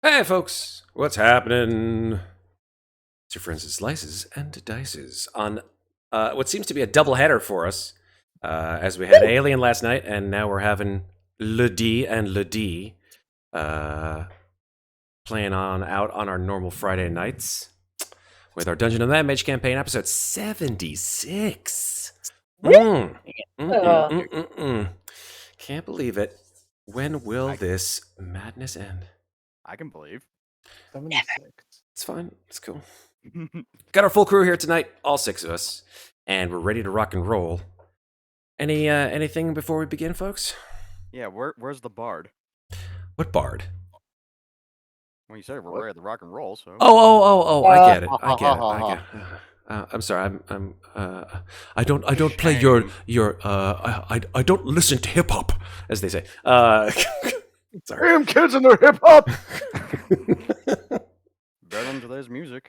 Hey folks, what's happening? It's your friends and slices and dices on what seems to be a double header for us, as we had Alien last night, and now we're having Le D and Le D playing out on our normal Friday nights with our Dungeon of the Mage campaign, episode 76. Can't believe it. When will this madness end? I can believe. 76. It's fine. It's cool. Got our full crew here tonight, all 6 of us, and we're ready to rock and roll. Anything before we begin, folks? Yeah, where's the bard? What bard? Well, you said we're ready to rock and roll, so. Oh! I get it. I'm sorry. I don't play your. I don't listen to hip hop, as they say. Sorry. Damn kids and their hip hop. Better than today's music.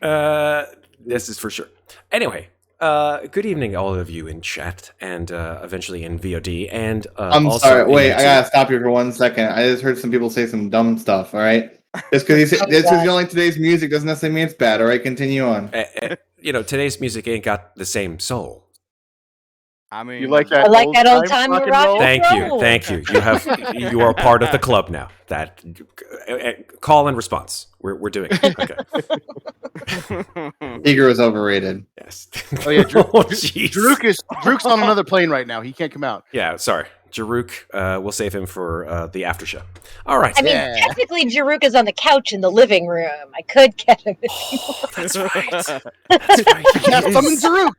This is for sure. Anyway, good evening, all of you in chat and eventually in VOD. And I'm also sorry. Wait, YouTube. I gotta stop you for 1 second. I just heard some people say some dumb stuff. All right, just because you don't like today's music doesn't necessarily mean it's bad. All right, continue on. Today's music ain't got the same soul. I mean, You like that? I like that old time rock and rock roll? and Thank you. You are part of the club now. That call and response. We're doing it. Okay. Eager is overrated. Yes. Oh yeah, jeez. Druk's on another plane right now. He can't come out. Yeah, sorry. Jaruk, we'll save him for the after show. All right. I mean, technically, Jaruk is on the couch in the living room. I could get him. Oh, that's right. That's right. Yeah, summon Druk.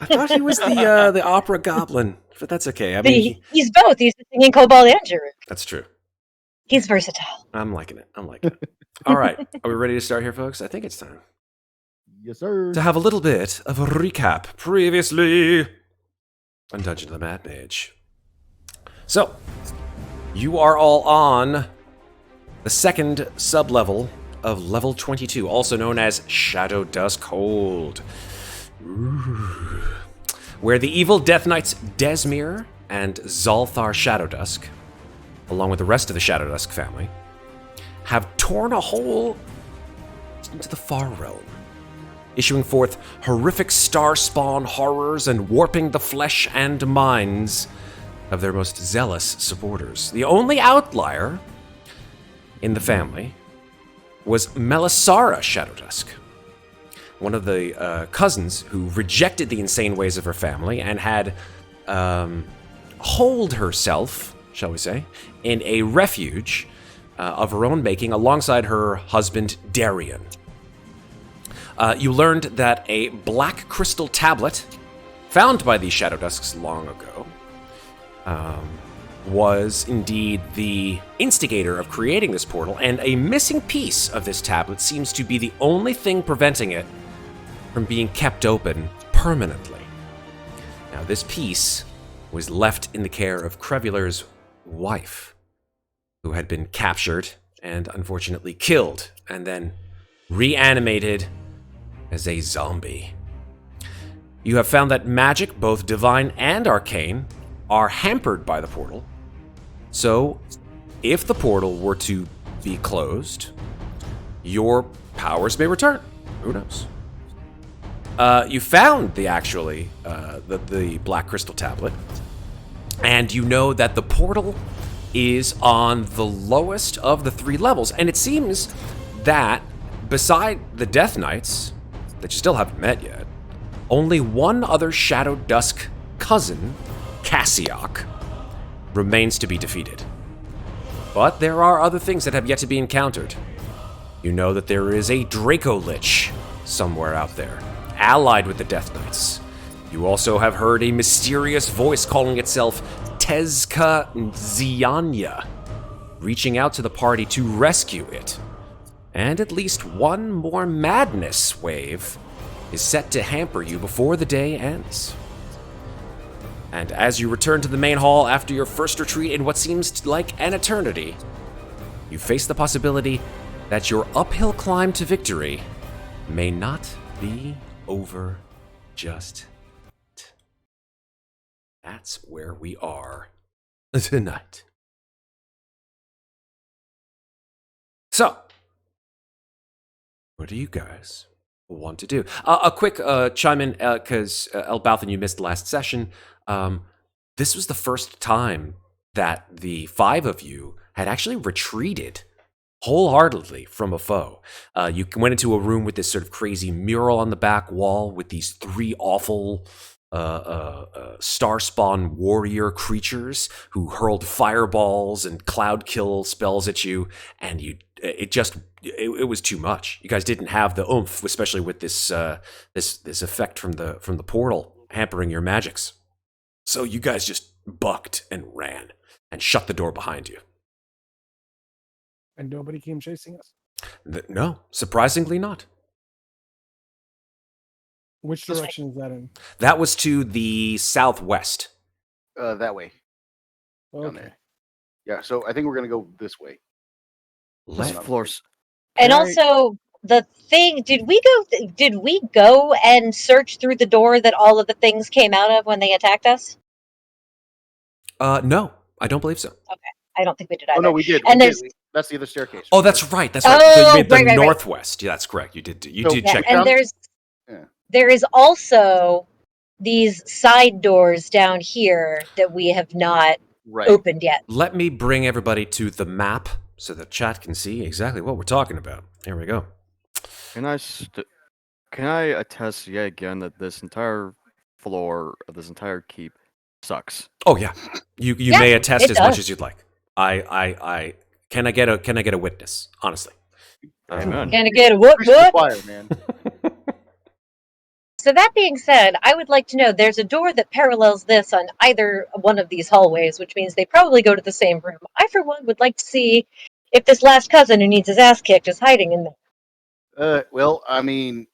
I thought he was the opera goblin, but that's okay. I mean, he's both. He's singing Kobold and Jaruk. That's true. He's versatile. I'm liking it. All right. Are we ready to start here, folks? I think it's time Yes, sir. to have a little bit of a recap previously on Dungeon of the Mad Mage. So, you are all on the second sub-level of level 22, also known as Shadow Dusk Hold. Ooh. Where the evil Death Knights Desmir and Zalthar Shadowdusk, along with the rest of the Shadowdusk family, have torn a hole into the far realm, issuing forth horrific star spawn horrors and warping the flesh and minds of their most zealous supporters. The only outlier in the family was Melisara Shadowdusk, one of the cousins who rejected the insane ways of her family and had holed herself, shall we say, in a refuge of her own making alongside her husband Darian. You learned that a black crystal tablet found by these Shadowdusks long ago was indeed the instigator of creating this portal, and a missing piece of this tablet seems to be the only thing preventing it from being kept open permanently. Now, this piece was left in the care of Crevular's wife, who had been captured and unfortunately killed, and then reanimated as a zombie. You have found that magic, both divine and arcane, are hampered by the portal. So, if the portal were to be closed, your powers may return. Who knows? You found the black crystal tablet, and you know that the portal is on the lowest of the 3 levels, and it seems that beside the Death Knights, that you still haven't met yet, only one other Shadow Dusk cousin, Cassiok, remains to be defeated. But there are other things that have yet to be encountered. You know that there is a Draco Lich somewhere out there, allied with the Death Knights. You also have heard a mysterious voice calling itself Tezka Zianya, reaching out to the party to rescue it. And at least one more madness wave is set to hamper you before the day ends. And as you return to the main hall after your first retreat in what seems like an eternity, you face the possibility that your uphill climb to victory may not be over just yet. That's where we are tonight. So, what do you guys want to do? A quick chime in, because Elbauthin, you missed last session. This was the first time that the 5 of you had actually retreated wholeheartedly from a foe. You went into a room with this sort of crazy mural on the back wall with these 3 awful star spawn warrior creatures who hurled fireballs and cloud kill spells at you, and it was too much. You guys didn't have the oomph, especially with this effect from the portal hampering your magics. So you guys just bucked and ran and shut the door behind you. And nobody came chasing us? No, surprisingly not. Which direction is that in? That was to the southwest. That way. Down Okay. there. Yeah, so I think we're gonna go this way. This floor's. And Can I- also, the thing, did we go and search through the door that all of the things came out of when they attacked us? No, I don't believe so. I don't think we did Oh either. no, we did. And we there's- did. That's the other staircase. Oh, remember? that's right. That's right. Oh, You mean the right. northwest. Yeah, that's correct. You did. You So- did Yeah, check. and that. Yeah. there is also these side doors down here that we have not right. opened yet. Let me bring everybody to the map so the chat can see exactly what we're talking about. Here we go. Can I attest yet again that this entire floor of this entire keep sucks? Oh yeah, you Yeah, may attest it as much does. as you'd like. I can I get a witness? Honestly. Amen. Can I get a whoop Preach to the whoop? choir, man. So that being said, I would like to know, there's a door that parallels this on either one of these hallways, which means they probably go to the same room. I, for one, would like to see if this last cousin who needs his ass kicked is hiding in there. Well, I mean,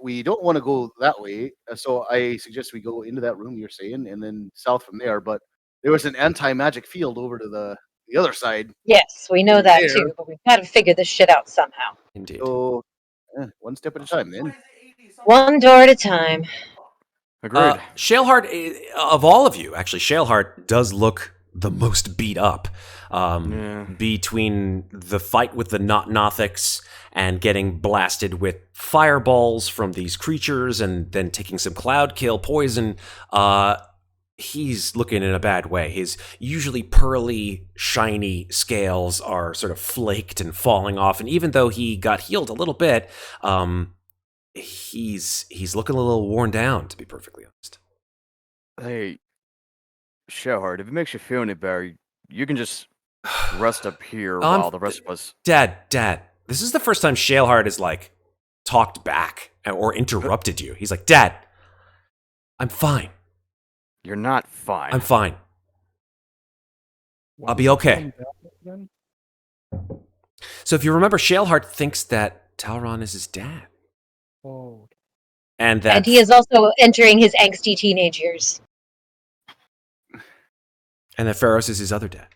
we don't want to go that way, so I suggest we go into that room you're saying, and then south from there. But there was an anti-magic field over to the other side, Yes, we know that There. too, but we've got to figure this shit out somehow. Indeed. so one step at a time, then. One door at a time. Agreed. Shaleheart, of all of you, actually, Shaleheart does look the most beat up. Yeah. Between the fight with the Nothics and getting blasted with fireballs from these creatures and then taking some cloud kill poison, he's looking in a bad way. His usually pearly, shiny scales are sort of flaked and falling off, and even though he got healed a little bit, he's looking a little worn down, to be perfectly honest. Hey, Shellheart, if it makes you feel any better, you can just rest up here while the rest of us. Dad, this is the first time Shaleheart has talked back or interrupted you. He's like, Dad, I'm fine. You're not fine. I'm fine. Why I'll be did you okay. come down again? So if you remember, Shaleheart thinks that Talron is his dad. Oh, And that And he is also entering his angsty teenage years. Ferros is his other dad.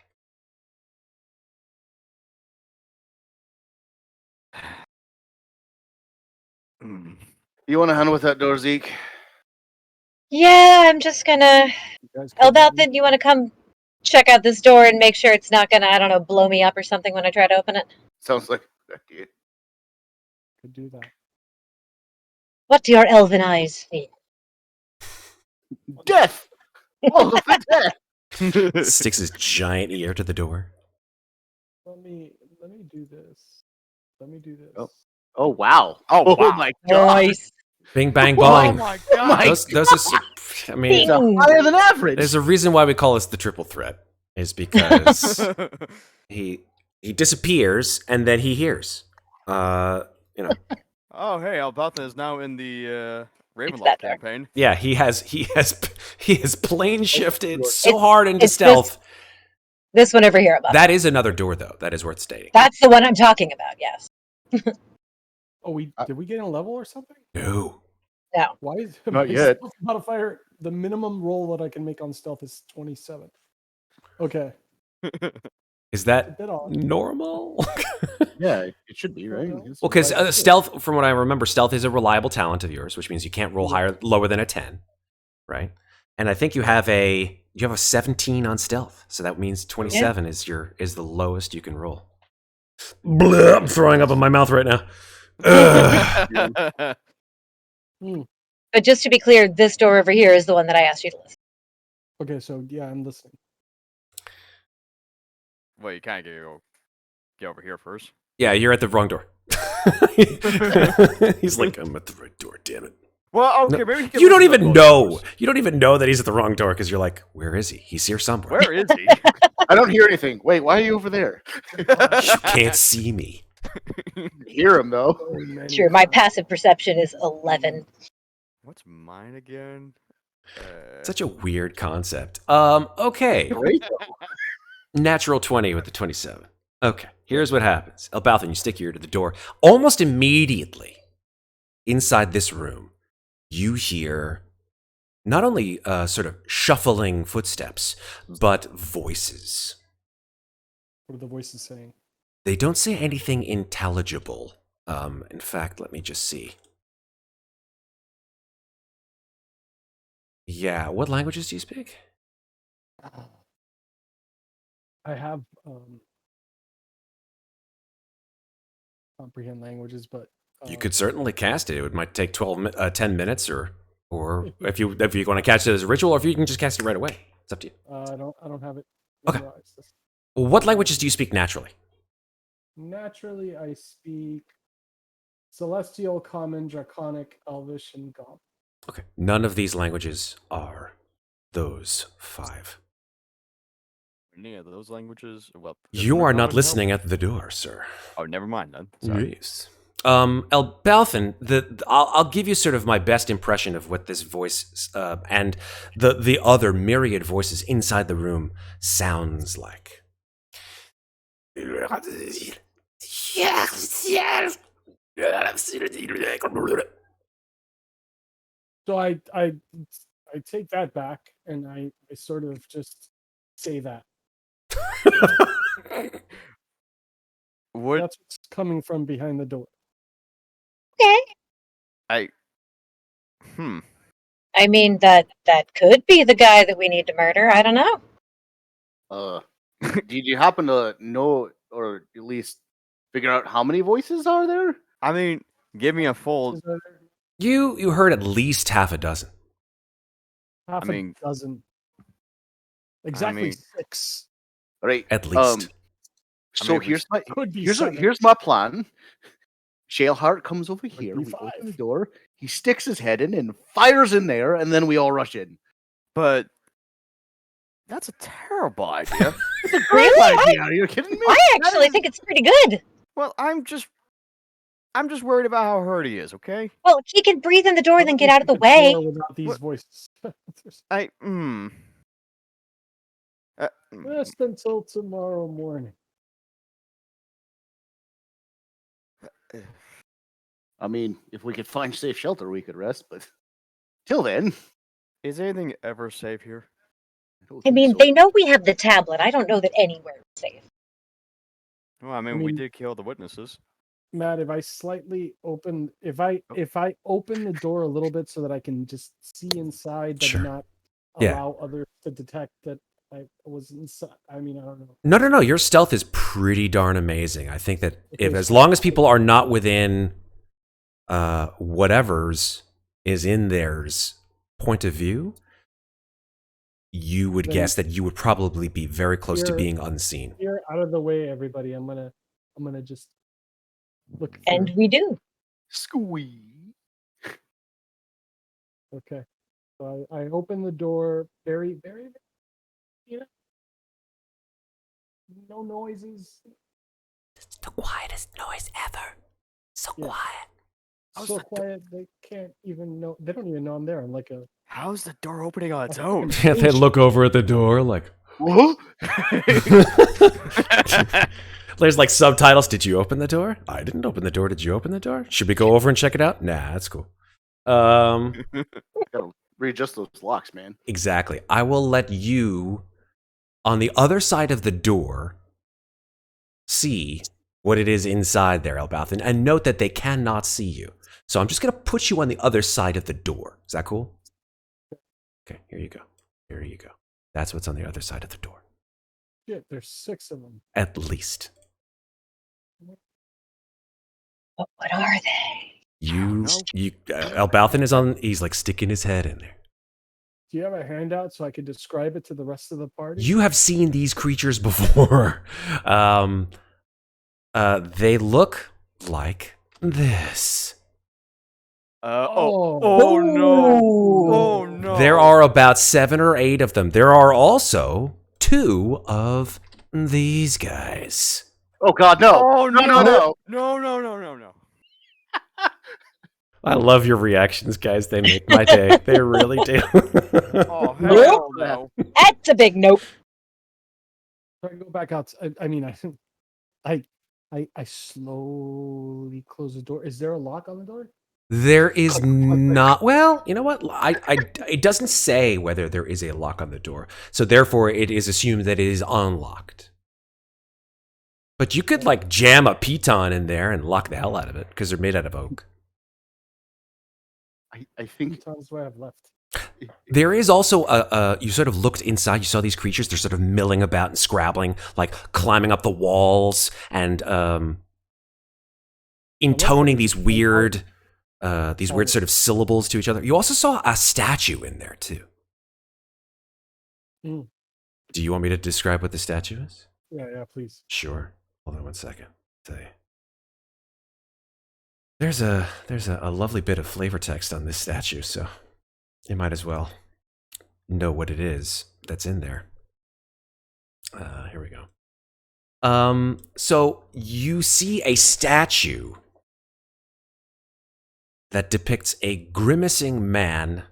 Mm. You want to handle with that door, Zeke? Yeah, I'm just gonna... you guys could do- Elbauthin, you want to come check out this door and make sure it's not gonna, I don't know, blow me up or something when I try to open it? Sounds like a good idea. could do that. What do your elven eyes see? Death. Oh, the death. Sticks his giant ear to the door. Let me do this. Let me do this. Oh. Oh wow. Oh, wow. my god. Nice. Bing, bang, Oh bong. my Oh god! my Those are, I mean, It's higher than average. there's a reason why we call this the triple threat, is because he disappears and then he hears. Oh, hey, Elbauthin is now in the that Ravenloft door. campaign. Yeah, he has plane shifted so It's- hard into it's stealth. This one over here above. That is another door, though. That is worth stating. That's the one I'm talking about, yes. Oh, did we get a level or something? No. No. Why is Not my yet. stealth modifier? The minimum roll that I can make on stealth is 27. Okay. Is Is that that all? normal? Yeah, it should be, right? Well, It's Well, because right. stealth, from what I remember, stealth is a reliable talent of yours, which means you can't roll lower than a 10, right? And I think you have a 17 on stealth, so that means 27 is the lowest you can roll. Blah, I'm throwing up in my mouth right now. Ugh. But just to be clear, this door over here is the one that I asked you to listen. Okay, so yeah, I'm listening. Well, you kind of get over here first. Yeah, you're at the wrong door. He's like, I'm at the right door, damn it. Well, okay, No, maybe he can you don't listen to even both know. doors. You don't even know that he's at the wrong door because you're like, where is he? He's here somewhere. Where is he? I don't hear anything. Wait, why are you over there? You can't see me. Hear him though. So many Sure, my times. passive perception is 11. What's mine again? Such a weird concept. Okay. Great. Though. Natural 20 with the 27. Okay, here's what happens. Elbauthin, you stick your ear to the door. Almost immediately, inside this room, you hear not only sort of shuffling footsteps, but voices. What are the voices saying? They don't say anything intelligible. In fact, let me just see. Yeah, what languages do you speak? I have comprehend languages, but You could certainly cast it. It might take 10 minutes, or if you want to catch it as a ritual, or if you can just cast it right away. It's up to you. I don't have it Okay. memorized. What languages do you speak naturally? Naturally, I speak Celestial, Common, Draconic, Elvish, and Goblin. Okay. None of these languages are those 5. Any of those languages? Well, You are not listening at the door, sir. Oh, never mind then. Sorry. Yes. Elbauthin, I'll give you sort of my best impression of what this voice and the other myriad voices inside the room sounds like. So I take that back and I sort of just say that. What That's what's coming from behind the door. Okay. I mean, that could be the guy that we need to murder. I don't know. Did you happen to know, or at least figure out how many voices are there? I mean, give me a full. Is there You heard at least half a dozen. half I mean- a dozen? Exactly mean- 6. Right. At least. So mean, here's my Could be here's 7. here's my plan. Shaleheart comes over here. be We open 5. the door. He sticks his head in and fires in there, and then we all rush in. But that's a terrible idea. It's a great Really? idea. Are you kidding me? I actually think it's pretty good. Well, I'm just worried about how hurt he is. Okay. Well, he can breathe in the door, then get out of the Door way. Without these What- voices. Rest until tomorrow morning. I mean, if we could find safe shelter, we could rest. But till then, Is anything ever safe here? don't I think mean, so. they know we have the tablet. I don't know that anywhere is safe. Well, I mean, we mean- did kill the witnesses. Matt, if I slightly open, if I open the door a little bit so that I can just see inside, but Sure. not Yeah. allow others to detect that I was inside. I mean, I don't know. No. Your stealth is pretty darn amazing. I think that if Okay, as so- long as people are not within whatever's is in theirs point of view, you would Then- guess that you would probably be very close to Here- being unseen. Here, out of the way, everybody. I'm gonna just look. And through. we do. Squee. Okay. So I open the door very, very, you know, no noises. It's the quietest noise ever. So Yeah. quiet. How's So the do- quiet they can't even know. They don't even know I'm there. I'm like a. How's the door opening on its a own? fucking They look over at the door like. What? There's like subtitles. Did you open the door? I didn't open the door. Did you open the door? Should we go over and check it out? Nah, that's cool. Gotta readjust those locks, man. Exactly. I will let you, on the other side of the door, see what it is inside there, Elbauthin, and note that they cannot see you. So I'm just going to put you on the other side of the door. Is that cool? Okay, here you go. Here you go. That's what's on the other side of the door. Shit, there's 6 of them. At least. What are they? Elbauthin is on, he's like sticking his head in there. Do you have a handout so I could describe it to the rest of the party? You have seen these creatures before. They look like this. No! Ooh. Oh no! There are about 7 or 8 of them. There are also 2 of these guys. Oh God, no! Oh no! No! I love your reactions, guys. They make my day. They really do. Oh hell Nope. no! That's a big nope. So I go back out. I slowly close the door. Is there a lock on the door? There is not. Well, you know what? It doesn't say whether there is a lock on the door, so therefore it is assumed that it is unlocked. But you could like jam a piton in there and lock the hell out of it because they're made out of oak. I think Sometimes what I have left. There is also you sort of looked inside, you saw these creatures, they're sort of milling about and scrabbling, like climbing up the walls and intoning these weird sort of syllables to each other. You also saw a statue in there too. Mm. Do you want me to describe what the statue is? Yeah, please. Sure. Hold on one second. Say. There's a lovely bit of flavor text on this statue, so you might as well know what it is that's in there. Here we go. So you see a statue that depicts a grimacing man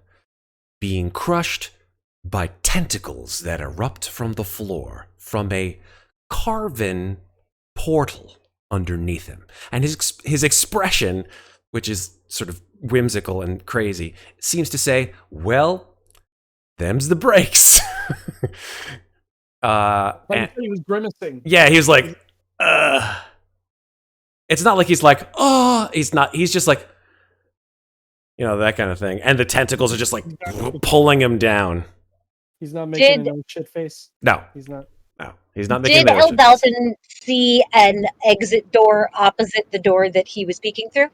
being crushed by tentacles that erupt from the floor from a carven portal underneath him. And his expression, which is sort of whimsical and crazy, seems to say, well, them's the breaks. And he was grimacing. Yeah, he was like, It's not like he's like, oh, he's not. He's just like, that kind of thing. And the tentacles are just like pulling him down. He's not making a no shit face. No. He's not. No, he's not making Did no shit face. Elbauthin see an exit door opposite the door that he was speaking through?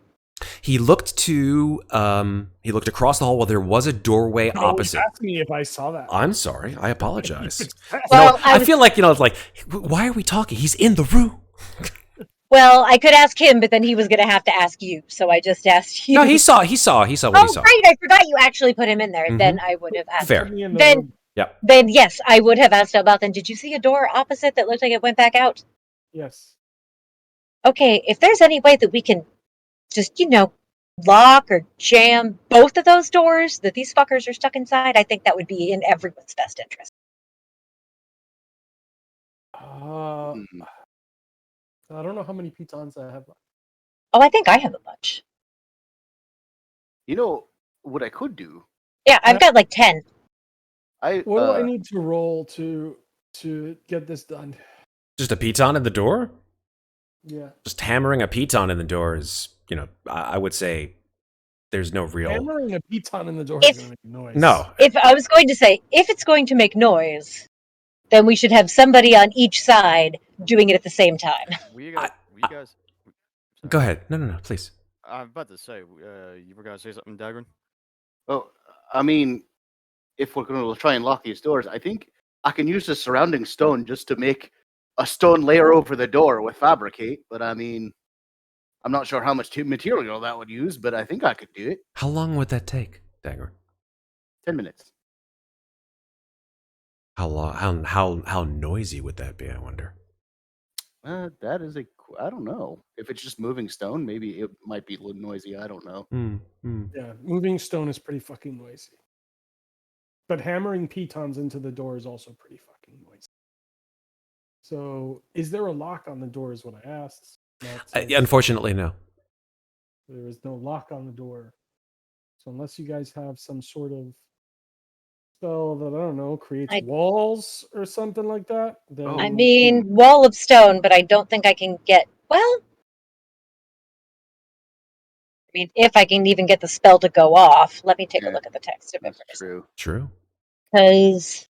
He looked across the hall while there was a doorway opposite. Ask me if I saw that. I'm sorry. I apologize. Well, I feel like, it's like, why are we talking? He's in the room. Well, I could ask him, but then he was going to have to ask you, so I just asked you. No, he saw what he saw. Oh, right, I forgot you actually put him in there. Mhm. Then I would have asked Fair. him. Then, Then yes, I would have asked Elbauthin, did you see a door opposite that looked like it went back out? yes. Okay, if there's any way that we can just, lock or jam both of those doors that these fuckers are stuck inside, I think that would be in everyone's best interest. I don't know how many pitons I have left. Oh, I think I have a bunch. You know what I could do? Yeah, I've got like 10. What do I need to roll to get this done? Just a piton in the door? Yeah. Just hammering a piton in the door is, I would say there's no real... Hammering a piton in the door is going to make noise. No. If I was going to say, if it's going to make noise, then we should have somebody on each side doing it at the same time. You guys. Go ahead. No, please. I'm about to say, you were gonna say something, Daggrin? Oh, I mean, if we're going to try and lock these doors, I think I can use the surrounding stone just to make a stone layer over the door with fabricate. But I mean, I'm not sure how much material that would use, but I think I could do it. How long would that take, Daggrin? 10 minutes. How long? How noisy would that be? I wonder. That is I don't know. If it's just moving stone, maybe it might be a little noisy. I don't know. Yeah, moving stone is pretty fucking noisy. But hammering pitons into the door is also pretty fucking noisy. So, is there a lock on the door is what I asked. Unfortunately, no. There is no lock on the door. So unless you guys have some sort of spell that, I don't know, creates I- walls or something like that, then... I mean, wall of stone, but I don't think I can get... Well... I mean, if I can even get the spell to go off. Let me take a Yeah, look at the text of it That's first. true. True. Because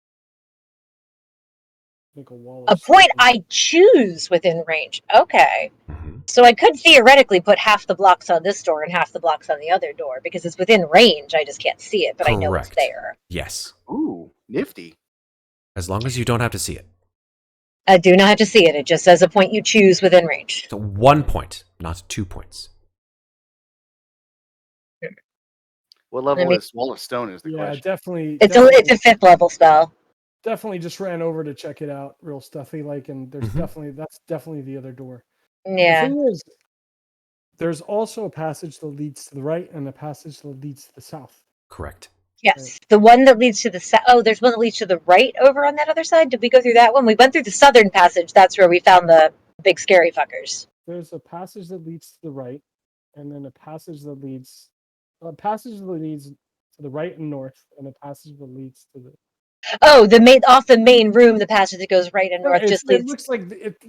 Make a wall a of point stone. I choose within range. Okay. hmm So I could theoretically put half the blocks on this door and half the blocks on the other door because it's within range. I just can't see it, but I know it's Correct. there. Yes. Ooh, nifty. As long as you don't have to see it. I do not have to see it. It just says a point you choose within range. So 1 point, not 2 points. What level me- is Wall of Stone is the Yeah, question. definitely. It's a 5th level spell. Definitely just ran over to check it out, real stuffy like, and there's Mhm. that's definitely the other door. Yeah. The thing is, there's also a passage that leads to the right and a passage that leads to the south. Correct. Yes. The one that leads to the south. Oh, there's one that leads to the right over on that other side. Did we go through that one? We went through the southern passage. That's where we found the big scary fuckers. There's a passage that leads to the right, and then a passage that leads to the right and north, and a passage that leads to the... Oh, off the main room, the passage that goes right and north just leads. It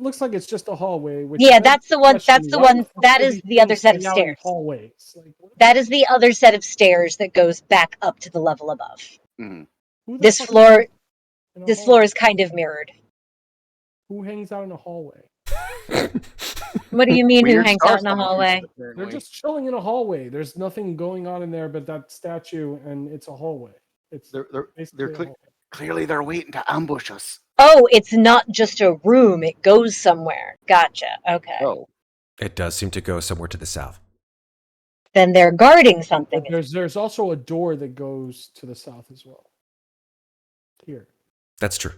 looks like it's just a hallway. Which Yeah, begs that's the one. question, That's the why one. fuck That do is these the other things set of hang out in stairs. hallways? Like, what That is the other set of stairs that goes back up to the level above. Mhm. who the This fuck floor, hangs in a this hallway? floor is kind of mirrored. Who hangs out in a hallway? What do you mean? Who Weird hangs Star out in a Style hallway? creatures, They're apparently. just chilling in a hallway. There's nothing going on in there but that statue, and it's a hallway. It's They're basically a hallway. clearly they're waiting to ambush us. Oh, it's not just a room. It goes somewhere. Gotcha. Okay. Oh, It does seem to go somewhere to the south. Then they're guarding something. But there's also a door that goes to the south as well. Here. That's true.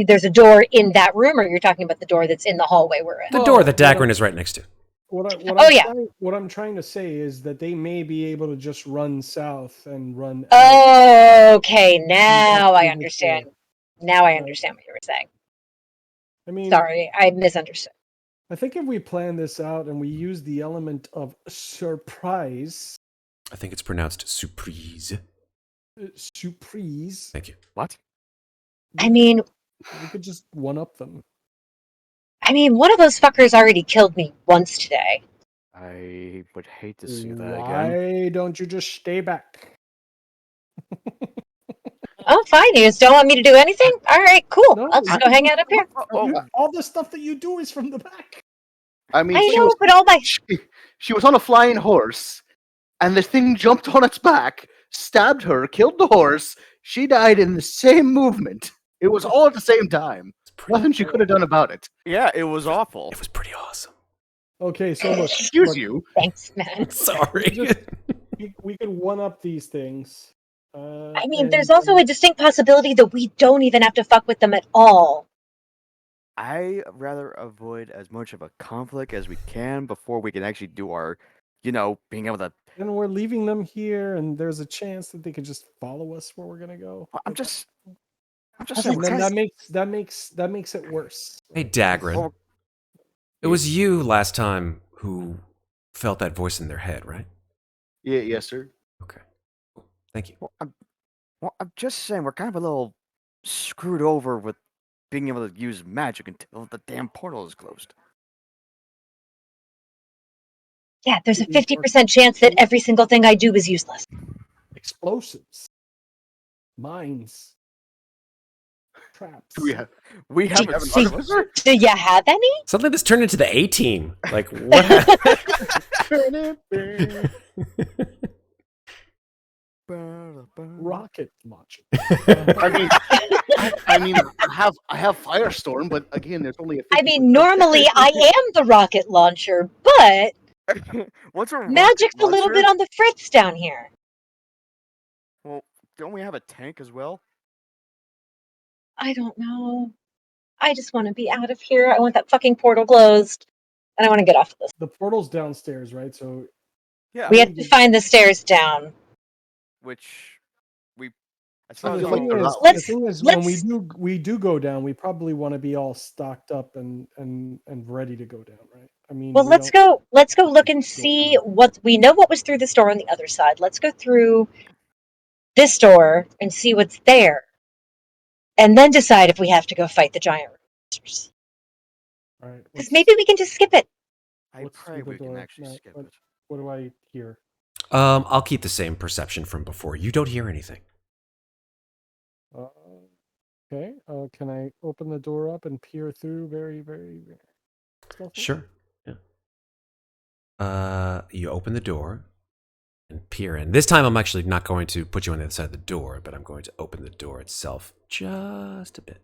There's a door in that room, or you're talking about the door that's in the hallway we're in? The Well, door that what Daggrin is right next to. What I'm trying to say is that they may be able to just run south and run Oh, okay. Now I through this understand. door. Now I Right. understand what you were saying. I mean, Sorry, I misunderstood. I think if we plan this out and we use the element of surprise, I think it's pronounced surprise. surprise, Thank you. What? I mean, we could just one up them. one of those fuckers already killed me once today. I would hate to see that again. Why don't you just stay back? Oh, fine. You just don't want me to do anything? All right, cool. No, I'll just go hang out up here. All the stuff that you do is from the back. I mean, I she know, was but all my she was on a flying horse, and the thing jumped on its back, stabbed her, killed the horse. She died in the same movement. It was all at the same time. It's pretty, Nothing she could have done about it. Yeah, it was awful. it was pretty awesome. Okay, so look, Excuse you. thanks, man. Sorry. Just- we could one up these things. There's also a distinct possibility that we don't even have to fuck with them at all. I rather avoid as much of a conflict as we can before we can actually do our, being able to. And we're leaving them here, and there's a chance that they could just follow us where we're gonna go. I'm just Well, saying. And then that's- that makes it worse. Hey, Daggrin. Well, It was you last time who felt that voice in their head, right? Yeah, yes, sir. Okay. Cool. Thank you. I'm just saying we're kind of a little screwed over with being able to use magic until the damn portal is closed. Yeah, there's a 50% chance that every single thing I do is useless. Explosives, mines, traps. Do we have? We have have an an See- artificer? Do you have any? Suddenly this turned into the A-Team. Like, what happened? rocket launcher. I mean, I have Firestorm, but again, there's only a. 50% Normally I am the rocket launcher, but What's a rocket magic's a little launcher? bit on the fritz down here. Well, don't we have a tank as well? I don't know. I just want to be out of here. I want that fucking portal closed. And I want to get off of this. The portal's downstairs, right? So Yeah. We have to find the stairs down. Which we. As So far as the I'm thing aware- is, Let's- the thing is when we let's- do go down, we probably want to be all stocked up and ready to go down, right? I mean, Well, let's go look and see what we know. What was through this door on the other side? Let's go through this door and see what's there, and then decide if we have to go fight the giant monsters. All right. Because maybe we can just skip it. I What's pray through the we can door, actually Matt? skip What- it. What do I hear? I'll keep the same perception from before. You don't hear anything. Okay. Can I open the door up and peer through very, very stealthily? Sure. Yeah. You open the door and peer in. This time I'm actually not going to put you on the other side of the door, but I'm going to open the door itself just a bit.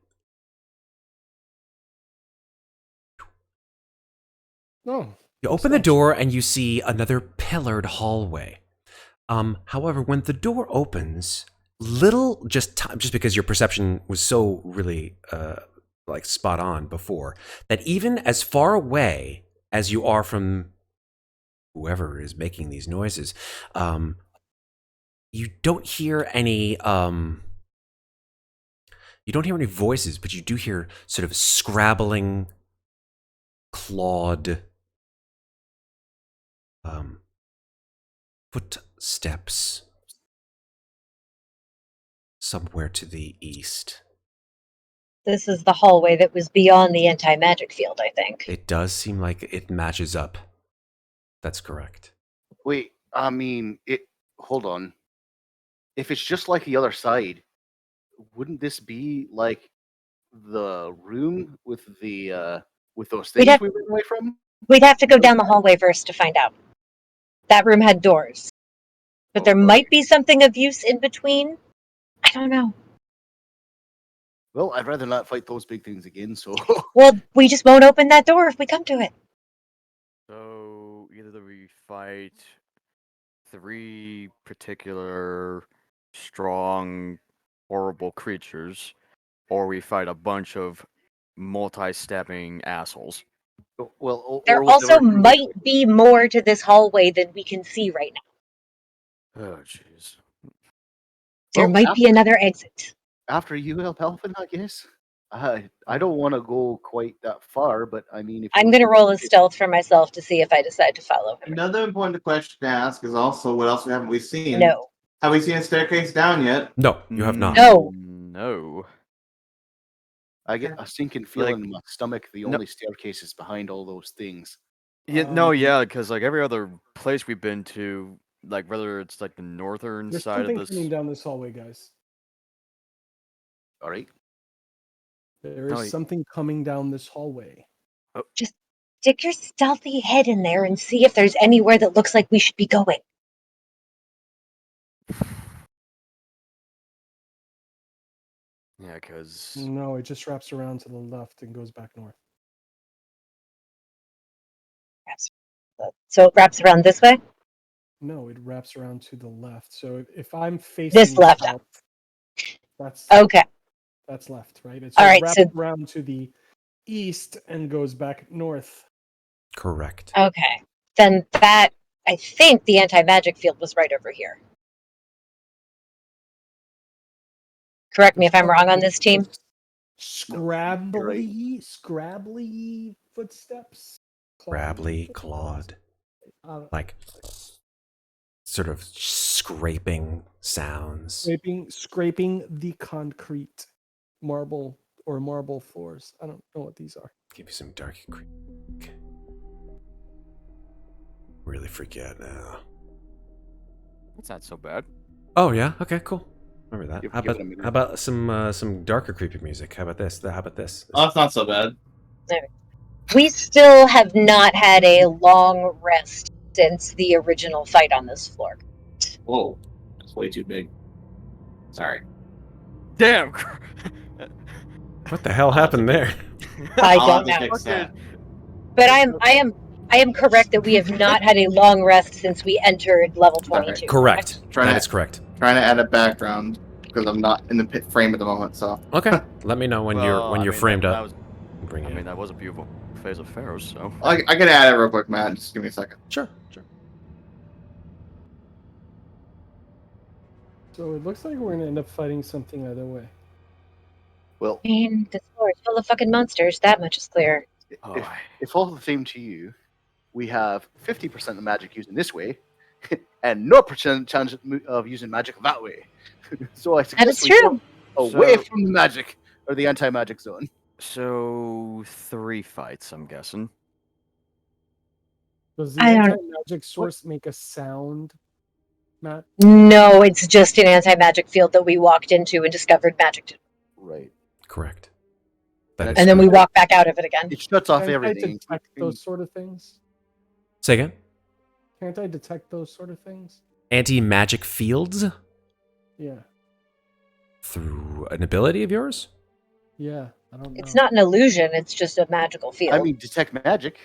Oh. You open the door and you see another pillared hallway. However, when the door opens, just because your perception was so really like spot on before, that even as far away as you are from whoever is making these noises, you don't hear any voices, but you do hear sort of scrabbling, clawed footsteps somewhere to the east. This is the hallway that was beyond the anti-magic field, I think. It does seem like it matches up. That's correct. Wait, I mean, hold on. If it's just like the other side, wouldn't this be like the room with the with those things we ran away from? We'd have to go down the hallway first to find out. That room had doors. But there might be something of use in between. I don't know. Well, I'd rather not fight those big things again, so... Well, we just won't open that door if we come to it. So, either we fight 3 particular strong, horrible creatures, or we fight a bunch of multi-stabbing assholes. Well, there also might be more to this hallway than we can see right now. Oh, jeez. There might be another exit. After you, Elbauthin, I guess. I don't want to go quite that far, but I mean... I'm going to roll a stealth for myself to see if I decide to follow him. Another important question to ask is also, what else haven't we seen? No. Have we seen a staircase down yet? No, you have not. No. No. I get a sinking feeling in my stomach. The only staircase is behind all those things. Yeah, because like every other place we've been to, like whether it's like the northern There's side of something this. coming down this hallway, guys. All right. There is something coming down this hallway. Oh. Just stick your stealthy head in there and see if there's anywhere that looks like we should be going. Yeah, because... No, it just wraps around to the left and goes back north. So it wraps around this way? No, it wraps around to the left. So if I'm facing this left. south, that's okay. That's left, right? All right, it wraps around to the east and goes back north. Correct. Okay. Then I think the anti-magic field was right over here. Correct me if I'm wrong on this team. Scrabbly footsteps. Scrabbly, clawed. Like sort of scraping sounds. Scraping the concrete, marble floors. I don't know what these are. Give you some dark creek. Really forget now. That's not so bad. Oh yeah. Okay. Cool. Remember that. Give How it a minute. about some darker creepy music? How about this? How about this? Oh, it's not so bad. We still have not had a long rest since the original fight on this floor. Whoa, that's way too big. Sorry. Damn. What the hell happened there? I I'll don't have to know. fix that. But I am correct that we have not had a long rest since we entered level 22. Correct. Trying That to- is correct. Trying to add a background because I'm not in the pit frame at the moment. So Okay. Let me know when you're framed up. Bring it. that was a beautiful phase of Ferros, so. I can add it real quick, Matt. Just give me a second. Sure. So it looks like we're gonna end up fighting something either way. Well, I mean, this floor is full of fucking monsters. That much is clear. Oh, if all the same to you, we have 50% of magic used in this way, and no percent chance of using magic that way. So I That is suggest we true. go away So- from the magic or the anti-magic zone. So 3 fights, I'm guessing. Does the I don't- anti-magic source make a sound, Matt? No, it's just an anti-magic field that we walked into and discovered magic. Right. Correct. And And then we walk back out of it again. It shuts off Can't I everything. detect those sort of things? Say again? Can't I detect those sort of things? Anti-magic fields? Yeah. Through an ability of yours? Yeah. I don't know. It's not an illusion, it's just a magical field. I mean, detect magic.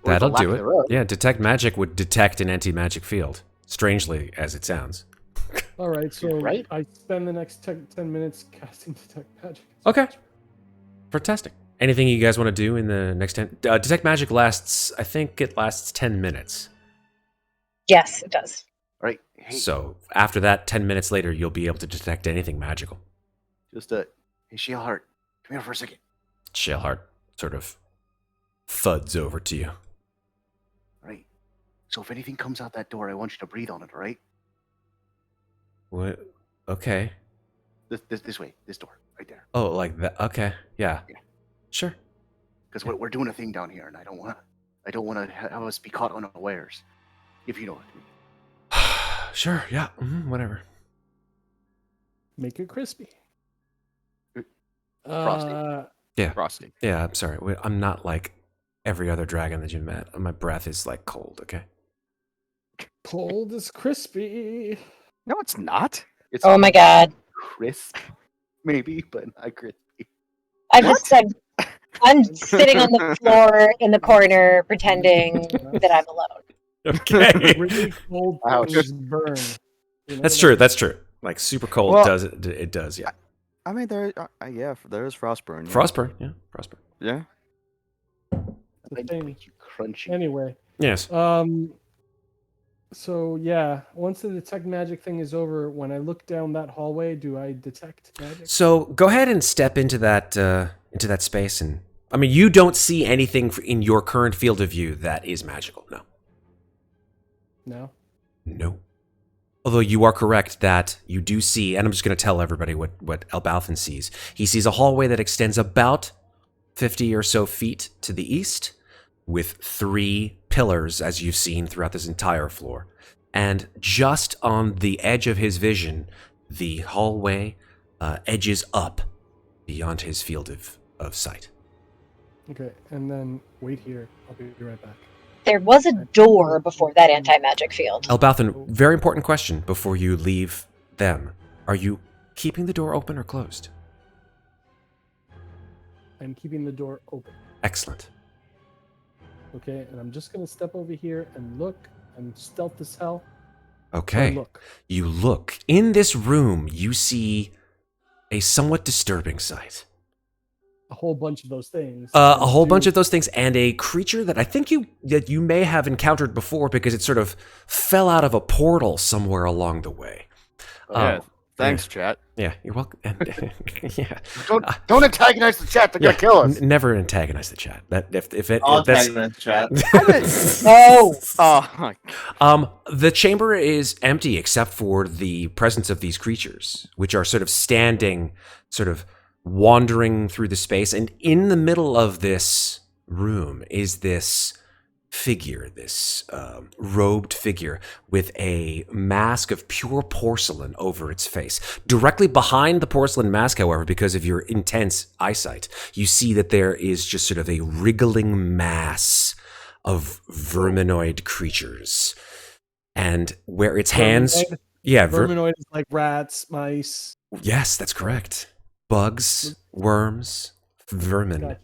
Or the That'll lack do it. thereof. Yeah, detect magic would detect an anti-magic field. Strangely as it sounds. All right, so Right? I spend the next 10 minutes casting detect magic. Okay. Fantastic. Anything you guys want to do in the next 10? Detect magic lasts, I think it lasts 10 minutes. Yes, it does. Right. Hey, So after that, 10 minutes later, you'll be able to detect anything magical. just hey, Shielheart, come here for a second. Shellheart sort of thuds over to you. Right. So if anything comes out that door, I want you to breathe on it. All right. What? Okay. This way. This door. Right there. Oh, like that. Okay. Yeah. Yeah. Sure. Because we're doing a thing down here, and I don't want to have us be caught unawares. If you know what I mean. Sure. Yeah. Whatever. Make it crispy. Frosty. Frosty. Yeah. I'm sorry. I'm not like every other dragon that you met. My breath is like cold. Okay. Cold is crispy. No, it's not. It's Oh my god. crisp, maybe, but not crispy. I'm sitting on the floor in the corner pretending that I'm alone. Okay. Really cold Ouch. things burn. You know That's that? true. That's true. Like super cold Well- does it? It does. Yeah. I mean, there is Frostburn. Yeah. Frostburn. Yeah. Frostburn. Yeah. The I'd thing. make you crunchy. Anyway, Yes. so yeah, once the detect magic thing is over, when I look down that hallway, do I detect magic? So go ahead and step into that space, and I mean, you don't see anything in your current field of view that is magical. No. No. No. Although you are correct that you do see, and I'm just going to tell everybody what Elbauthin sees. He sees a hallway that extends about 50 or so feet to the east, with 3 pillars, as you've seen throughout this entire floor. And just on the edge of his vision, the hallway edges up beyond his field of sight. Okay, and then wait here. I'll be right back. There was a door before that anti-magic field. Elbauthin, very important question before you leave them. Are you keeping the door open or closed? I'm keeping the door open. Excellent. Okay, and I'm just gonna step over here and look. I'm stealth as hell. Okay. Look. You look. In this room, you see a somewhat disturbing sight. A whole bunch of those things. A whole bunch of those things, and a creature that I think you may have encountered before because it sort of fell out of a portal somewhere along the way. Yeah. Thanks, chat. Yeah, you're welcome. Yeah. Don't antagonize the chat. They're gonna kill us. Never antagonize the chat. That if I'll that's tag in the chat. Oh, Oh, the chamber is empty except for the presence of these creatures, which are sort of standing, sort of wandering through the space. And in the middle of this room is this figure, this robed figure with a mask of pure porcelain over its face. Directly behind the porcelain mask, however, because of your intense eyesight, you see that there is just sort of a wriggling mass of verminoid creatures. And where its hands... Verminoid? Yeah, Verminoid is like rats, mice. yes, that's correct. Bugs, worms, vermin. Gotcha.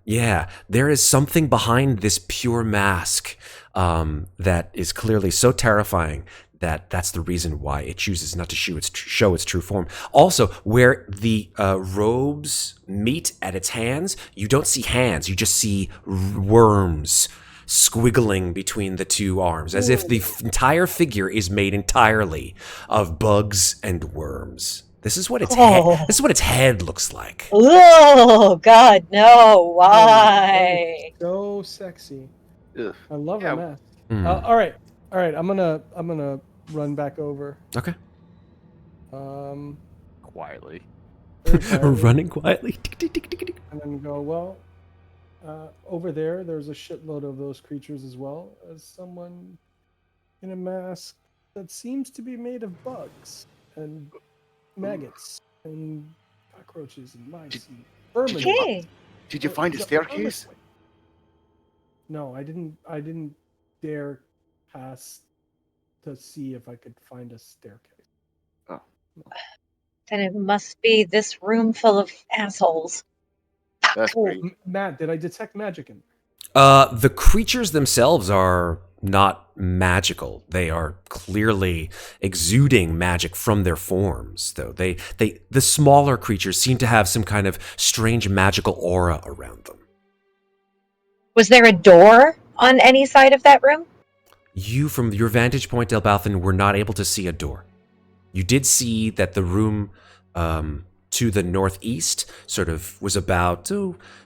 Yeah, there is something behind this pure mask that is clearly so terrifying that that's the reason why it chooses not to show its true form. Also, where the robes meet at its hands, you don't see hands, you just see worms squiggling between the two arms, as if the entire figure is made entirely of bugs and worms. This is what its head looks like. oh God, no! Why? So sexy. Ugh. I love Yeah. a mess. Hmm. All right. I'm gonna run back over. Okay. Quietly. Very quietly, Running quietly. Tick, tick, tick, tick, tick. and then go. Well, over there's a shitload of those creatures as well as someone in a mask that seems to be made of bugs and maggots and cockroaches and mice and vermin. Did you- Okay. Did you Oh, find a it's staircase? vermin. No, I didn't dare pass to see if I could find a staircase. Then it must be this room full of assholes. That's Oh, great. Matt, did I detect magic in? The creatures themselves are not magical. They are clearly exuding magic from their forms, though. The smaller creatures seem to have some kind of strange magical aura around them. Was there a door on any side of that room? You, from your vantage point, Elbauthin, were not able to see a door. You did see that the room to the northeast sort of was about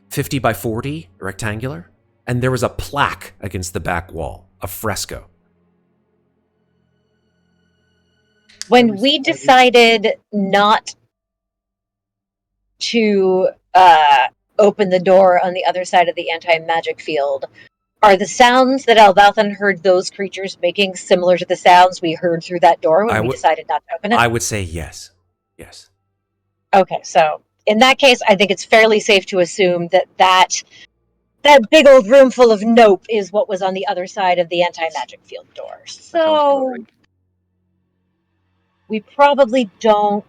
50 by 40, rectangular, and there was a plaque against the back wall, a fresco. When we decided not to open the door on the other side of the anti-magic field, are the sounds that Elbauthin heard those creatures making similar to the sounds we heard through that door when we decided not to open it? I would say yes. Yes. Okay, so in that case, I think it's fairly safe to assume that big old room full of nope is what was on the other side of the anti-magic field door. That sounds about So right. we probably don't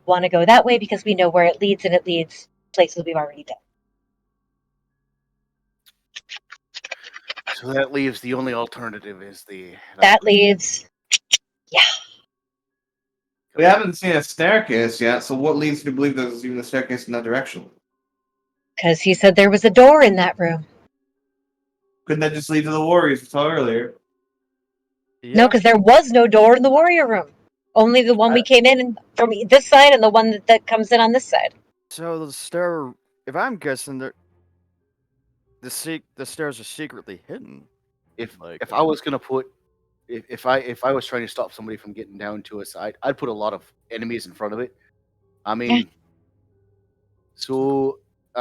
want to go that way because we know where it leads, and it leads places we've already been. So that leaves the only alternative is That leaves, We haven't seen a staircase yet, so what leads you to believe there's even a staircase in that direction? because he said there was a door in that room. Couldn't that just lead to the warriors we saw earlier? Yeah. No, because there was no door in the warrior room. Only the one we came in from this side and the one that comes in on this side. So the stair, if I'm guessing, the stairs are secretly hidden. if Like- if I was gonna put if I was trying to stop somebody from getting down to a side, I'd put a lot of enemies in front of it. I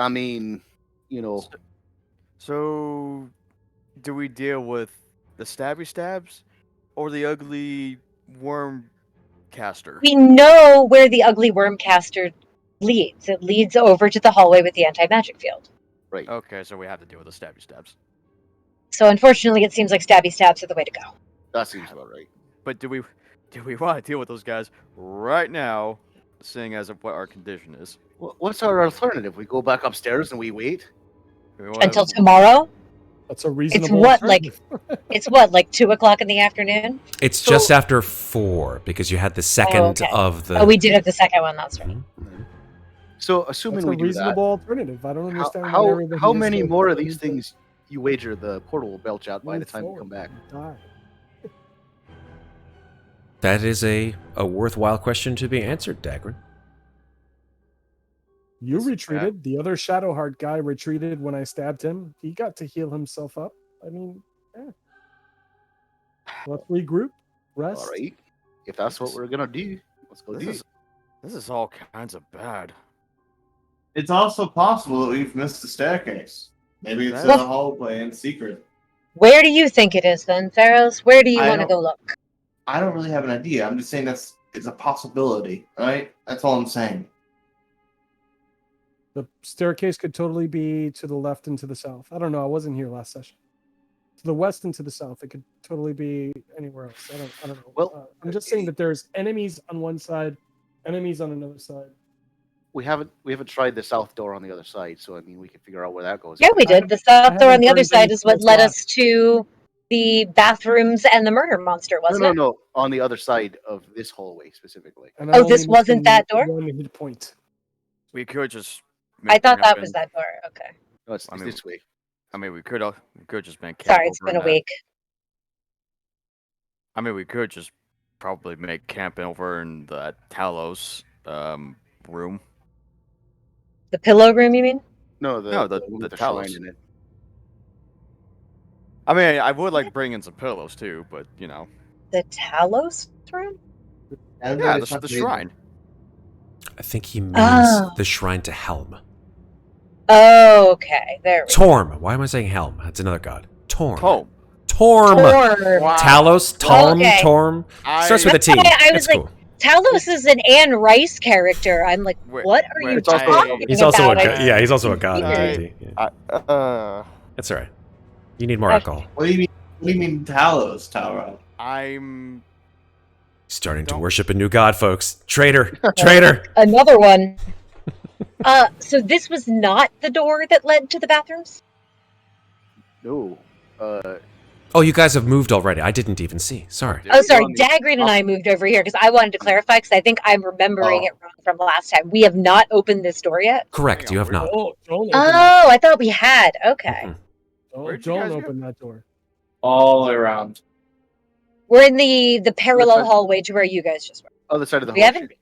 mean, you know, So, do we deal with the stabby stabs or the ugly worm caster? We know where the ugly worm caster leads. It leads over to the hallway with the anti-magic field. right? Okay, so we have to deal with the stabby stabs. So unfortunately, it seems like stabby stabs are the way to go. That seems about right. But do we want to deal with those guys right now, seeing as of what our condition is? What's our alternative? We go back upstairs and we wait. Do we wanna- Until tomorrow? That's a reasonable. what, like- alternative. It's what, like 2:00 in the afternoon? It's So- just after 4 because you had the second okay. of the. Oh, we did have the second one, that's right. Mhm. So assuming That's a we do reasonable that, alternative. I don't understand why how everybody is many so more of keen these to things you wager the portal will belch out by the move time we forward come back? and die? That is a worthwhile question to be answered, Daggrin. You That's- retreated. The other Shadowheart guy retreated when I stabbed him. He got to heal himself up. I mean, yeah. Let's regroup. Rest. All right. If that's what we're gonna do, let's go do. This is all kinds of bad. It's also possible that we've missed the staircase. Maybe it's in Well- the hallway in secret. Where do you think it is then, Ferros? Where do you I want to don't- go look? I don't really have an idea. I'm just saying it's a possibility, right? That's all I'm saying. The staircase could totally be to the left and to the south. I don't know. I wasn't here last session. To the west and to the south. It could totally be anywhere else. I don't know. Well, I'm just saying that there's enemies on one side, enemies on another side. We haven't tried the south door on the other side, so I mean we can figure out where that goes. Yeah, we did. The south door on the other side is what led us to the bathrooms and the murder monster, wasn't it? No, on the other side of this hallway specifically. And Oh, I'm only this wasn't missing that door? One hit point. We could just. I make thought that camp was in- that door. Okay. No, it's I mean, this way. I mean, we could just make. Camp Sorry, it's over been in a that- week. I mean, we could just probably make camp over in the Talos room. The pillow room, you mean? No, No, the one with the shrine Talos. in it. I mean, I would like to bring in some pillows too, but you know. The Talos room? Yeah, the shrine. I think he means Oh. the shrine to Helm. Oh, okay. There we go. Torm. Why am I saying Helm? That's another god. Torm. Tome. Torm. Torm. Wow. Talos, Torm, Okay. Torm. Starts with a T. That's why I That's was like, cool. Talos is an Anne Rice character. I'm like, Wait, what are wait, you it's also- talking He's also a about? god. Yeah, he's also a god in Weird. D&D. Yeah. That's all right. You need more Okay. alcohol. What do you mean? What do you mean, Talos, Talron? I'm Starting to Don't- worship a new god, folks. Traitor. Traitor. Another one. So this was not the door that led to the bathrooms? No. Oh, you guys have moved already. I didn't even see. Sorry. Did Oh, we? sorry. on the- Daggrin and I moved over here because I wanted to clarify because I think I'm remembering Oh. it wrong from last time. We have not opened this door yet. Correct. You have not. Don't open that. Oh, I thought we had. Okay. Mhm. Where'd you Don't guys go? open that door. All the way around. We're in the parallel side. hallway to where you guys just were. Other side of the We hall. haven't.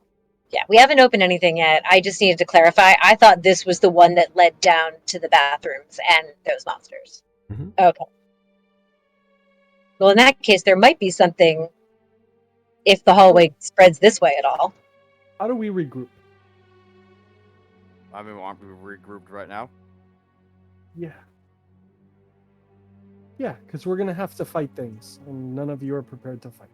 Yeah, we haven't opened anything yet. I just needed to clarify. I thought this was the one that led down to the bathrooms and those monsters. Mhm. Okay. Well, in that case, there might be something if the hallway spreads this way at all. How do we regroup? I mean, aren't we regrouped right now? Yeah. Yeah, because we're gonna have to fight things, and none of you are prepared to fight.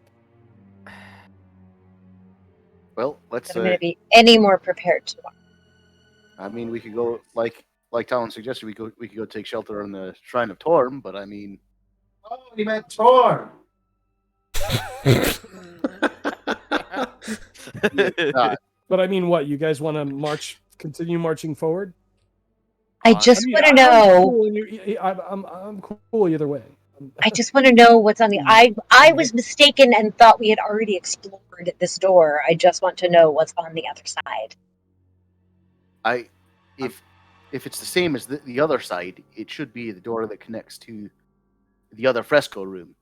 Well, let's. That I'm going to be any more prepared to watch. I mean, we could go like Talon suggested. We could go take shelter on the Shrine of Torm, but I mean, Oh, he meant Torm. But I mean, what? You guys want to continue marching forward? I just want to I'm know. cool, and I'm cool either way. I just want to know what's on the. I was mistaken and thought we had already explored this door. I just want to know what's on the other side. if it's the same as the other side, it should be the door that connects to the other fresco room.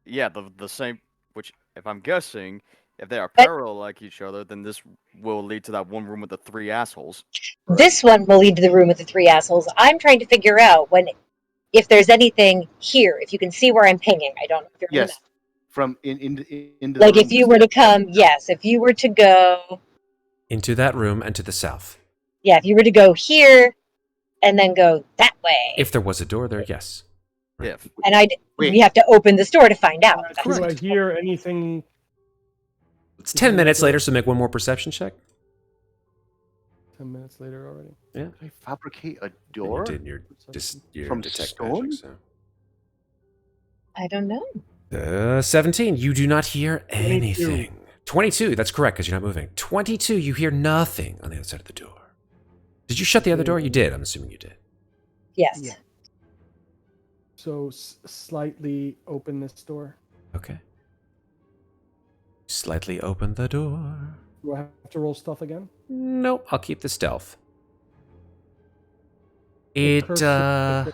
Yeah, the same. Which, if I'm guessing, if they are But- parallel like each other, then this will lead to that one room with the three assholes. This one will lead to the room with the three assholes. I'm trying to figure out if there's anything here. If you can see where I'm pinging, I don't know if you're on the Yes, map. from into the Like room if you were to come, yes. If you were to go, Into that room and to the south. yeah. If you were to go here, and then go that way, If there was a door there, yes. If and Wait. we have to open this door to find out. That's- Do I hear anything? It's 10 minutes later, so make one more perception check. 10 minutes later already. Did I fabricate a You door? did your From detect stone? magic, so. I don't know. 17, you do not hear 22. anything. 22, that's correct, because you're not moving. 22, you hear nothing on the other side of the door. Did you shut the other door? You did, I'm assuming you did. Yes. Yeah. So slightly open this door. Okay. Slightly open the door. Do I have to roll stealth again? Nope, I'll keep the stealth. The It, curse-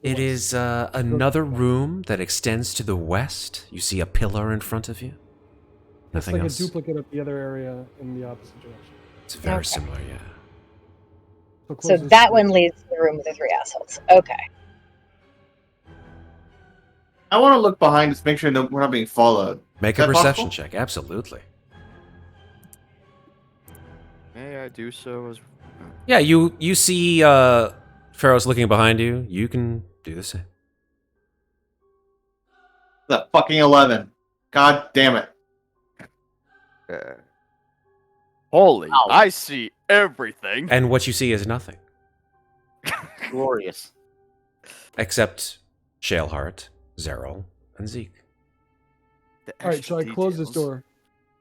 it is another room that extends to the west. You see a pillar in front of you. It's Nothing like else. a duplicate of the other area in the opposite direction. It's very Okay. similar, yeah. So close this that door. one leads to the room with the three assholes. Okay. I want to look behind us, make sure we're not being followed. Make Is a that perception possible? check, absolutely. may I do so as Yeah, you see Ferros looking behind you. You can do the same. The fucking 11. God damn it. Holy, Ow. I see everything. And what you see is nothing. Glorious. Except Shaleheart, Zeril, and Zeke. The All right, extra so I close this details. door.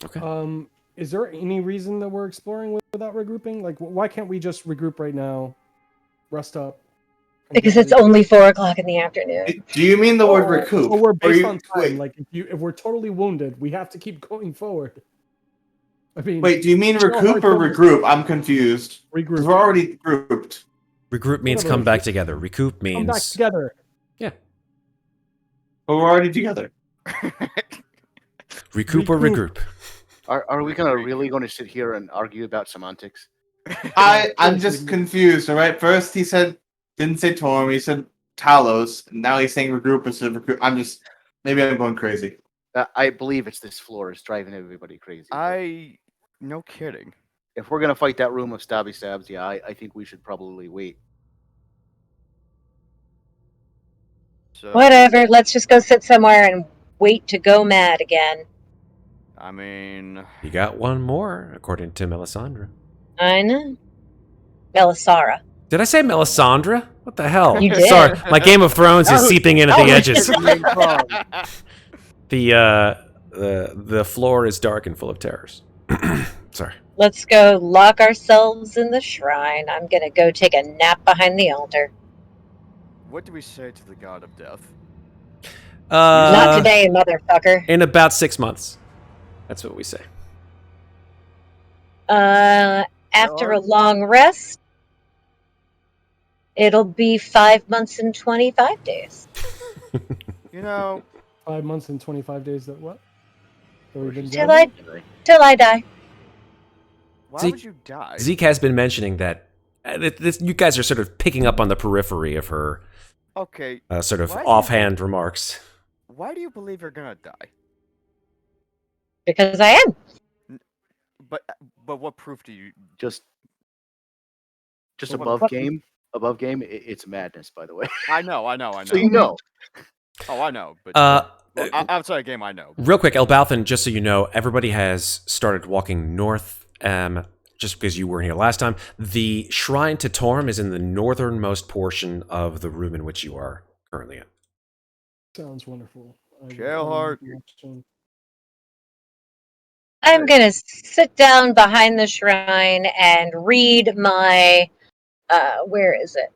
Okay. Is there any reason that we're exploring without regrouping? Like, why can't we just regroup right now, rest up? and Because get it's ready? only 4:00 in the afternoon. Do you mean the word Oh, recoup? So we're Or based you- on time. Wait, Like, if we're totally wounded, we have to keep going forward. I mean, wait, do you mean Shell recoup Heart or almost- regroup? I'm confused. Because regroup. we're already grouped. Regroup means Whatever. come back together. Recoup Come back means together. But we're already together. recoup or Recoup. regroup. Are we really going to sit here and argue about semantics? I'm just confused, alright? First he didn't say Torm, he said Talos. Now he's saying regroup instead of recruit. Maybe I'm going crazy. I believe it's this floor is driving everybody crazy. No kidding. If we're gonna fight that room of stabby stabs, yeah, I think we should probably wait. So, Whatever. Let's just go sit somewhere and wait to go mad again. I mean, You got one more, according to Melisandre. I know. Melisara. Did I say Melisandre? What the hell? You did. Sorry, my Game of Thrones is seeping in at the Oh. edges. Wrong. The floor is dark and full of terrors. Sorry. Let's go lock ourselves in the shrine. I'm gonna go take a nap behind the altar. What do we say to the god of death? Not today, motherfucker. In about 6 months. That's what we say. After a long rest, it'll be 5 months and 25 days. You know, 5 months and 25 days. That what? That we've been Till doing? Till I die. why Zeke- would you die? Zeke has been mentioning that you guys are sort of picking up on the periphery of her Okay, sort of Why do you- offhand remarks. why do you believe you're gonna die? Because I am. But what proof do you? Just Well, above what- game, it's madness. By the way, I know. so you know. Oh, I know. But well, outside of game, I know. Real quick, Elbauthin, just so you know, everybody has started walking north. Just because you weren't here last time, the shrine to Torm is in the northernmost portion of the room in which you are currently in. Sounds wonderful. Jailheart. I'm gonna sit down behind the shrine and read my where is it?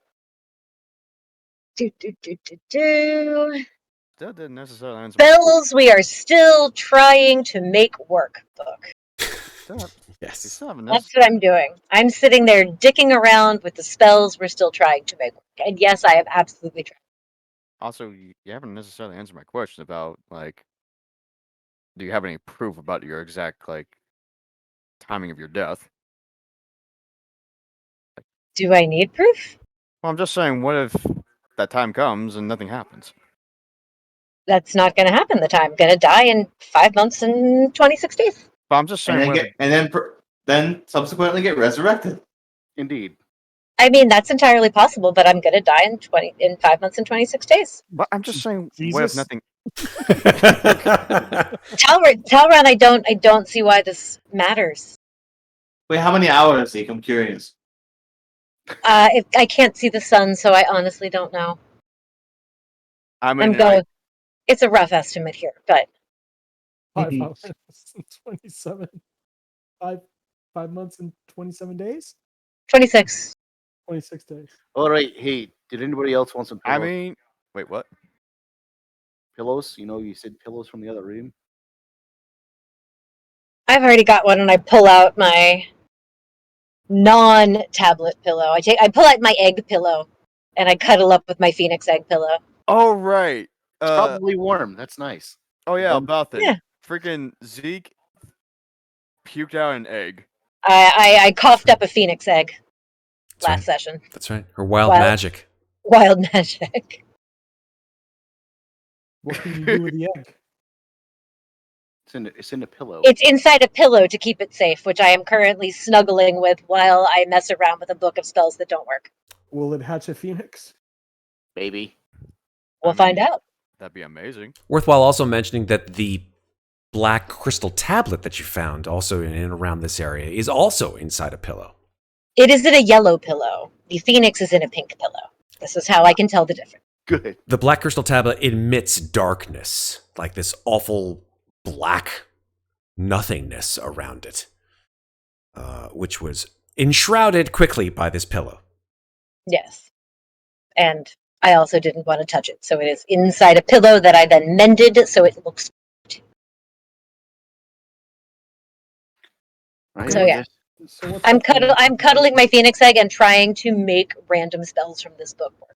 That didn't necessarily answer. Spells we are still trying to make work book. You Yes. still haven't That's what I'm doing. I'm sitting there dicking around with the spells we're still trying to make work. And yes, I have absolutely tried. Also, you haven't necessarily answered my question about like, do you have any proof about your exact like timing of your death? Do I need proof? Well, I'm just saying, what if that time comes and nothing happens? That's not gonna happen. The time I'm gonna die in 5 months and 26 days. But I'm just saying, then subsequently get resurrected. Indeed. I mean, that's entirely possible, but I'm gonna die in 5 months and 26 days. but I'm just saying, what if Jesus. nothing? Talron, I don't see why this matters. Wait, how many hours, Zeke? I'm curious. If I can't see the sun, so I honestly don't know. I I'm mean, going. It's a rough estimate here, but 5 hours and 27. 5 months and 27 days? 26. 26 days. All right. Hey, did anybody else want some pillows? I mean, wait, what? Pillows? You know, you said pillows from the other room. I've already got one, and I pull out my non-tablet pillow. I pull out my egg pillow, and I cuddle up with my phoenix egg pillow. Oh right. It's probably warm. That's nice. Oh yeah, Um, about that. yeah. Freaking Zeke puked out an egg. I coughed up a phoenix egg That's last right. session. That's right. Her wild Well- magic. Wild magic. What can you do with the egg? It's in a pillow. It's inside a pillow to keep it safe, which I am currently snuggling with while I mess around with a book of spells that don't work. Will it hatch a phoenix? Baby. We'll find out. That'd be amazing. Worthwhile also mentioning that the black crystal tablet that you found also in and around this area is also inside a pillow. It is in a yellow pillow. The phoenix is in a pink pillow. This is how I can tell the difference. Good. The black crystal tablet emits darkness, like this awful black nothingness around it, which was enshrouded quickly by this pillow. Yes. And I also didn't want to touch it, so it is inside a pillow that I then mended so it looks. Right, So, I yeah. guess. So what's I'm the plan? cuddling my phoenix egg and trying to make random spells from this book work.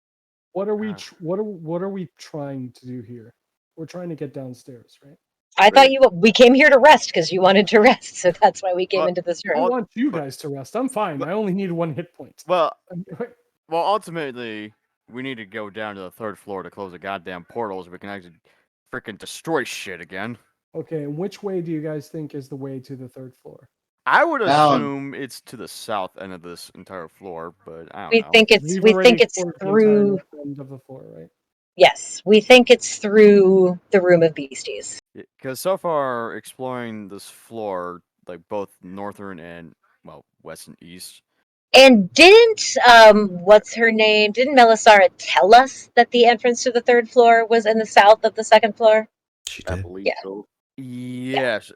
What are we? What are we trying to do here? We're trying to get downstairs, right? I thought we came here to rest because you wanted to rest, so that's why we came Well, into this I room. want you but- guys to rest. I'm fine. but- I only need 1 hit point. Well, ultimately, we need to go down to the 3rd floor to close the goddamn portals. We can actually freaking destroy shit again. Okay, and which way do you guys think is the way to the 3rd floor? I would Down. assume it's to the south end of this entire floor, but I don't We know. think it's We've we already think it's explored the entire through. north end of the floor, right? Yes, we think it's through the room of beasties. Because so far, exploring this floor, like both northern and, well, west and east. And didn't what's her name? Didn't Melisara tell us that the entrance to the 3rd floor was in the south of the 2nd floor? She I did. believe Yeah. so. Yes.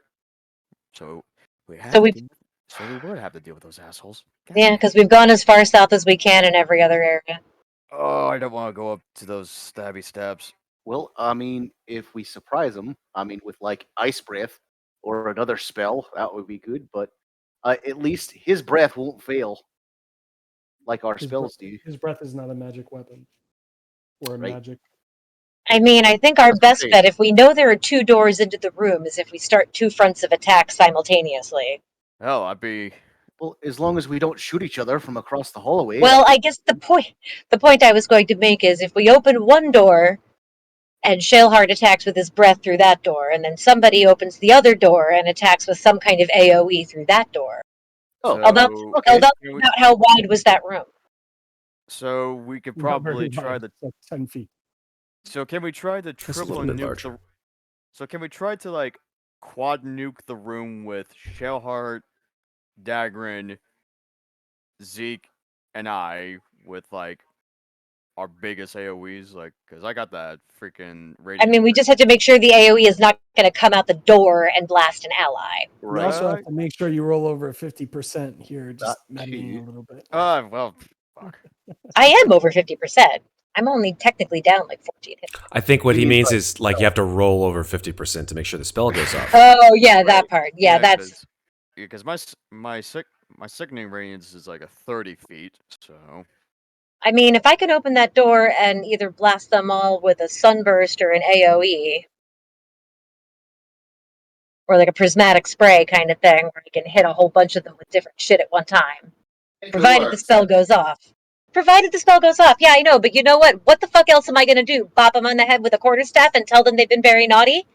So we have So to we deal, so we would have to deal with those assholes. God yeah, damn. because we've gone as far south as we can in every other area. Oh, I don't want to go up to those stabby stabs. Well, I mean, if we surprise him, I mean, with like ice breath or another spell, that would be good. But at least his breath won't fail like our His spells do, His breath is not a magic weapon or a Right. magic. I mean, I think our That's what I'm best saying. bet, if we know there are 2 doors into the room, is if we start 2 fronts of attack simultaneously. Hell, I'd be. Well, as long as we don't shoot each other from across the hallway. Well, I guess the point I was going to make is if we open one door and Shaleheart attacks with his breath through that door, and then somebody opens the other door and attacks with some kind of AoE through that door. Oh, Although, okay. although Can we- about how wide was that room? So we could Not very probably wide, try the. it's like 10 feet. So can we try the Just a triple little bit nuke larger. the? So can we try to like quad nuke the room with Shaleheart, Daggrin, Zeke, and I with like our biggest AOE's, like, because I got that freaking I radiant. mean, we just have to make sure the AoE is not going to come out the door and blast an ally. You Right. also have to make sure you roll over 50% here, just That meddling too. a little bit. Well, fuck. I am over 50%. I'm only technically down like 14 hits. I think what He he means means is like you have to roll over 50% to make sure the spell goes off. Oh, yeah, that part. Yeah, that's. Because my sickening radiance is like a 30 feet, so I mean, if I can open that door and either blast them all with a sunburst or an AoE, or like a prismatic spray kind of thing, where I can hit a whole bunch of them with different shit at one time, provided the spell goes off. Provided the spell goes off. Yeah, I know, but you know what? What the fuck else am I gonna do? Bop them on the head with a quarterstaff and tell them they've been very naughty?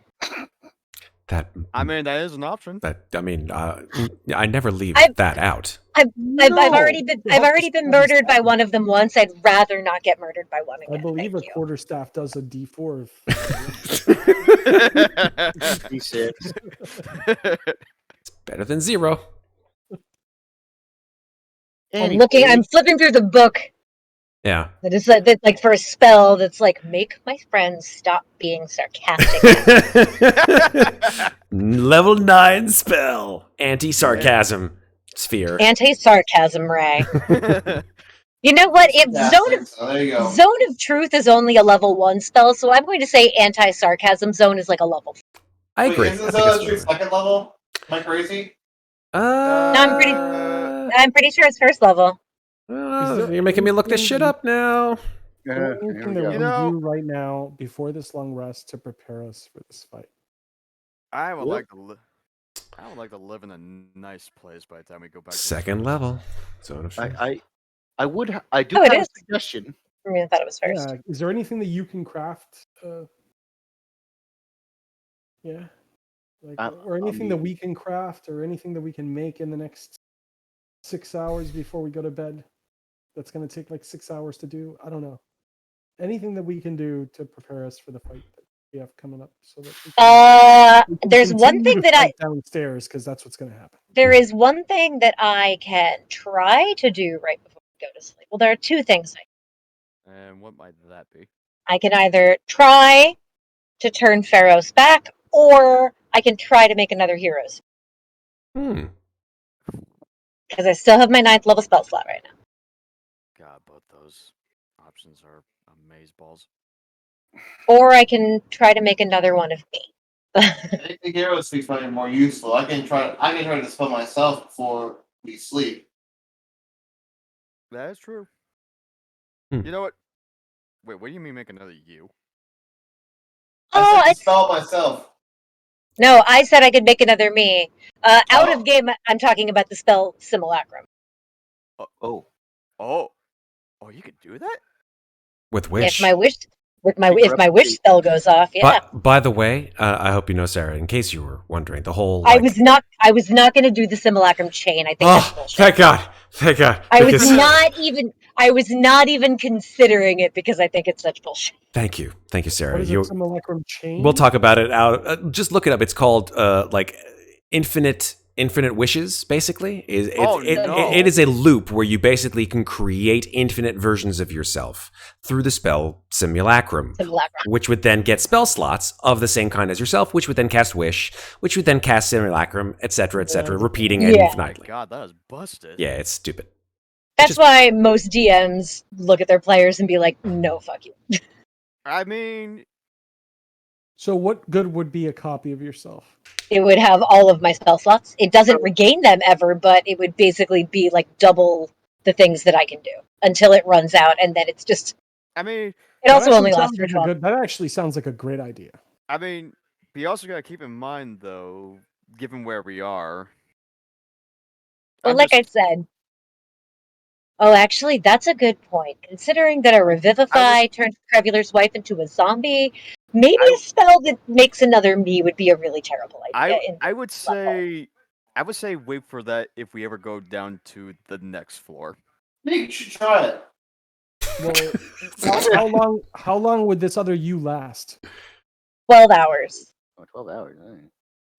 That I mean that is an option. I never leave I've- that out. I've already been You'll have to been stab murdered by yourself. one of them once. I'd rather not get murdered by one again. I believe Thank a you. quarterstaff does a D4. D6. Better than 0. I'm flipping through the book Yeah. that is that's like for a spell that's like make my friends stop being sarcastic. Level 9 spell. Anti-sarcasm sphere. Anti-sarcasm ray. You know what? If There you go. Zone of Truth is only a level 1 spell, so I'm going to say Anti-Sarcasm Zone is like a level 4. I agree. Wait, isn't I think that's your fair. second level? Am I crazy? I'm pretty sure it's first level. You're making me look this shit up now. Is there anything that we can do right now before this long rest to prepare us for this fight? I would like to live in a nice place by the time we go back. Second level. Zone of Truth. I do Oh, it have a is. suggestion. I mean, I thought it was first. Yeah. Is there anything that you can craft? Yeah. Like, or anything that we can craft, or anything that we can make in the next 6 hours before we go to bed. That's going to take like 6 hours to do. I don't know. Anything that we can do to prepare us for the fight that we have coming up, so that we can There's one continue thing to that fight downstairs, because that's what's going to happen. there is one thing that I can try to do right before we go to sleep. Well, there are 2 things. And what might that be? I can either try to turn Ferros back, or I can try to make another heroes. Because I still have my 9th level spell slot right now. God, both those options are amazeballs. Or I can try to make another one of me. I think heroes be finding more useful. I can try to spell myself before we sleep. That is true. Hmm. You know what? Wait, what do you mean make another you? I said to spell myself. No, I said I could make another me. Out of game, I'm talking about the spell Simulacrum. Oh, you could do that? With wish. If my wish spell goes off, yeah. But by the way, I hope you know, Sarah. In case you were wondering, the whole I was not going to do the simulacrum chain. I think that's bullshit. Thank God! Thank God! I was not even considering it because I think it's such bullshit. Thank you, Sarah. What is a simulacrum chain? We'll talk about it out. Just look it up. It's called like infinite wishes. Basically, it is a loop where you basically can create infinite versions of yourself through the spell simulacrum, which would then get spell slots of the same kind as yourself, which would then cast wish, which would then cast simulacrum, etc., repeating infinitely. God, that is busted. Yeah, it's stupid. That's why most DMs look at their players and be like, "No, fuck you." I mean, so what good would be a copy of yourself? It would have all of my spell slots. It doesn't regain them ever, but it would basically be like double the things that I can do until it runs out, and then it's just. I mean, it also only lasts for 12. That actually sounds like a great idea. I mean, we also gotta keep in mind, though, given where we are. Well, I said. Oh, actually, that's a good point. Considering that a Revivify turns Crevular's wife into a zombie, maybe a spell that makes another me would be a really terrible idea. I would say wait for that if we ever go down to the next floor. You should try it. Well, how long would this other you last? 12 hours. Oh, 12 hours. All right.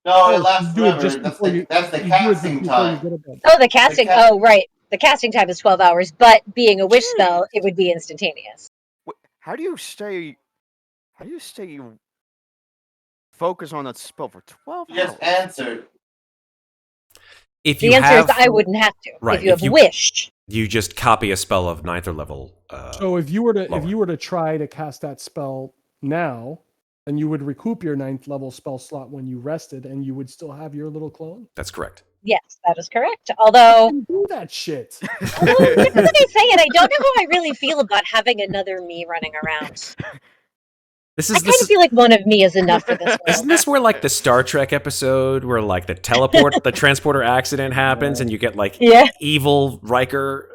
No, it lasts do it forever. just before That's the casting time. Oh, the casting. Oh, right. The casting time is 12 hours, but being a wish spell, it would be instantaneous. How do you stay focused on that spell for 12 hours? Just answered. The answer is I wouldn't have to. Right, if you have wished. You just copy a spell of 9th or level. So if you were to try to cast that spell now, then you would recoup your 9th level spell slot when you rested, and you would still have your little clone. That's correct. Yes, that is correct. Although do that shit. Although, now that I say it, I don't know how I really feel about having another me running around. I kind of feel like one of me is enough for this world. Isn't this where like the Star Trek episode where like the transporter accident happens and you get like evil Riker?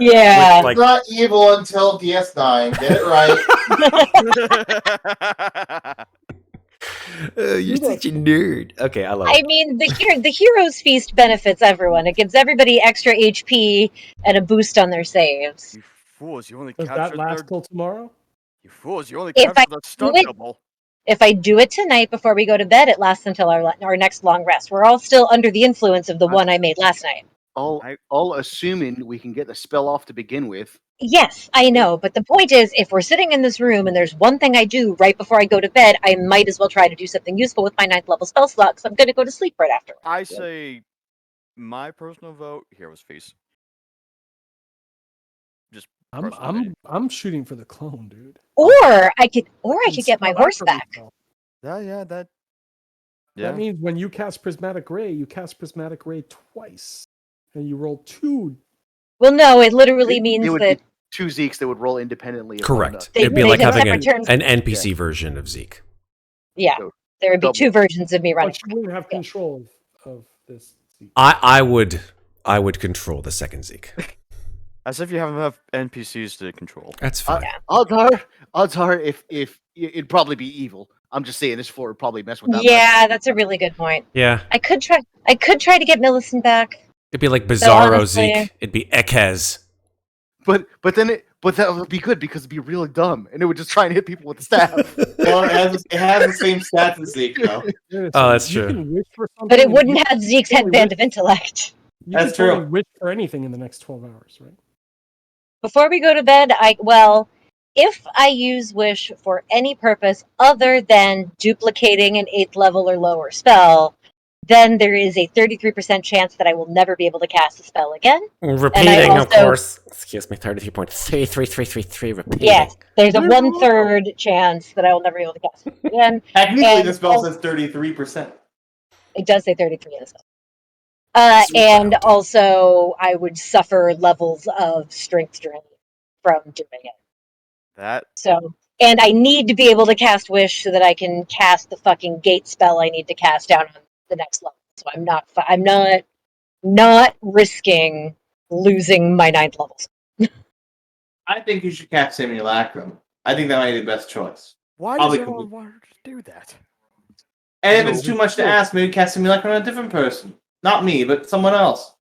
Yeah, it's not evil until DS9. Get it right. You're such a nerd. Okay, I love it. I mean, the Hero's Feast benefits everyone. It gives everybody extra HP and a boost on their saves. You fools! You only Does captured that last till tomorrow? You fools! You only captured the stunt double. If I do it tonight before we go to bed, it lasts until our next long rest. We're all still under the influence of the one I made last night. All assuming we can get the spell off to begin with. Yes, I know, but the point is, if we're sitting in this room and there's one thing I do right before I go to bed, I might as well try to do something useful with my 9th level spell slot, because I'm going to go to sleep right after. I say, my personal vote, Hero's Feast. Just I'm shooting for the clone, dude. Or I could get my horse back. That means when you cast Prismatic Ray, you cast Prismatic Ray twice, and you roll 2. Well, no, it literally means that 2 Zekes that would roll independently. Correct. It'd be like having an NPC version of Zeke. Yeah, there would be 2 versions of me running. But you wouldn't have control of this Zeke. I would control the second Zeke. As if you have enough NPCs to control. That's fine. Odds are, if it'd probably be evil. I'm just saying this floor would probably mess with that. Yeah, that's a really good point. Yeah, I could try to get Millicent back. It'd be like Bizarro Zeke. It'd be Ekhez. But that would be good because it'd be really dumb, and it would just try and hit people with the staff. Well, it has the same stats as Zeke, though. Oh, that's true. But it wouldn't have Zeke's headband of intellect. That's true. Wish for anything in the next 12 hours, right? Before we go to bed, if I use Wish for any purpose other than duplicating an 8th level or lower spell, then there is a 33% chance that I will never be able to cast the spell again. Repeating, of course. Excuse me, 33.33333 repeating. Yes, there's a 1/3 chance that I will never be able to cast it again. Technically, the spell says 33%. It does say 33 in the spell. And also, I would suffer levels of strength drain from doing it. And I need to be able to cast Wish so that I can cast the fucking gate spell I need to cast down on the next level. So I'm not risking losing my 9th levels. I think you should cast Simulacrum. I think that might be the best choice. Why I'll does be everyone complete- want to do that? And No, if it's too much to ask, maybe cast Simulacrum on a different person. Not me, but someone else.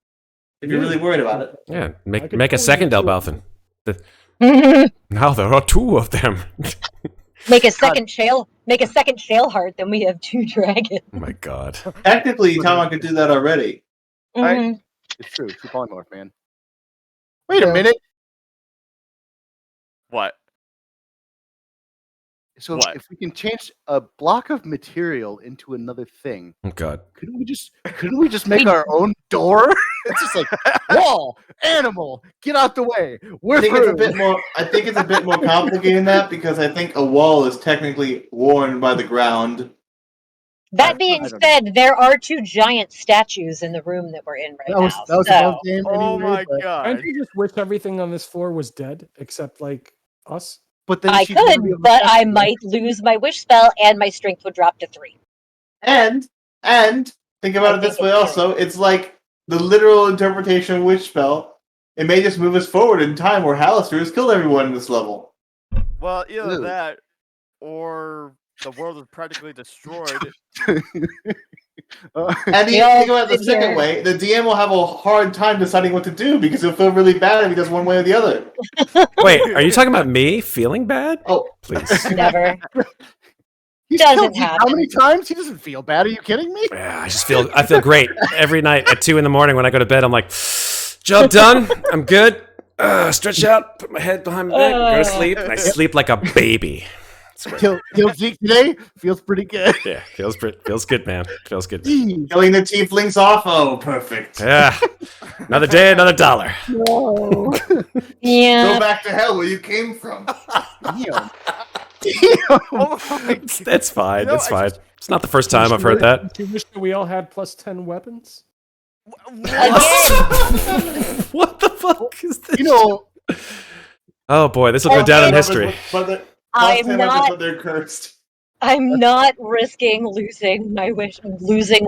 If you're Me. really worried about it. Yeah, I make could a totally second do two. Elbauthin. Now there are two of them. Make a second shale heart, then we have 2 dragons. Oh my god. Technically, Talron could do that already. Right. Mhm. It's true. It's polymorph, man. Wait True. a minute. What? So What? if we can change a block of material into another thing, Oh god. couldn't we just make our own door? It's just like wall, animal, get out the way. We're I think it's a through. bit more. I think it's a bit more complicated than that because I think a wall is technically worn by the ground. That being I don't said, there are 2 giant statues in the room that we're in right That was now. that was so- above game. Oh anyway, my but, god. Can't you just wish everything on this floor was dead except like us? but then I she'd could, never be able to but cast I it. might lose my wish spell and my strength would drop to 3. And think about it this way also. It's like the literal interpretation of Witch Spell. It may just move us forward in time where Halaster has killed everyone in this level. Well, either Ew. that or the world is practically destroyed. And Yeah, think about it the good second here. way. The DM will have a hard time deciding what to do because he'll feel really bad if he does one way or the other. Wait, are you talking about me feeling bad? Oh, Please. Never. He's Doesn't killed Zeke how happen. many times? He doesn't feel bad. Are you kidding me? Yeah, I feel great every night at 2 in the morning when I go to bed. I'm like, job done. I'm good. Stretch out, put my head behind my back, go to sleep, and I sleep like a baby. It's great. Kill Zeke today feels pretty good. Yeah, feels good, man. Feels good. killing the tieflings off. Oh, perfect. Yeah, another day, another dollar. No. Yeah. Go back to hell where you came from. Damn. Oh my god. That's fine. You know, That's I fine. just- It's not the first time I've heard that. Do you wish that we all had plus 10 weapons? Again. What the fuck is this? You know, Oh boy, this will go down in history. I'm not- But they're cursed. I'm not risking losing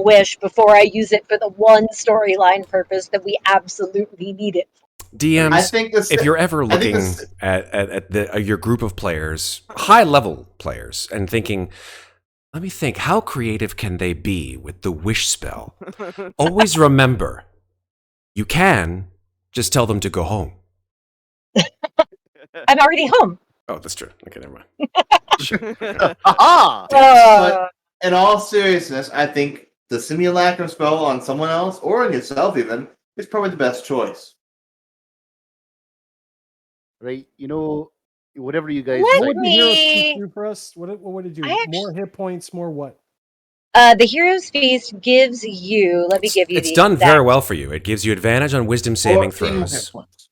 wish before I use it for the one storyline purpose that we absolutely need it. I DMs, think this. if you're ever I think looking this- at your group of players, high level players, and thinking, let me think, how creative can they be with the wish spell? Always remember, you can just tell them to go home. I'm already home. Oh, that's true. Okay, never mind. aha! But in all seriousness, I think the simulacrum spell on someone else or on yourself even is probably the best choice. Right? You know, whatever you guys Let like. What would the hero's me- feast do for us? What would it do? I More hit points, more what? The hero's feast gives you. Let me give you. It's the done exact- very well for you. It gives you advantage on wisdom saving 14 hit throws. points.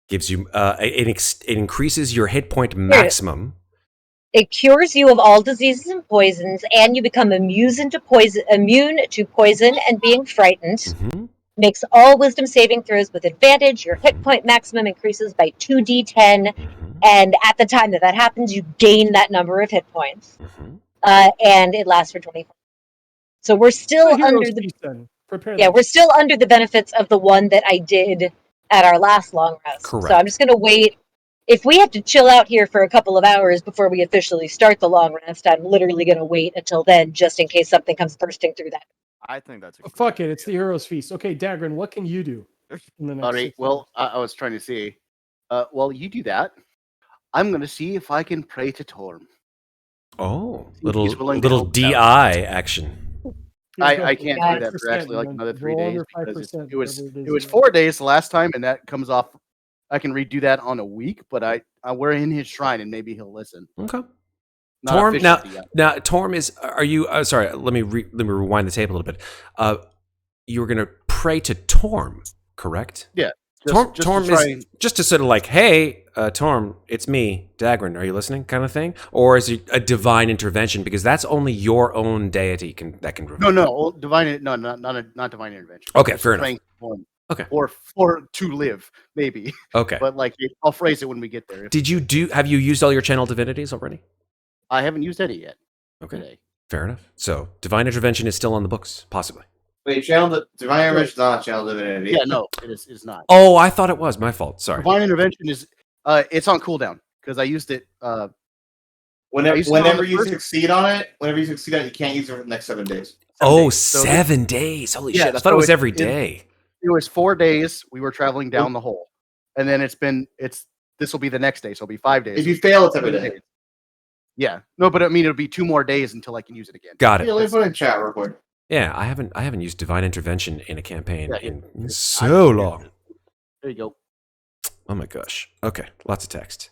Gives you it increases your hit point maximum. It cures you of all diseases and poisons, and you become immune to poison and being frightened. Mhm. Makes all wisdom saving throws with advantage. Your hit point maximum increases by 2d10, Mhm. and at the time that happens, you gain that number of hit points. Mhm. And it lasts for 24. So we're still The hero's under the feast, then. Prepare yeah, them. we're still under the benefits of the one that I did at our last long rest. Correct. So I'm just gonna wait. If we have to chill out here for a couple of hours before we officially start the long rest, I'm literally gonna wait until then, just in case something comes bursting through that. I think that's a good Fuck it, idea. it's the hero's feast. Okay, Daggrin, what can you do? In the next All right. 6 Well, I was trying to say, while you do that, I'm going to see if I can pray to Torm. Oh, See if he's willing to little help us DI action. I can't do that 5%, for actually like and another then 3 roll days under because 5%, it was whatever it was is. 4 days the last time, and that comes off. I can redo that on a week, but we're in his shrine, and maybe he'll listen. Okay. Not Torm, officially yet. Now, Torm is. Are you? Sorry. Let me rewind the tape a little bit. You were going to pray to Torm, correct? Yeah. Torm to try is and- just to sort of like, hey, Torm, it's me, Daggrin. Are you listening? Kind of thing, or is it a divine intervention? Because that's only your own deity that can. No, divine. No, not divine intervention. Okay, Just fair enough. praying for Torm. Okay. Or to live, maybe. Okay. But like, I'll phrase it when we get there. Have you used all your channel divinities already? I haven't used any yet Okay. today. Fair enough. So divine intervention is still on the books, possibly. Wait, divine intervention is not channel divinity. Yeah, no, it is not. Oh, I thought it was my fault. Sorry. Divine intervention is It's on cooldown because I used it. Whenever, used it on the whenever you first- succeed on it, you can't use it for the next 7 days. Oh, days. So 7 days. Holy Yeah, shit. I thought it so was every it- day. It was 4 days. We were traveling down the hole, and then this will be the next day, so it'll be 5 days. If you fail, it's every day. Yeah, no, but I mean it'll be 2 more days until I can use it again. Got Yeah, it. let me put it in chat real quick. Yeah, I haven't used divine intervention in a campaign Yeah, in so long. There you go. Oh my gosh. Okay, lots of text.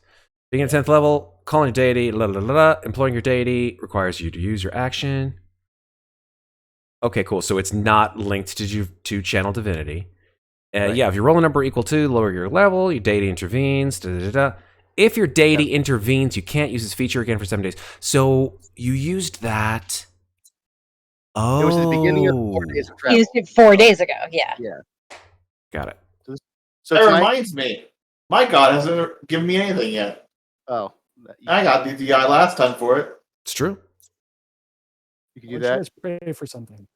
Being at 10th level, calling a deity, la la la la. Employing your deity requires you to use your action. Okay, cool. So it's not linked to channel divinity. Right. Yeah, if you roll a number equal to, lower your level, your deity intervenes. Da, da, da, da. If your deity intervenes, you can't use this feature again for 7 days. So you used that. Oh, It was at the beginning of the 4 days of travel. Used it 4 days ago. Yeah. got it. So That tonight, reminds me, my god hasn't given me anything yet. I got the DI last time for it. It's true. you can Why do don't you that. guys pray for something?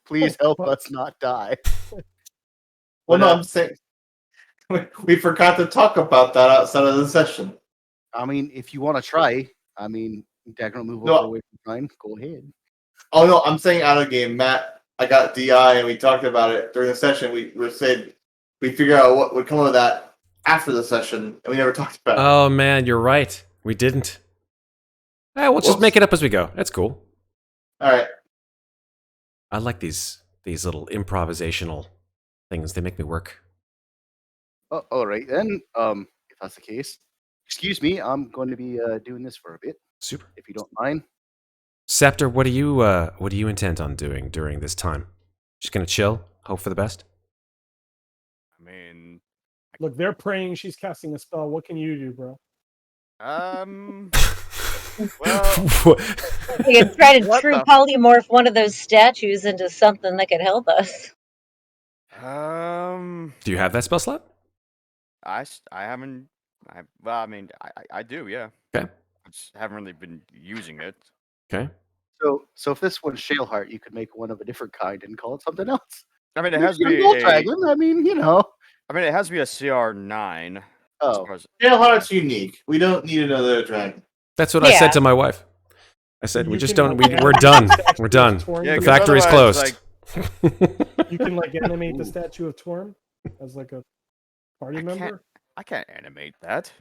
Please help us not die. Well, But, no, I'm saying we forgot to talk about that outside of the session. I mean, if you want to try, I mean, Daggrin move No. over away from time. Go ahead. Oh no, I'm saying out of game, Matt. I got DI, and we talked about it during the session. We said we figure out what would come of that after the session, and we never talked about it. Oh man, you're right. We didn't. We'll just Whoops. make it up as we go. That's cool. All right. I like these little improvisational things. They make me work. Oh, all right then. If that's the case, excuse me. I'm going to be doing this for a bit, Super. if you don't mind. Septur, what do you intend on doing during this time? Just gonna chill, hope for the best. I mean, Look, they're praying. She's casting a spell. What can you do, bro? well, We could try to What true the- polymorph one of those statues into something that could help us. Do you have that spell slot? I haven't. Well, I mean, I do, yeah. Okay. I just haven't really been using it. Okay. So if this one's Shaleheart, you could make one of a different kind and call it something else. I mean, it has to be Gold a. Dragon. I mean, you know. I mean, it has to be a CR9. As Oh, far as, Tailheart's unique. We don't need another dragon. That's what I Yeah. said to my wife. I said we You just can, don't. like, We're done. statue We're of done. Torm. Yeah, The 'cause factory's otherwise, closed. You can like animate the statue of Torm as like a party I can't- member. I can't animate that.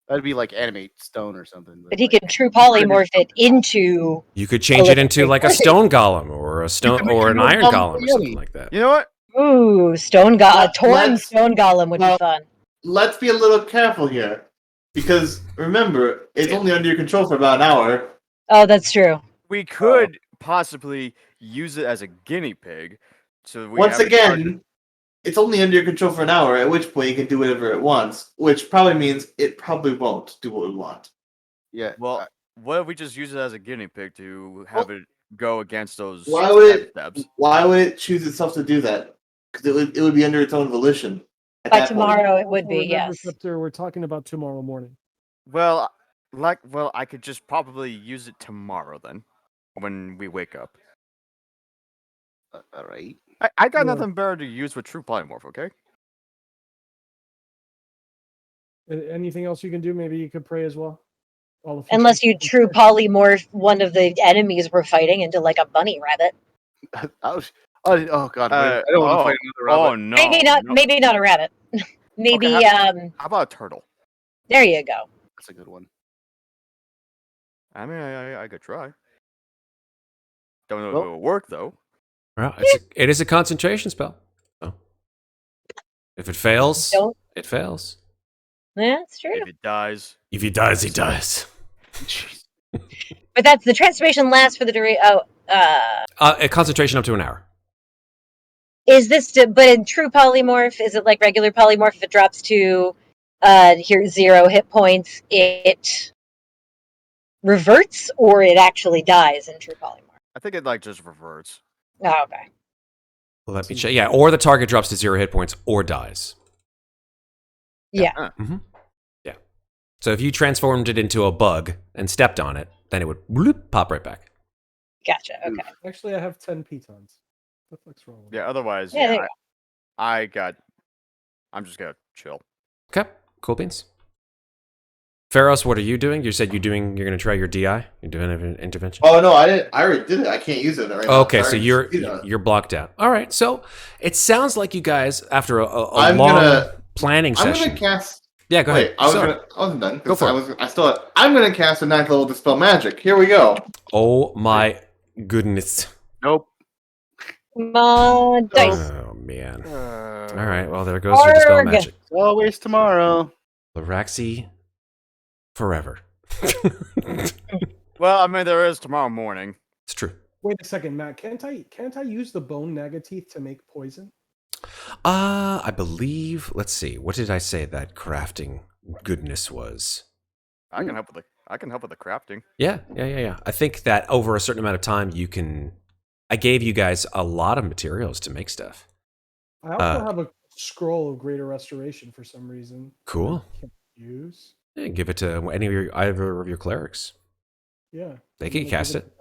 that'd be like animate stone or something. But he could true polymorph it into. You could change it into like a stone golem or a stone make or your an own iron golem golem or Yeti. something like that. You know what? Ooh, stone golem. Torm let's- stone golem would be fun. Let's be a little careful here, because remember, it's only under your control for about an hour. Oh, that's true. We could possibly use it as a guinea pig. So we Once have a target- again, it's only under your control for an hour, at which point you can do whatever it wants, which probably means it probably won't do what we want. Yeah. Well, what if we just use it as a guinea pig to have it go against those Why would steps? Why would it choose itself to do that? Because it would be under its own volition. At By that point. tomorrow, it would be, Remember, yes. Septur, we're talking about tomorrow morning. Well, I could just probably use it tomorrow then, when we wake up. All right. I got Yeah. nothing better to use with True Polymorph, okay? Anything else you can do? Maybe you could pray as well. All the Unless you features- true polymorph one of the enemies we're fighting into like a bunny rabbit. Oh god, wait, I don't want to fight another Oh rabbit. no! Maybe not a rabbit. Maybe Okay, How about a turtle? there you go. That's a good one. I mean, I could try. Don't know Well- if it'll work though. Well, it is a concentration spell. So if it fails, Don't. it fails. Yeah, that's true. If it dies, If he dies, he dies. Jeez. But that's the transformation lasts for the duration. Oh, A concentration up to an hour. is this? But in true polymorph, is it like regular polymorph? If it drops to here 0 hit points, it reverts, or it actually dies in true polymorph. I think it like just reverts. Oh, okay. Let me check. Yeah, or the target drops to 0 hit points or dies. Yeah. Yeah. So if you transformed it into a bug and stepped on it, then it would bloop, pop right back. Gotcha. Okay. Actually, I have 10 pitons. What the fuck's wrong with Yeah. Otherwise, Yeah, there you I'm just gonna chill. Okay. Cool beans. Ferros, what are you doing? You said you're going to try your DI? You're doing an intervention? Oh no, I didn't. I already did it. I can't use it right now. Okay, so Sorry. you're blocked out. All right, so it sounds like you guys, after a I'm long gonna- planning I'm session. gonna cast. Yeah, go Wait, ahead. I wasn't done. Go for it. I'm gonna cast a 9th level Dispel Magic. Here we go. Oh my goodness. Nope. Come on, dice. Oh man. Uh, All right, well there goes your dispel Arg. magic. It's always tomorrow. Laraxi forever. Well, I mean, there is tomorrow morning. It's true. Wait a second, Matt. Can't I use the bone negateeth to make poison? I believe, let's see. What did I say that crafting goodness was? I can help with the crafting. Yeah. I think that over a certain amount of time you can I gave you guys a lot of materials to make stuff. I also have a scroll of greater restoration for some reason. Cool. Can't use. Yeah, give it to either of your clerics. Yeah. They I'm can gonna cast give it.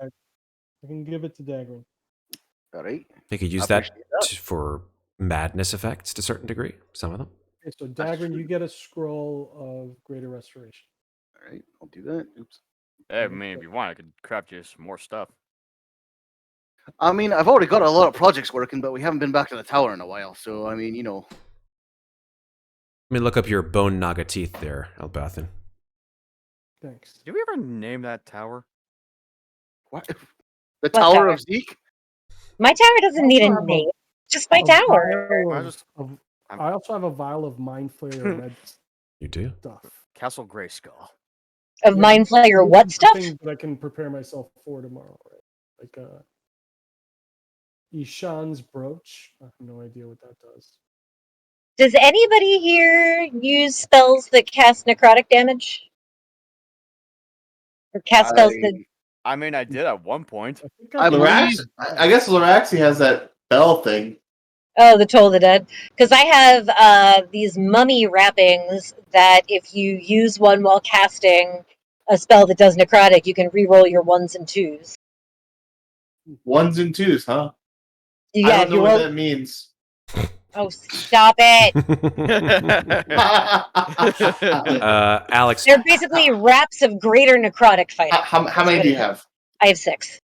I can give it to Daggrin. All right. They could use I that appreciate that. for madness effects to a certain degree. Some of them. Okay, so Daggrin, you get a scroll of greater restoration. All right. I'll do that. Oops. Hey, I mean, if you want, I could craft you some more stuff. I mean, I've already got a lot of projects working, but we haven't been back to the tower in a while. So I mean, you know. Let me look up your bone naga teeth there, Elbauthin. Thanks. Did we ever name that tower? What? The What Tower tower? of Zeke? My tower doesn't need a have a- name. It's just my A tower. vial I of- just- of- I'm- I also have a vial of Mind Flayer red You do? stuff. Castle Grayskull. Of Yeah, Mind Flayer, these what are stuff? Things that I can prepare myself for tomorrow, right? Like Ishan's brooch. I have no idea what that does. Does anybody here use spells that cast necrotic damage? Or cast spells that I mean, I did at one point. I think I I believe- I guess Laraxi has that bell thing. Oh, the Toll of the Dead. Because I have these mummy wrappings that if you use one while casting a spell that does necrotic, you can re-roll your 1s and 2s. 1s and 2s, huh? I Yeah, don't if know you what roll. that means. Oh, stop it! Alex, They're basically wraps of greater necrotic fighting. How many do you have? I have 6.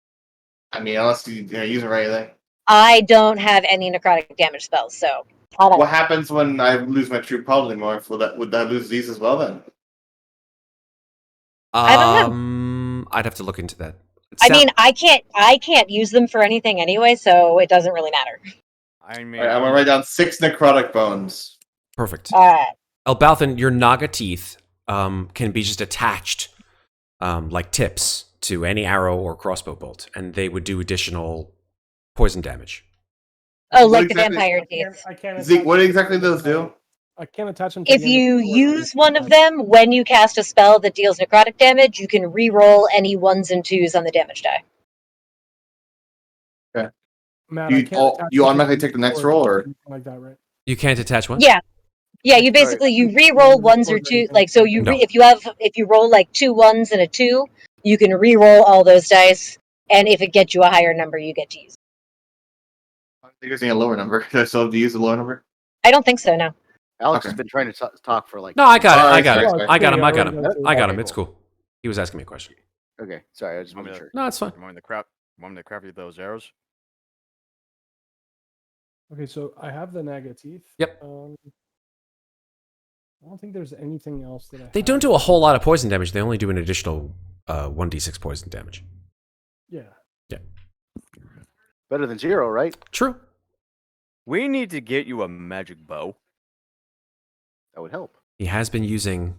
I mean, unless you use it right there. I don't have any necrotic damage spells, so I don't. What happens when I lose my true polymorph? Would that lose these as well then? I don't know. I'd have to look into that. I mean, I can't use them for anything anyway, so it doesn't really matter. I mean, Alright, I'm gonna write down 6 necrotic bones. perfect. Alright. Elbauthin, your naga teeth can be just attached like tips to any arrow or crossbow bolt, and they would do additional poison damage. Oh, What like the exactly- vampire I teeth. can't Zeke, attach what them exactly to the those do? I can't attach them to If the end of you the sword. use one of them when you cast a spell that deals necrotic damage, you can re-roll any 1s and 2s on the damage die. Matt, You- I can't oh, attach you them to automatically take the next sword roll, or- anything like that, right? You can't attach one? Yeah. Yeah, you basically you re-roll 1s or 2s. Like so you No. if you roll like 2 1s and a 2, you can re-roll all those dice, and if it gets you a higher number, you get to use. You're using a lower number. Do I still have to use a lower number? I don't think so, no. Alex Okay. has been trying to talk for like. No, I got it. Alright, I got sorry. it. I got him. I got Yeah, him. already I got Okay, him. It's cool. He was asking me a question. Okay, sorry, I just Want me wasn't to- sure. No, it's fine. want me to craft you those arrows? Okay, so I have the naga teeth. Yep. I don't think there's anything else that I They don't do a whole lot of poison damage. They only do an additional 1d6 poison damage. Yeah. Better than 0, right? True. We need to get you a magic bow. That would help. He has been using,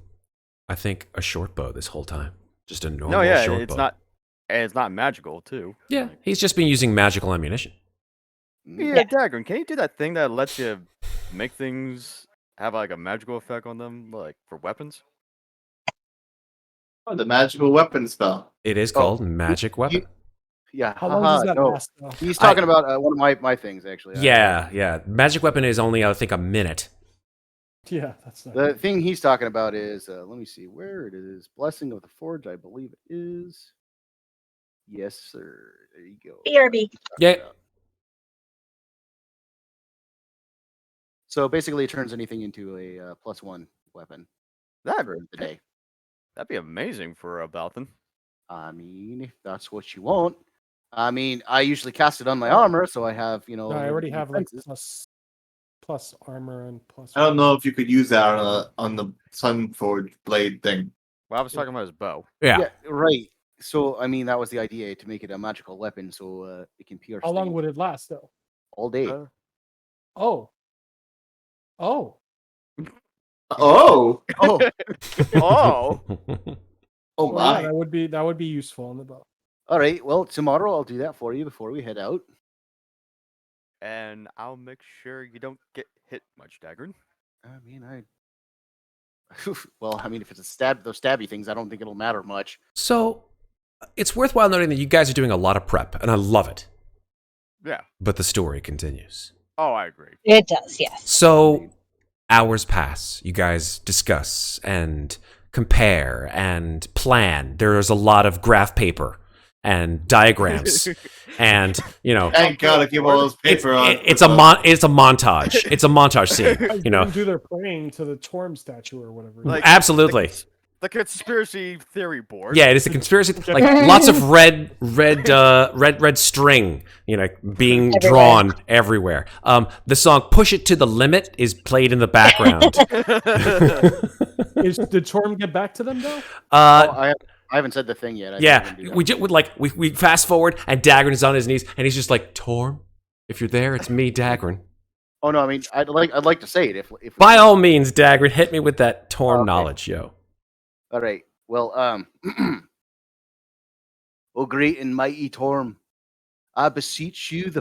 I think, a short bow this whole time. Just a normal No, yeah, short it's bow. not. And it's not magical too. Yeah, he's just been using magical ammunition. Mm. Yeah, Daggrin, can you do that thing that lets you make things have like a magical effect on them, like for weapons? Oh, the magical weapon spell. It is Oh, called magic weapon. Yeah, How long haha, does that no. last though? He's talking about one of my things, actually. Yeah. Magic weapon is only, I think, a minute. Yeah, that's not The thing he's talking about is, let me see where it is. Blessing of the Forge, I believe it is. Yes, sir. There you go. BRB. Yeah. So basically, it turns anything into a +1 weapon. That for the day. that'd be amazing for Elbauthin. I mean, if that's what you want. I mean, I usually cast it on my armor, so I have, you know. No, I already have like defenses. plus armor and plus. I don't know if you could use that on the Sunforge blade thing. Well, I was talking about his bow. Yeah. Right. So, I mean, that was the idea, to make it a magical weapon, so it can pierce. How long things would it last though? all day? Oh. Oh. Oh, Oh, Oh, oh Well, yeah, my! that would be useful on the bow. all right. Well, tomorrow I'll do that for you before we head out. and I'll make sure you don't get hit much, Daggrin. I mean, well, I mean, if it's those stabby things, I don't think it'll matter much. So, it's worthwhile noting that you guys are doing a lot of prep, and I love it. Yeah. But the story continues. Oh, I agree. It does, yes. So, hours pass. You guys discuss and compare and plan. There's a lot of graph paper and diagrams, and Thank God I give all those paper on. it's a montage. It's a montage scene. Do their praying to the Torm statue or whatever. Like- Absolutely. The conspiracy theory board. Yeah, it is a conspiracy. Like lots of red string, being Everywhere. drawn everywhere. The song "Push It to the Limit" is played in the background. Did Torm get back to them though? I haven't said the thing yet. I think Yeah, I'm gonna do that. we fast forward, and Daggrin is on his knees, and he's just like, "Torm, if you're there, it's me, Daggrin. Oh no, I mean, I'd like to say it if By all means, Daggrin, hit me with that Torm Okay. knowledge, yo." All right. Well, O great and mighty Torm, I beseech you for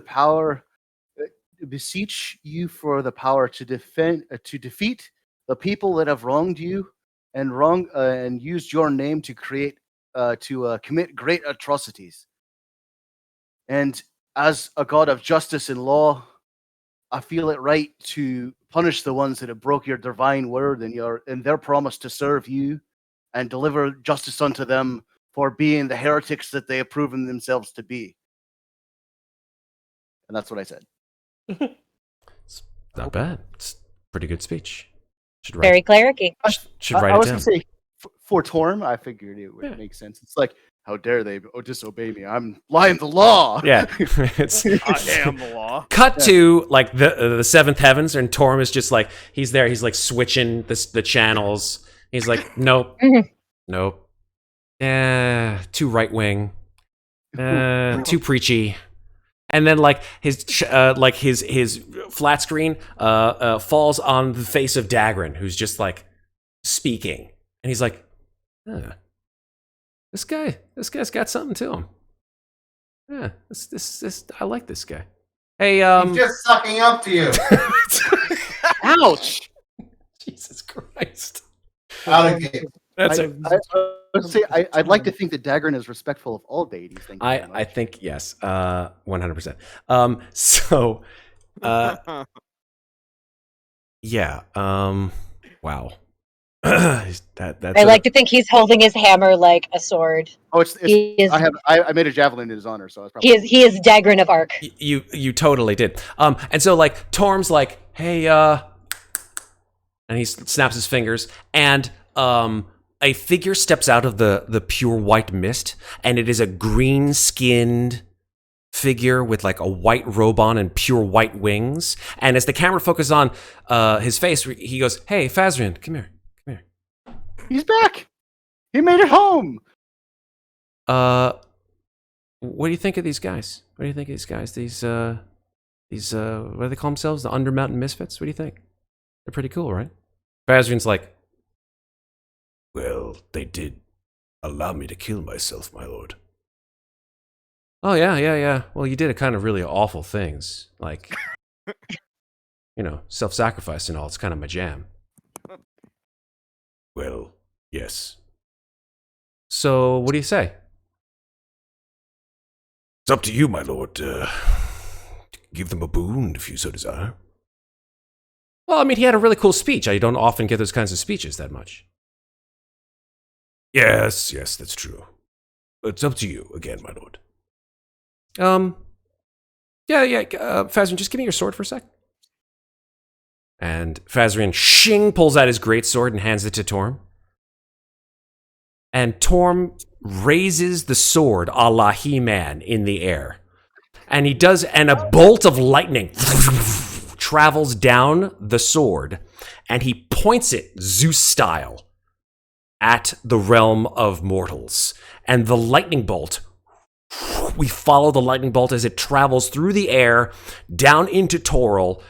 the power to defeat the people that have wronged you and used your name to commit great atrocities. And as a god of justice and law, I feel it right to punish the ones that have broke your divine word and their promise to serve you, and deliver justice unto them for being the heretics that they have proven themselves to be. And that's what I said. It's not bad. It's a pretty good speech. Should write. Very clericy. Should I write was it going down. to say, for Torm, I figured it would Yeah. make sense. It's like, how dare they disobey me? I'm lying the law. Yeah, it's I am the law. cut to like the seventh heavens, and Torm is just like he's there. He's like switching the channels. He's like, nope, nope. Too right wing. Too preachy. And then like his flat screen falls on the face of Daggrin, who's just like speaking, and he's like, this guy's got something to him. Yeah, this I like this guy. Hey, He's just sucking up to you. Ouch! Jesus Christ. Out of game. That's it. I'd like to think that Daggrin is respectful of all deities. Thank you very much. I think yes, 100%. So, yeah. Wow. That's I like to think he's holding his hammer like a sword. Oh, it's He is, I made a javelin in his honor, so it's probably he is Daggrin of Arc. you totally did. And so like Torm's like, hey, and he snaps his fingers, and a figure steps out of the pure white mist, and it is a green-skinned figure with like a white robe on and pure white wings. And as the camera focuses on his face, he goes, "Hey, Phasrian, come here." He's back. He made it home. What do you think of these guys? What do you think of these guys? These what do they call themselves? The Undermountain Misfits? What do you think? They're pretty cool, right? Phasrian's like, well, they did allow me to kill myself, my lord. Oh, yeah. Well, you did a kind of really awful things. Like, self-sacrifice and all. It's kind of my jam. Well, yes. So, what do you say? It's up to you, my lord. Give them a boon if you so desire. Well, I mean, he had a really cool speech. I don't often get those kinds of speeches that much. Yes, that's true. It's up to you again, my lord. Phasrian, just give me your sword for a sec. And Phasrian pulls out his great sword and hands it to Torm. And Torm raises the sword a la He-Man in the air. And he does, and a bolt of lightning travels down the sword, and he points it, Zeus style, at the realm of mortals. And the lightning bolt, we follow the lightning bolt as it travels through the air, down into Toril,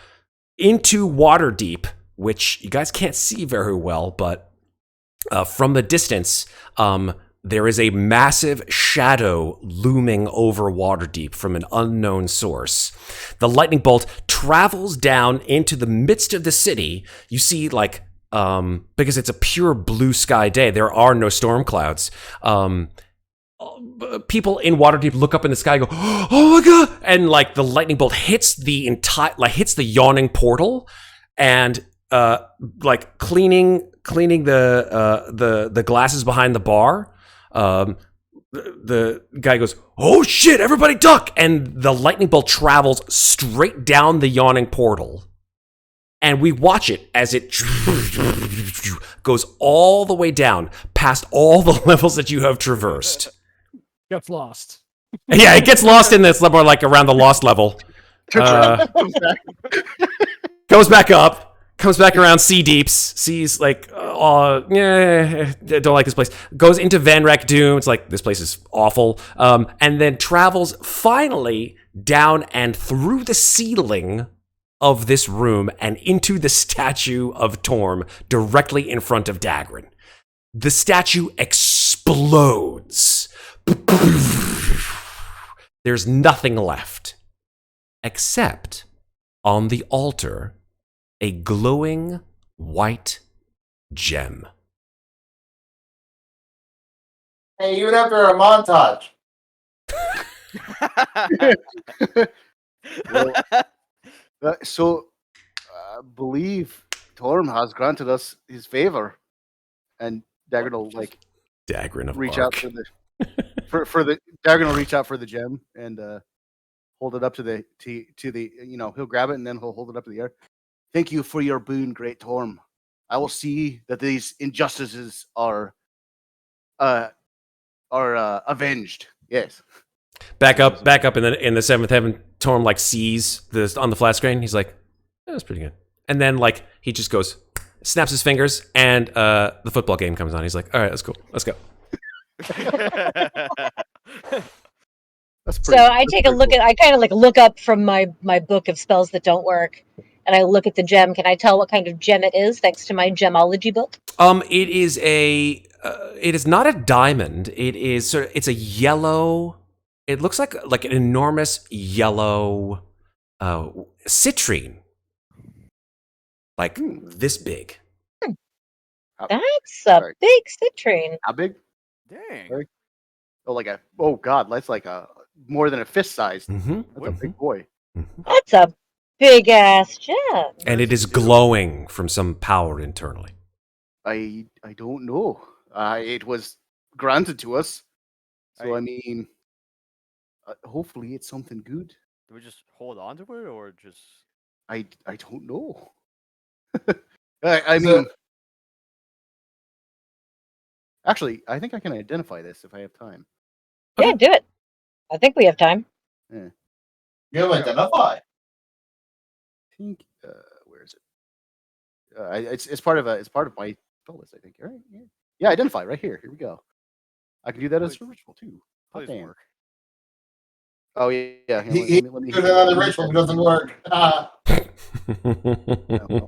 into Waterdeep, which you guys can't see very well, but from the distance, there is a massive shadow looming over Waterdeep from an unknown source. The lightning bolt travels down into the midst of the city. You see, like, because it's a pure blue sky day, there are no storm clouds. People in Waterdeep look up in the sky and go, "Oh my god!" And like the lightning bolt hits the yawning portal, and like cleaning the glasses behind the bar. The guy goes, "Oh shit, everybody duck!" And the lightning bolt travels straight down the yawning portal. And we watch it as it goes all the way down, past all the levels that you have traversed. Gets lost. Yeah, it gets lost in this level, like around the lost level. Goes back up. Comes back around Sea Deeps, sees like, don't like this place. Goes into Van Rek Doom. It's like, this place is awful. And then travels finally down and through the ceiling of this room and into the statue of Torm directly in front of Daggrin. The statue explodes. There's nothing left except on the altar a glowing white gem. Hey, even after a montage. So, I believe Torm has granted us his favor, and Daggrin will like Daggrin of reach Arc. out for the for the Daggrin will reach out for the gem and hold it up to the he'll grab it and then he'll hold it up to the air. Thank you for your boon, great Torm. I will see that these injustices are avenged. Yes. Back up in the seventh heaven. Torm like sees this on the flat screen. He's like, that's pretty good. And then like he just goes, snaps his fingers, and the football game comes on. He's like, all right, that's cool. Let's go. So I take a look at, I kind of like look up from my book of spells that don't work, and I look at the gem. Can I tell what kind of gem it is thanks to my gemology book? It is not a diamond. It's a yellow. It looks like an enormous yellow citrine, like this big. That's a big citrine. How big? Dang. Oh god, that's like a more than a fist size. Mm-hmm. That's a big boy. That's a big ass gem. And it is glowing from some power internally. I don't know. It was granted to us, so I mean, hopefully it's something good. Do we just hold on to it, or just? I don't know. I mean, actually, I think I can identify this if I have time. Yeah, do it. I think we have time. Yeah. You'll identify. I think where is it? It's part of my spell list. I think. Right? Yeah. Identify right here. Here we go. I can do that as a ritual too. Hot Please damn. work. Oh yeah. He Let me does another ritual, but it doesn't work.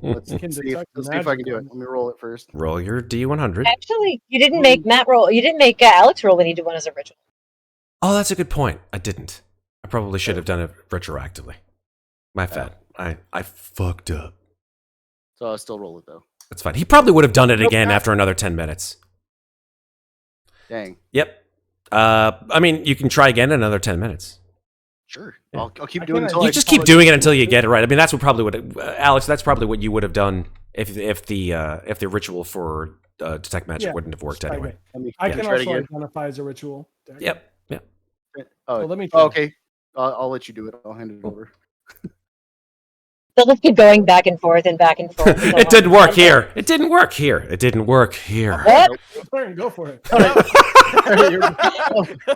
Let's Can see detect if I can do it. magic. Let me roll it first. Roll your D100. Actually, you didn't make Matt roll. You didn't make Alex roll when he did one as a ritual. Oh, that's a good point. I didn't. I probably should have done it retroactively. My bad. I fucked up. So I'll still roll it though. That's fine. He probably would have done it again after another 10 minutes. Dang. Yep. I mean, you can try again in another 10 minutes. Sure. Yeah. I'll keep doing it until You I just keep doing it until you get it right. I mean, that's what probably would Alex. That's probably what you would have done if the ritual for detect magic Yeah, wouldn't have worked try anyway. it. I can try it also again. identify as a ritual. Yep. Oh, So let me try. okay. I'll let you do it. I'll hand it over. They'll just keep going back and forth and back and forth. It didn't work here. It didn't work here. It didn't work here. What? Go for it.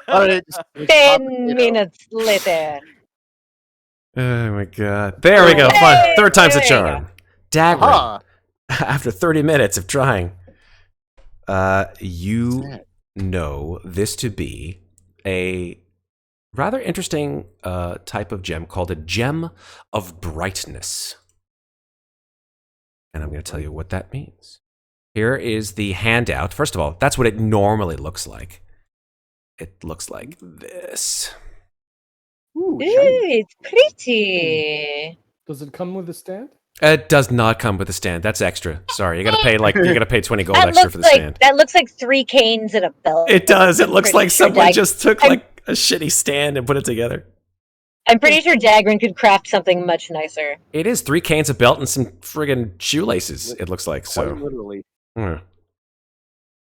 All right, 10 minutes later. Oh my god. There we go. Fine. Hey, Third time's a there you charm. Daggrin, Aha. after 30 minutes of trying, you know this to be a rather interesting type of gem called a gem of brightness. And I'm going to tell you what that means. Here is the handout. First of all, that's what it normally looks like. It looks like this. Ooh, shiny. Ooh, it's pretty. Does it come with a stand? It does not come with a stand. That's extra. Sorry, you gotta pay 20 gold That extra looks for the like stand. that looks like 3 canes and a belt. It does. It looks Pretty like sure someone Dag- just took I'm- like a shitty stand and put it together. I'm pretty sure Daggrin could craft something much nicer. It is 3 canes, a belt, and some friggin' shoelaces. It looks like Quite so. literally. Hmm.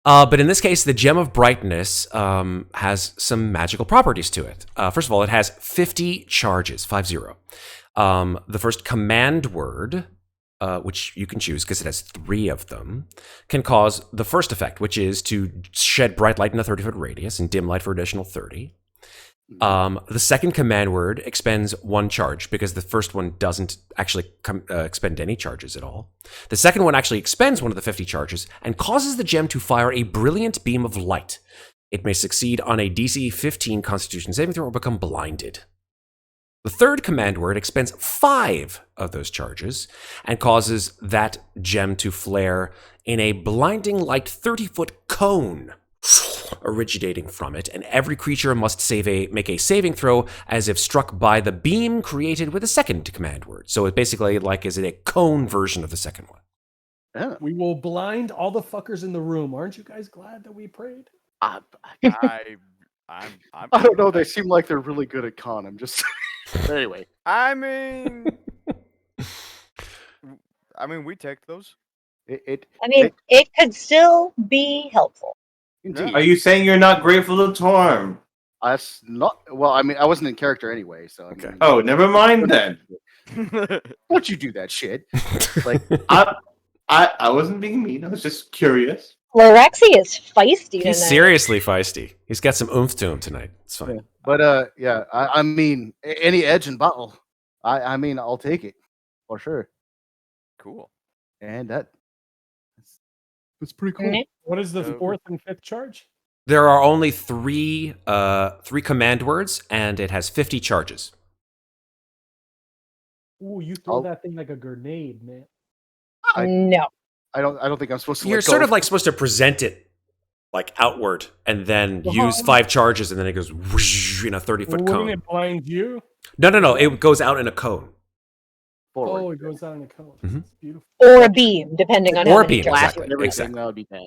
But in this case, the Gem of Brightness has some magical properties to it. First of all, it has 50 charges, 50. The first command word, which you can choose because it has 3 of them, can cause the first effect, which is to shed bright light in a 30-foot radius and dim light for additional 30. The second command word expends 1 charge because the first one doesn't actually expend any charges at all. The second one actually expends one of the 50 charges and causes the gem to fire a brilliant beam of light. It may succeed on a DC 15 Constitution saving throw or become blinded. The third command word expends 5 of those charges and causes that gem to flare in a blinding light 30-foot cone originating from it, and every creature must make a saving throw as if struck by the beam created with a second command word. So it basically is it a cone version of the second one. Yeah. We will blind all the fuckers in the room. Aren't you guys glad that we prayed? I I'm don't know. They seem like they're really good at con. I'm just. Anyway. I mean, we take those. It could still be helpful. Indeed. Are you saying you're not grateful to Torm? That's not. Well, I mean, I wasn't in character anyway, so. Okay. Oh, never mind then. What'd you do that shit? Like, I wasn't being mean. I was just curious. Lorexi is feisty He's tonight. seriously feisty. He's got some oomph to him tonight. It's fine. but yeah. I mean, any edge in battle. I mean, I'll take it for sure. Cool. And that's pretty cool. Mhm. What is the Oh. 4th and 5th charge? There are only 3 command words, and it has 50 charges. Ooh, you throw I'll- that thing like a grenade, man. No. I don't think I'm supposed to. You're let sort go. of like supposed to present it like outward, and then use 5 charges, and then it goes whoosh in a 30-foot Wouldn't cone. it blind you? No. It goes out in a cone. forward. Oh, it goes down in a cone. Mhm. It's beautiful. Or a beam, depending on Or how a many beam, charges Blast you and have. everything, exactly. that would be bad.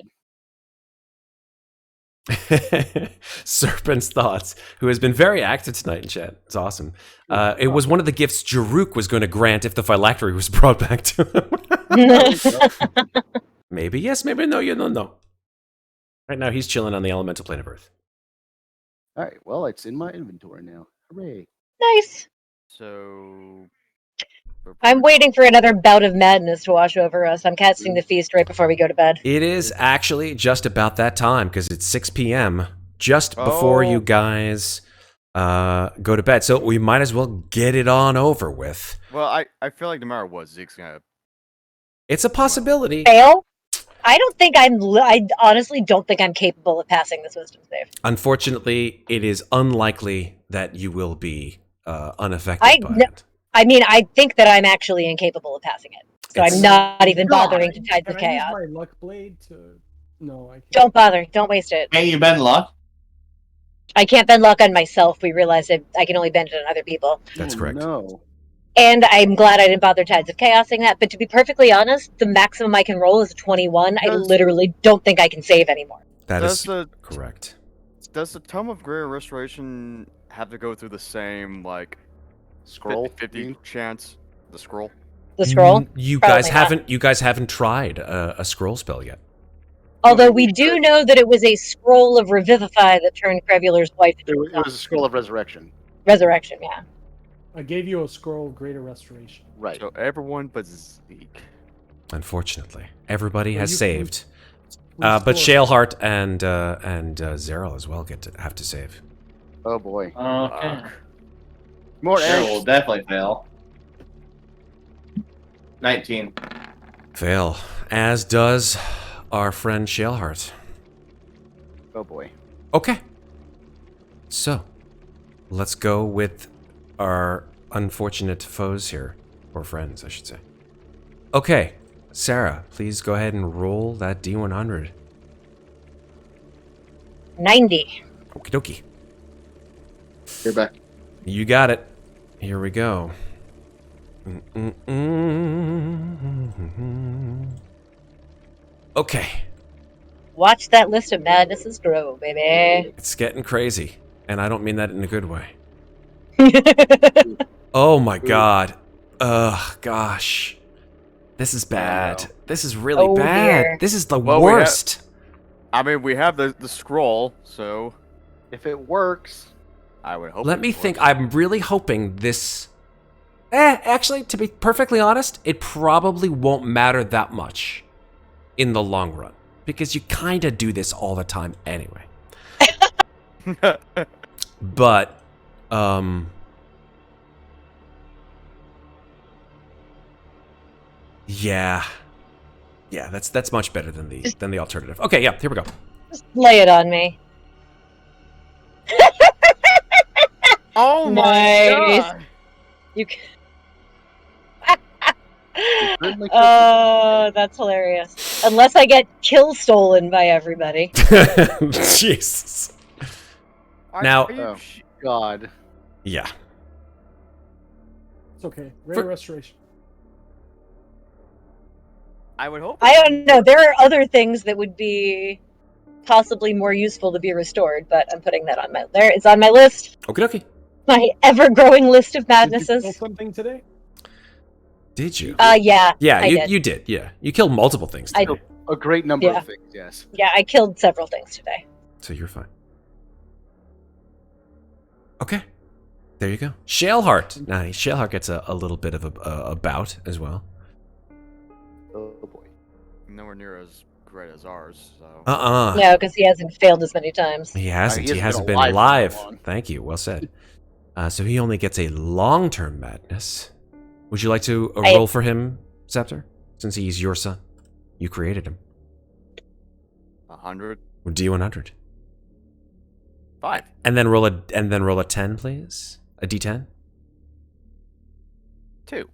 Serpent's Thoughts, who has been very active tonight in chat. It's awesome. It was one of the gifts Jaruk was going to grant if the phylactery was brought back to him. Maybe yes, maybe no, you don't know. Right now he's chilling on the elemental plane of Earth. All right. Well, it's in my inventory now. Hooray! Nice. So. I'm waiting for another bout of madness to wash over us. I'm casting the feast right before we go to bed. It is actually just about that time because it's 6 p.m. just before Oh. you guys go to bed. So we might as well get it on over with. Well, I feel like no matter what, Zeke's gonna. It's a possibility. Fail? I don't think I honestly don't think I'm capable of passing this wisdom save. Unfortunately, it is unlikely that you will be unaffected I by kn- it. I mean, I think that I'm actually incapable of passing it. So It's- I'm not even bothering to Tides Can of I use Chaos. my luck blade to? No, I can't. Don't bother. Don't waste it. Hey, you been luck? I can't bend luck on myself. We realized that I can only bend it on other people. That's Oh, correct. No. And I'm glad I didn't bother Tides of Chaosing that. But to be perfectly honest, the maximum I can roll is a 21. I Does- literally don't think I can save anymore. That Does is the correct. does the Tome of Greater Restoration have to go through the same like Scroll. 50 chance? The scroll. The scroll. You Probably guys not. haven't. You guys haven't tried a scroll spell yet. Although we do know that it was a scroll of Revivify that turned Crevular's wife into It was a scroll of resurrection. resurrection. Yeah. I gave you a scroll of greater restoration. Right. So everyone but Zeke. Unfortunately, everybody Well, has you- saved. Restore- But Shaleheart and Zeryl as well have to save. Oh boy. Okay. More Sure, angst. will definitely fail. 19. Fail, as does our friend Shaleheart. Oh boy. Okay. So, let's go with our unfortunate foes here. Or friends, I should say. Okay, Sarah, please go ahead and roll that D100. 90. Okie dokie. You're back. You got it. Here we go. Okay, Watch that list of madnesses grow, baby. it's getting crazy. And I don't mean that in a good way. Oh my god. Ugh, gosh. This is bad. no. This is really Oh, bad. dear. This is the Well, we worst. I mean, we have the scroll, so If it works, I would hope. Let it me works. think. I'm really hoping this... actually, to be perfectly honest, it probably won't matter that much in the long run. Because you kind of do this all the time anyway. But, yeah. Yeah, that's much better than the alternative. Okay, yeah, here we go. Just lay it on me. Oh my Nice. god! You can... certainly could. Oh, that's hilarious. Unless I get kill stolen by everybody. Jesus. Are- Now- are you Oh. sh- God. Yeah. It's okay. Greater For- restoration. I would hope. I don't know. There are other things that would be possibly more useful to be restored, but I'm putting that on my there. It's on my list. Okie dokie. My ever-growing list of Did you kill madnesses. something today? Did you? Yeah. Yeah, I you did. you did. Yeah, you killed multiple things I today, A great number Yeah. of things, yes. Yeah, I killed several things today. so you're fine. Okay, there you go. Shaleheart. Nice. Shaleheart gets a little bit of a bout as well. Oh boy. Nowhere near as great as ours. So. No, because he hasn't failed as many times. He hasn't. He He hasn't hasn't been been alive for so alive. long. Thank you. Well said. So he only gets a long-term madness. Would you like to roll for him, Septur? Since he's your son, you created him. 100. D100. 5. And then roll a 10, please. A D10. 2.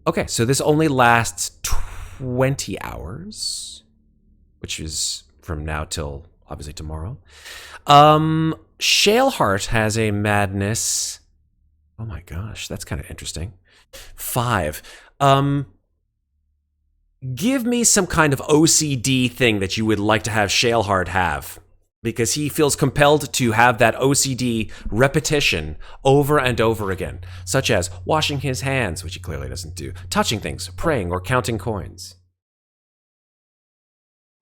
Okay, so this only lasts 20 hours, which is from now till obviously tomorrow. Shaleheart has a madness. Oh my gosh, that's kind of interesting. 5. Give me some kind of OCD thing that you would like to have Shaleheart have. Because he feels compelled to have that OCD repetition over and over again, such as washing his hands, which he clearly doesn't do, touching things, praying, or counting coins.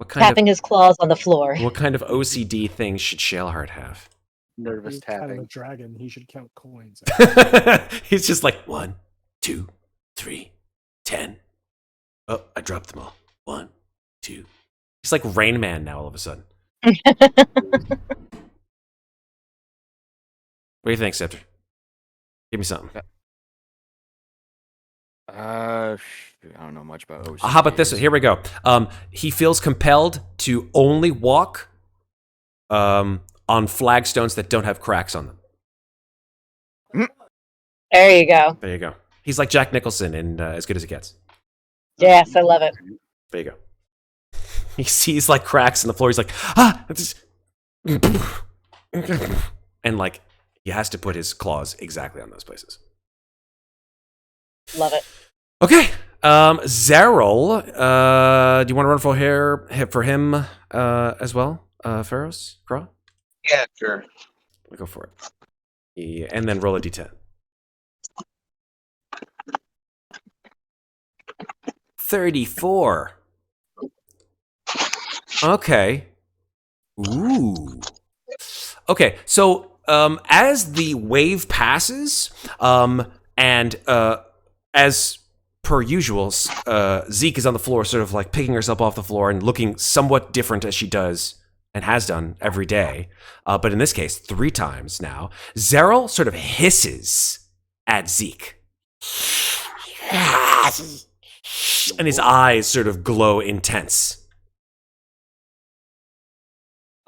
Tapping his claws on the floor. What kind of OCD thing should Shaleheart have? Nervous He's kind of a tapping. dragon. He should count coins. He's just like 1, 2, 3, 10. Oh, I dropped them all. 1, 2. He's like Rain Man now all of a sudden. What do you think, Septur? Give me something. I don't know much about OCD. How about this? Here we go. He feels compelled to only walk on flagstones that don't have cracks on them. There you go. There you go. He's like Jack Nicholson in As Good as It Gets. Yes, I love it. There you go. He sees like cracks in the floor. He's like, ah! And like, he has to put his claws exactly on those places. Love it. Okay. Zeryl, do you want to run for him as well? Ferros? Kraw? Yeah, sure. Go for it. Yeah, and then roll a d10. 34. Okay. Ooh. Okay, so as the wave passes, and And as per usual, Zeke is on the floor, sort of like picking herself off the floor and looking somewhat different as she does and has done every day. But in this case, 3 times now. Zeril sort of hisses at Zeke. And his eyes sort of glow intense.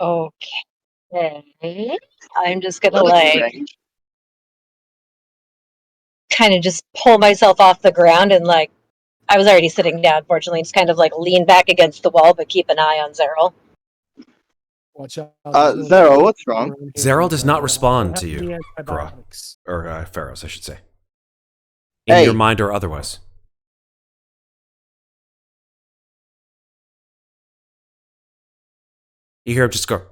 Okay. I'm just gonna like kind of just pull myself off the ground and like I was already sitting down, fortunately, just kind of like lean back against the wall, but keep an eye on Zeril. Watch out. Zero, what's wrong? Zeril does not respond to I have you, the Kraw. antibiotics. Or Ferros, I should say. In Hey. your mind or otherwise. You hear him just go.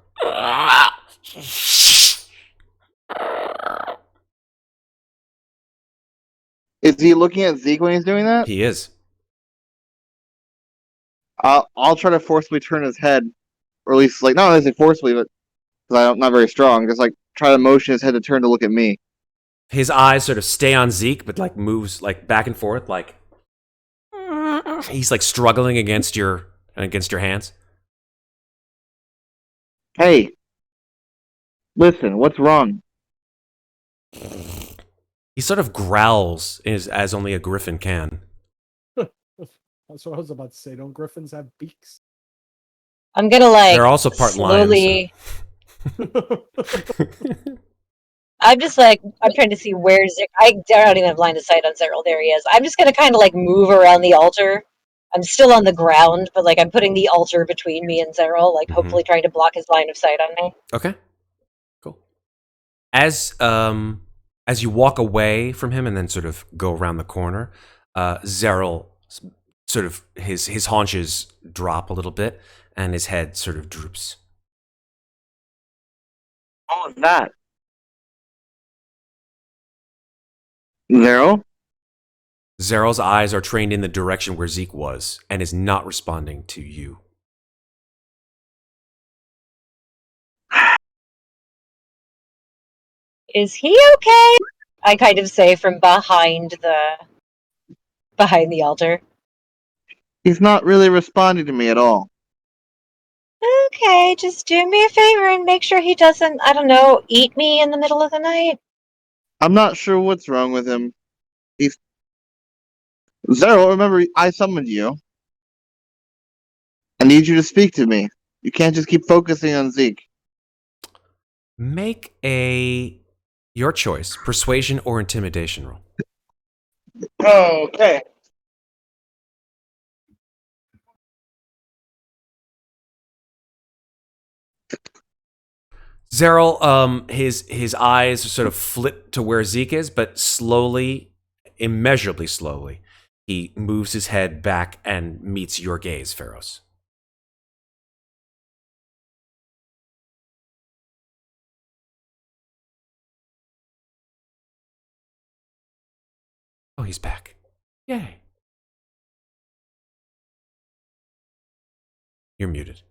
Is he looking at Zeke when he's doing that? He is. I'll try to forcibly turn his head, or at least like not necessarily forcibly, but because I'm not very strong, just like try to motion his head to turn to look at me. His eyes sort of stay on Zeke, but like moves like back and forth, like he's like struggling against your hands. Hey, listen, what's wrong? He sort of growls as only a griffin can. That's what I was about to say. Don't griffins have beaks? I'm gonna like They're also part slowly. lions. I'm just like I'm trying to see where I don't even have line of sight on Zeril. There he is. I'm just gonna kind of like move around the altar. I'm still on the ground, but like I'm putting the altar between me and Zeril, like hopefully trying to block his line of sight on me. Okay, cool. As you walk away from him and then sort of go around the corner, Zeril sort of his haunches drop a little bit and his head sort of droops. What was that? Zero? Zeril's eyes are trained in the direction where Zeke was and is not responding to you. Is he okay? I kind of say from behind the altar. He's not really responding to me at all. Okay, just do me a favor and make sure he doesn't, I don't know, eat me in the middle of the night. I'm not sure what's wrong with him. He's Zero, remember I summoned you. I need you to speak to me. You can't just keep focusing on Zeke. Make your choice, persuasion or intimidation roll. Okay. Zeril, his eyes sort of flip to where Zeke is, but slowly, immeasurably slowly, he moves his head back and meets your gaze, Ferros. Oh, he's back. Yay. You're muted.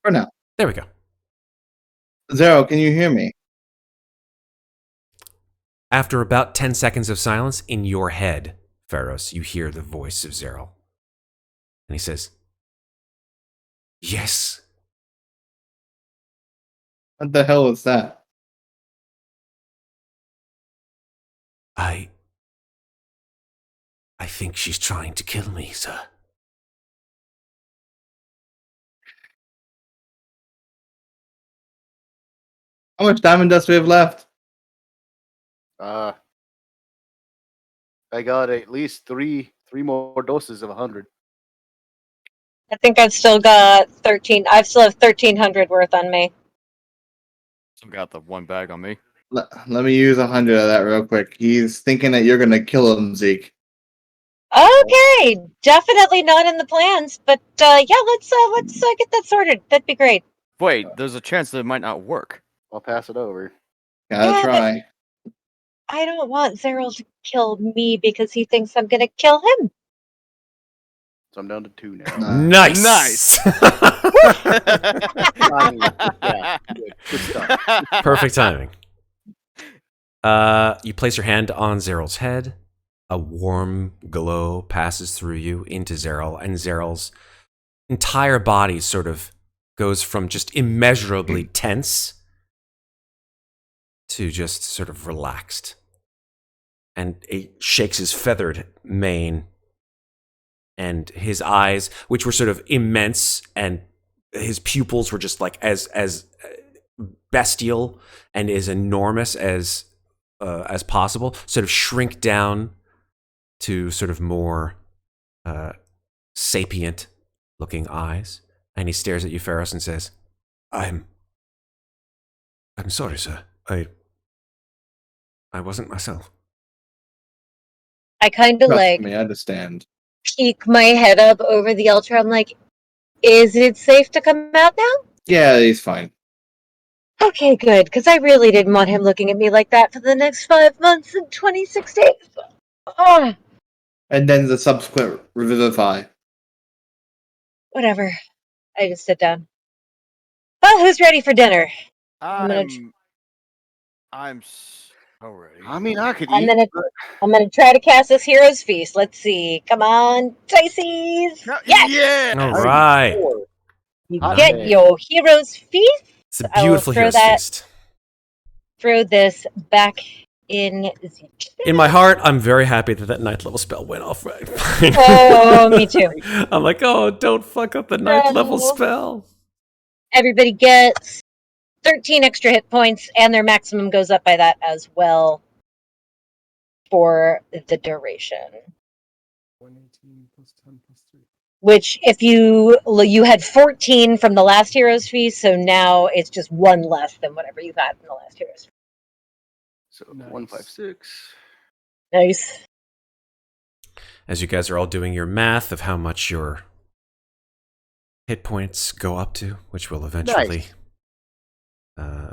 For now. There we go. Zero, can you hear me? After about 10 seconds of silence, in your head, Ferros, you hear the voice of Zeril. And he says, "Yes." What the hell was that? I think she's trying to kill me, sir. How much diamond dust do we have left? I got at least three more doses of 100. I think I've still got 13. I still have 1,300 worth on me. Some got the one bag on me. Let me use 100 of that real quick. He's thinking that you're gonna kill him, Zeke. Okay, definitely not in the plans, but yeah, let's get that sorted. That'd be great. Wait, there's a chance that it might not work. I'll pass it over. Gotta Yeah, try. I don't want Zeril to kill me because he thinks I'm gonna kill him. So I'm down to 2 now. Nice! Nice! Yeah, good stuff. Perfect timing. You place your hand on Zeryl's head. A warm glow passes through you into Zeryl, and Zeryl's entire body sort of goes from just immeasurably tense to just sort of relaxed. And he shakes his feathered mane, and his eyes, which were sort of immense, and his pupils were just like as bestial and as enormous as possible, sort of shrink down to sort of more sapient looking eyes. And he stares at you, Ferros, and says, I'm sorry, sir. I wasn't myself. I kind of Trust like me, I understand. peek my head up over the altar. I'm like, is it safe to come out now? Yeah, he's fine. Okay, good, because I really didn't want him looking at me like that for the next 5 months and 26 days. Oh, And then the subsequent revivify. whatever. I just sit down. Well, who's ready for dinner? I'm so ready. I mean, I could I'm eat. gonna, but- I'm gonna try to cast this hero's feast. Let's see. Come on, Dicey's. Yes, Yeah. All right. you Hot get day. your hero's feast. It's a I will beautiful throw hero's that- feast. Throw this back in. Zeke. In my heart, I'm very happy that 9th level spell went off right. Oh, me too. I'm like, oh, don't fuck up the 9th level No. spell. Everybody gets 13 extra hit points, and their maximum goes up by that as well for the duration. 118 plus 10 plus 3. Which, if you had 14 from the last Hero's Feast, so now it's just one less than whatever you had from the last Hero's Feast. So Nice. 156. Nice. As you guys are all doing your math of how much your hit points go up to, which will eventually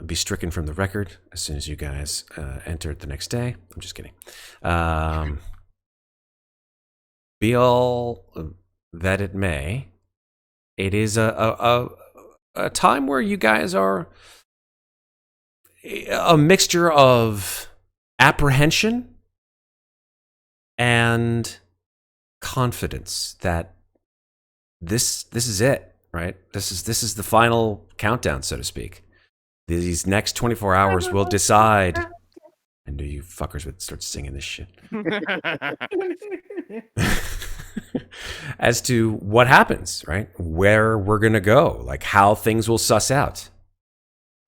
be stricken from the record as soon as you guys enter it the next day. I'm just kidding. Be all that it may, it is a time where you guys are a mixture of apprehension and confidence that this is it, right? This is the final countdown, so to speak. These next 24 hours will decide. And do you fuckers would start singing this shit as to what happens, right? Where we're gonna go, like how things will suss out.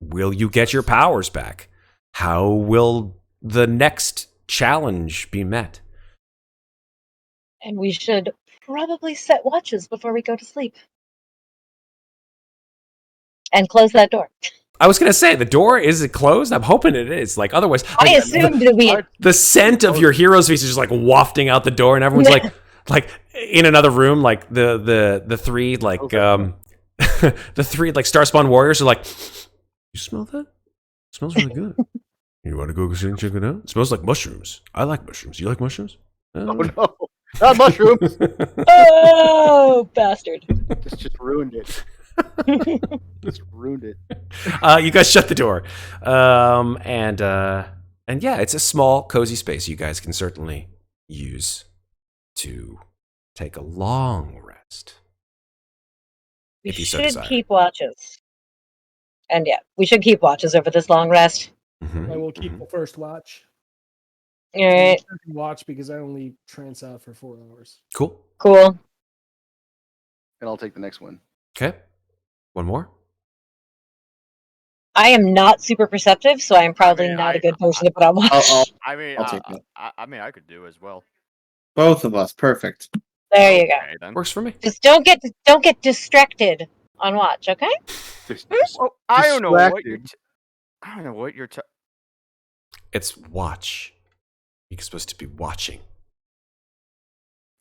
Will you get your powers back? How will the next challenge be met? And we should probably set watches before we go to sleep. And close that door. I was gonna say, the door, is it closed? I'm hoping it is. Like otherwise, I like, assumed that we had the scent of your hero's feast is just like wafting out the door, and everyone's like in another room, like the three like the three like Starspawn warriors are like, you smell that? It smells really good. You want to go check it out? It smells like mushrooms. I like mushrooms. You like mushrooms? Oh no, not mushrooms. Oh, bastard. This just ruined it. Just ruined it. You guys shut the door, and yeah, it's a small, cozy space you guys can certainly use to take a long rest. We If you so should desire. keep watches. And yeah, we should keep watches over this long rest. Mhm, I will keep mhm. the first watch. All right. Second watch because I only trance out for 4 hours. Cool. Cool. And I'll take the next one. Okay. One more. I am not super perceptive, so I am probably not a good person to put on watch. I mean, I'll take that. I mean, I could do as well. Both of us, perfect. There you go. Okay, then. Works for me. Just don't get distracted on watch, okay? Oh, I don't know what you're. Distracted. I don't know what you're. It's watch. You're supposed to be watching.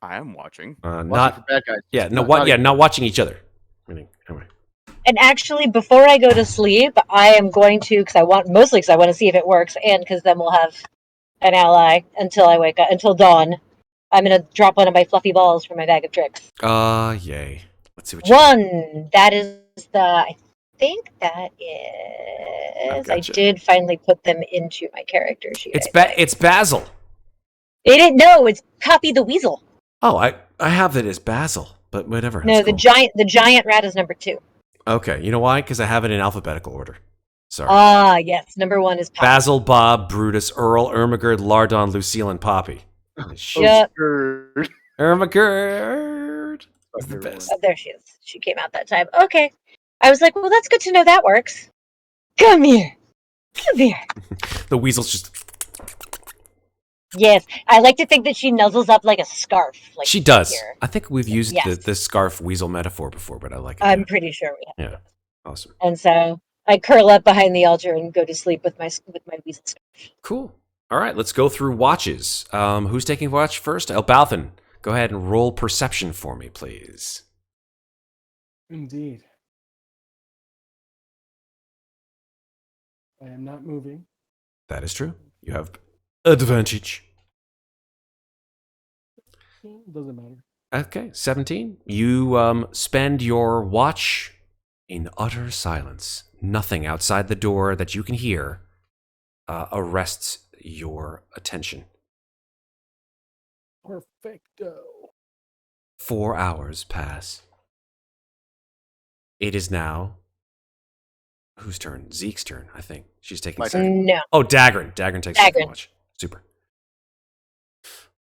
I am watching. Watching Not for bad guys. yeah. No. Not Not watching each other. Meaning, anyway. And actually, before I go to sleep, I am going to, mostly because I want to see if it works, and because then we'll have an ally until I wake up, until dawn. I'm going to drop one of my fluffy balls from my bag of tricks. Yay. Let's see what you got. One, that is I think that is. gotcha. I did finally put them into my character sheet. It's I think. it's Basil. It didn't. No, it's Copy the Weasel. Oh, I have it as Basil, but whatever. No, that's the cool. giant rat is number 2. Okay, you know why? Because I have it in alphabetical order. Sorry. Ah, yes. Number 1 is Poppy. Basil, Bob, Brutus, Earl, Ermagerd, Lardon, Lucille, and Poppy. Yep. Sure. Ermagerd is the Fucker best. Oh, there she is. She came out that time. Okay. I was like, well, that's good to know that works. Come here. Come here. The weasel's just. Yes, I like to think that she nuzzles up like a scarf. Like She does. here. I think we've used Yes. the scarf weasel metaphor before, but I like it. I'm pretty sure we have. Yeah. Awesome. And so I curl up behind the altar and go to sleep with my weasel scarf. Cool. All right, let's go through watches. Who's taking watch first? Elbauthin, go ahead and roll perception for me, please. Indeed. I am not moving. That is true. You have advantage. Doesn't matter. Okay, 17. You spend your watch in utter silence. Nothing outside the door that you can hear arrests your attention. Perfecto. 4 hours pass. It is now whose turn? Zeke's turn, I think. She's taking My second. No. Oh, Daggrin. Daggrin takes second Daggrin. watch. Super.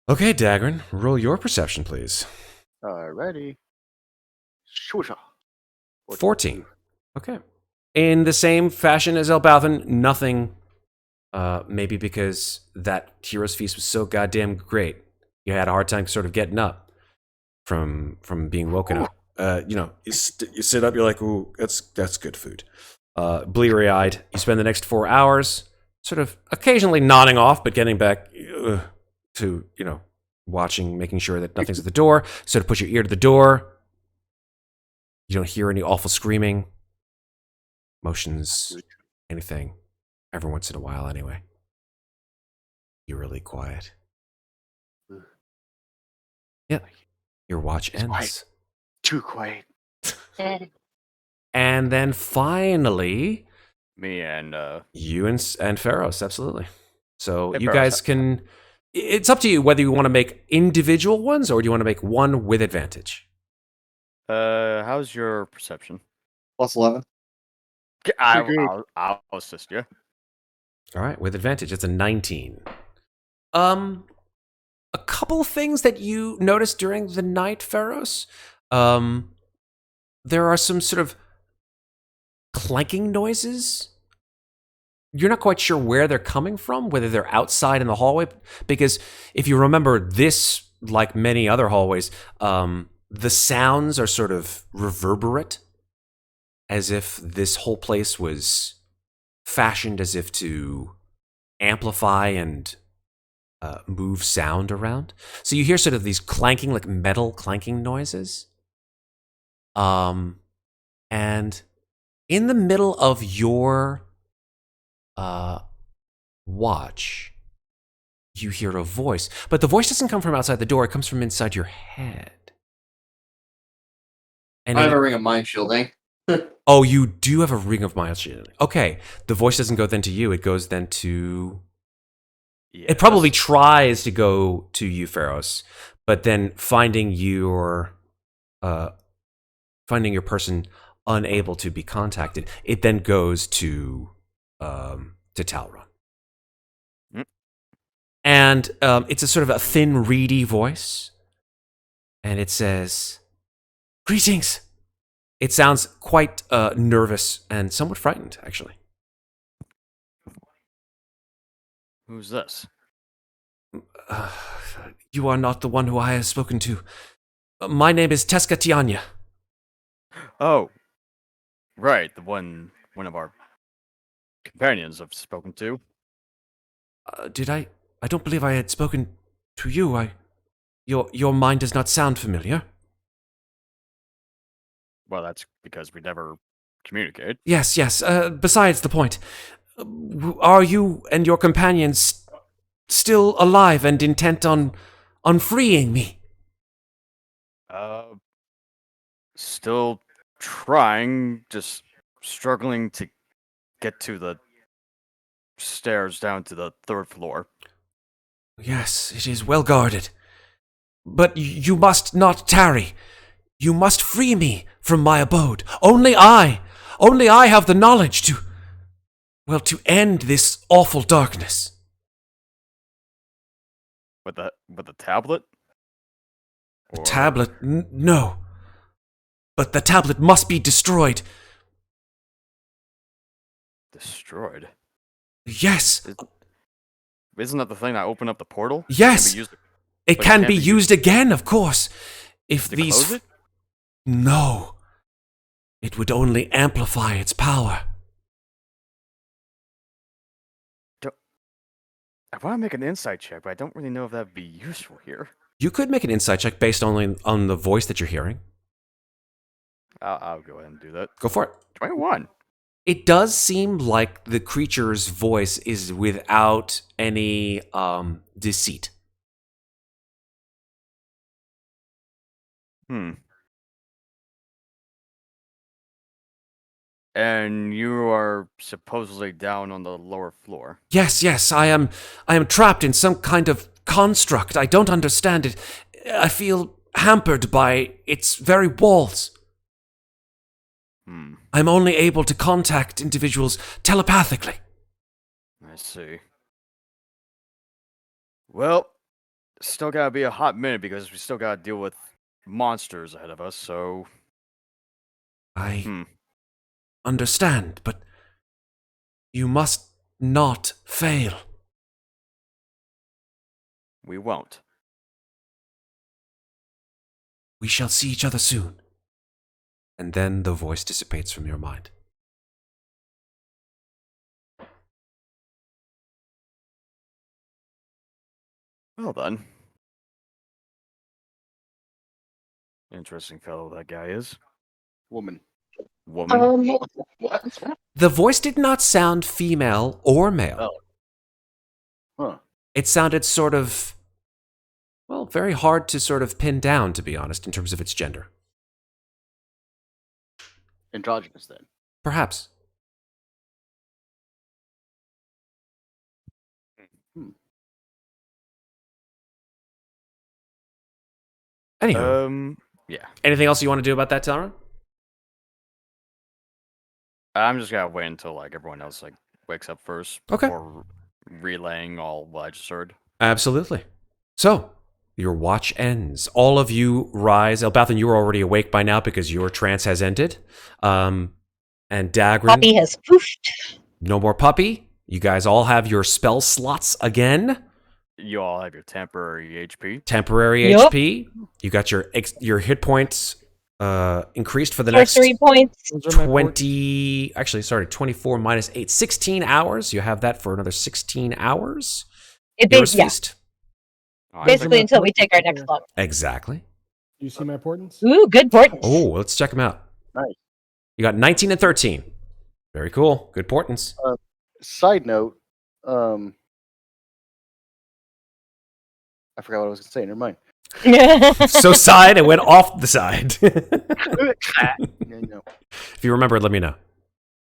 Okay, Daggrin, roll your perception, please. Alrighty. Shusha. 14. Okay. In the same fashion as Elbauthin, nothing. Maybe because that hero's feast was so goddamn great, you had a hard time sort of getting up from being woken up. You sit up, you're like, ooh, that's good food. Bleary-eyed, you spend the next 4 hours sort of occasionally nodding off, but getting back to, watching, making sure that nothing's at the door. Sort of put your ear to the door. You don't hear any awful screaming, motions, anything. Every once in a while, anyway. Eerily quiet. Yep. Your watch ends. quiet. Too quiet. And then finally, Me and you and Ferros, absolutely. So Hey, you Ferros, guys can. It's up to you whether you want to make individual ones or do you want to make one with advantage. how's your perception? Plus 11. I'll assist you. All right, with advantage, it's a 19. A couple things that you noticed during the night, Ferros. There are some sort of clanking noises. You're not quite sure where they're coming from, whether they're outside in the hallway, because if you remember this, like many other hallways, the sounds are sort of reverberate, as if this whole place was fashioned as if to amplify and move sound around. So you hear sort of these clanking, like metal clanking noises. And in the middle of your watch, you hear a voice, but the voice doesn't come from outside the door, it comes from inside your head. And I have a ring of mind shielding. oh, you do have a ring of mind shielding. Okay, the voice doesn't go then to you, it goes then to... It probably tries to go to you, Ferros, but then finding your person unable to be contacted, it then goes to Talron. Mm. And it's a sort of a thin, reedy voice, and it says, "Greetings." It sounds quite nervous and somewhat frightened, actually. Who's this? You are not the one who I have spoken to. My name is Teska Tianya. Oh, right, the one of our companions have spoken to. Did I? I don't believe I had spoken to you. Your mind does not sound familiar. Well, that's because we never communicate. Yes. Besides the point, are you and your companions still alive and intent on freeing me? Still trying, just struggling to get to the stairs down to the 3rd floor. Yes, it is well guarded. But you must not tarry. You must free me from my abode. Only I have the knowledge to end this awful darkness. With the tablet? The Or- tablet, no. But the tablet must be destroyed. Destroyed. Yes, Isn't that the thing that opened up the portal? Yes. Can be used it But it can can't be be used again, of course. If to these... close it? No. It would only amplify its power. I want to make an insight check, but I don't really know if that'd be useful here. You could make an insight check based only on the voice that you're hearing. I'll go ahead and do that. Go for it. 21. It does seem like the creature's voice is without any deceit. And you are supposedly down on the lower floor. Yes, I am trapped in some kind of construct. I don't understand it. I feel hampered by its very walls. I'm only able to contact individuals telepathically. I see. Well, still gotta be a hot minute because we still gotta deal with monsters ahead of us, so... I understand, but you must not fail. We won't. We shall see each other soon. And then the voice dissipates from your mind. Well then. Interesting fellow that guy is. Woman. Woman. What? The voice did not sound female or male. Huh. It sounded sort of, well, very hard to sort of pin down, to be honest, in terms of its gender. Androgynous then. Perhaps. Anywho, Yeah. anything else you want to do about that, Talron? I'm just gonna wait until like everyone else like wakes up first Okay. before relaying all what I just heard. Absolutely. So, your watch ends. All of you rise. Elbauthin, you are already awake by now because your trance has ended. And Daggrin, Poppy has poofed. no more puppy. You guys all have your spell slots again. You all have your temporary HP. Temporary Yup. HP. You got your hit points increased for the For next 3 points. Those are my 20. Actually, sorry, 24 minus 8. 16 hours. You have that for another 16 hours. Yours Yeah, feast. Oh, I basically think- until we take our next one. Exactly. You see my portents? Ooh, good portents. Oh, let's check them out. Nice. You got 19 and 13. Very cool. Good portents. Side note, I forgot what I was going to say. Never mind. So side, it went off the side. No. If you remember, let me know.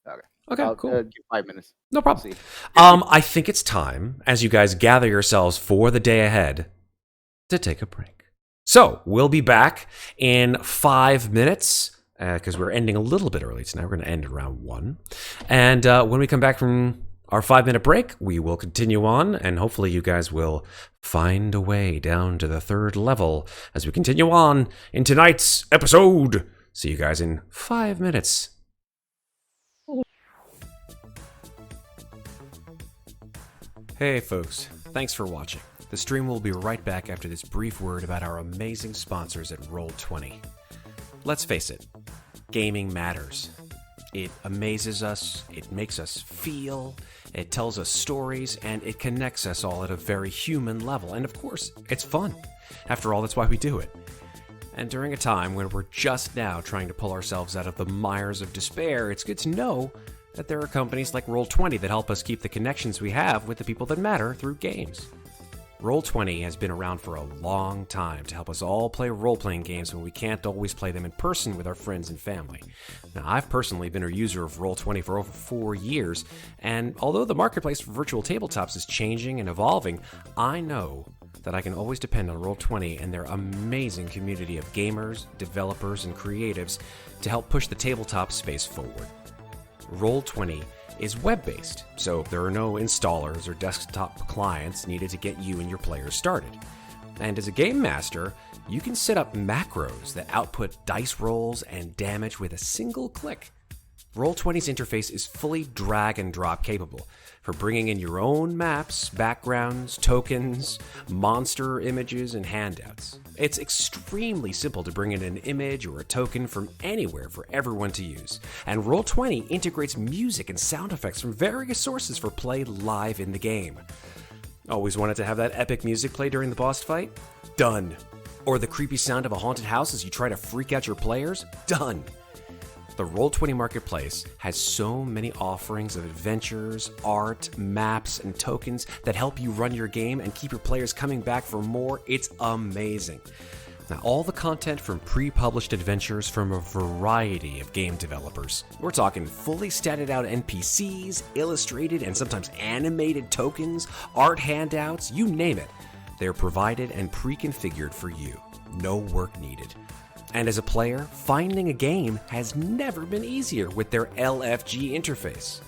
Okay. Okay, I'll cool. give 5 minutes. No problem. See. I think it's time, as you guys gather yourselves for the day ahead, to take a break. So, we'll be back in 5 minutes, because we're ending a little bit early tonight. We're going to end around 1. And when we come back from our 5-minute break, we will continue on, and hopefully you guys will find a way down to the 3rd level as we continue on in tonight's episode. See you guys in 5 minutes. Hey folks, thanks for watching. The stream will be right back after this brief word about our amazing sponsors at Roll20. Let's face it, gaming matters. It amazes us, it makes us feel, it tells us stories, and it connects us all at a very human level. And of course, it's fun. After all, that's why we do it. And during a time when we're just now trying to pull ourselves out of the mires of despair, it's good to know that there are companies like Roll20 that help us keep the connections we have with the people that matter through games. Roll20 has been around for a long time to help us all play role-playing games when we can't always play them in person with our friends and family. Now, I've personally been a user of Roll20 for over 4 years, and although the marketplace for virtual tabletops is changing and evolving, I know that I can always depend on Roll20 and their amazing community of gamers, developers, and creatives to help push the tabletop space forward. Roll20 is web-based, so there are no installers or desktop clients needed to get you and your players started. And as a game master, you can set up macros that output dice rolls and damage with a single click. Roll20's interface is fully drag and drop capable for bringing in your own maps, backgrounds, tokens, monster images, and handouts. It's extremely simple to bring in an image or a token from anywhere for everyone to use, and Roll20 integrates music and sound effects from various sources for play live in the game. Always wanted to have that epic music play during the boss fight? Done. Or the creepy sound of a haunted house as you try to freak out your players? Done. The Roll20 Marketplace has so many offerings of adventures, art, maps, and tokens that help you run your game and keep your players coming back for more. It's amazing. Now, all the content from pre-published adventures from a variety of game developers. We're talking fully statted out NPCs, illustrated and sometimes animated tokens, art handouts, you name it. They're provided and pre-configured for you. No work needed. And as a player, finding a game has never been easier with their LFG interface.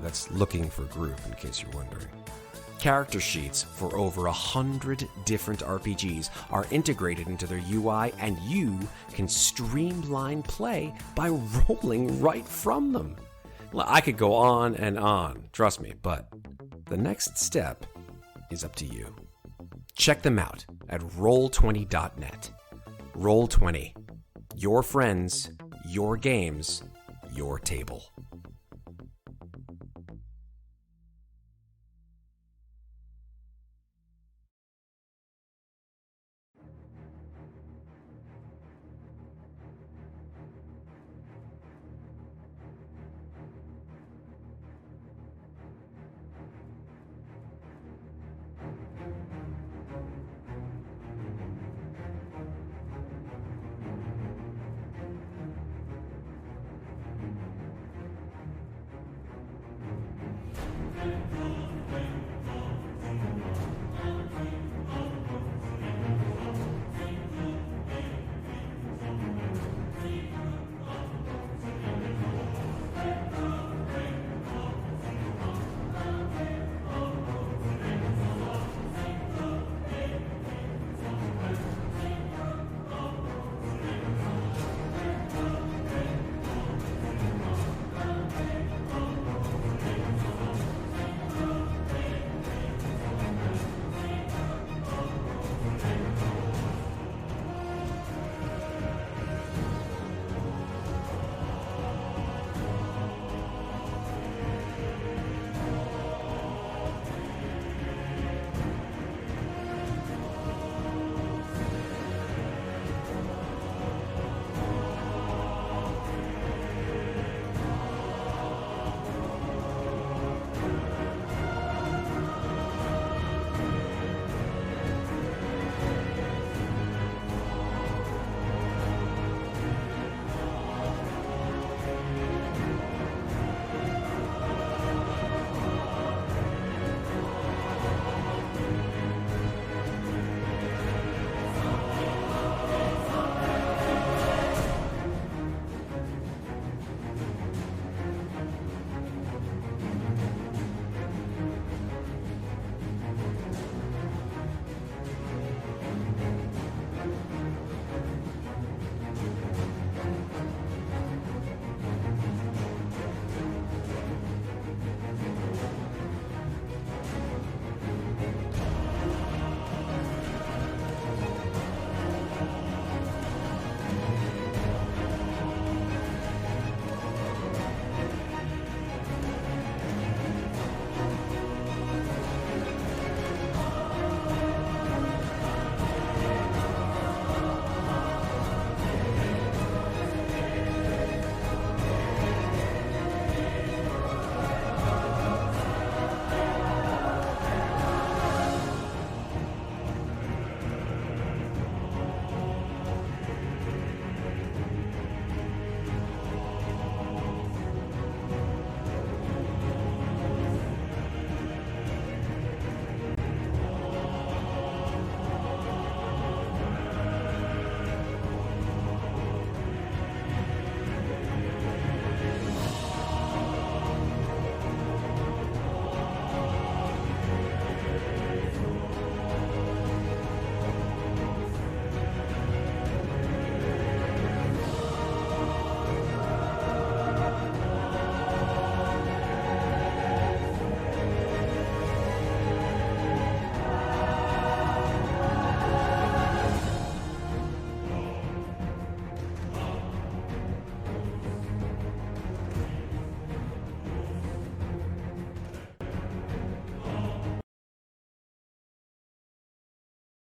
That's looking for group, in case you're wondering. Character sheets for over 100 different RPGs are integrated into their UI, and you can streamline play by rolling right from them. Well, I could go on and on, trust me, but the next step is up to you. Check them out at roll20.net. Roll20. Your friends, your games, your table.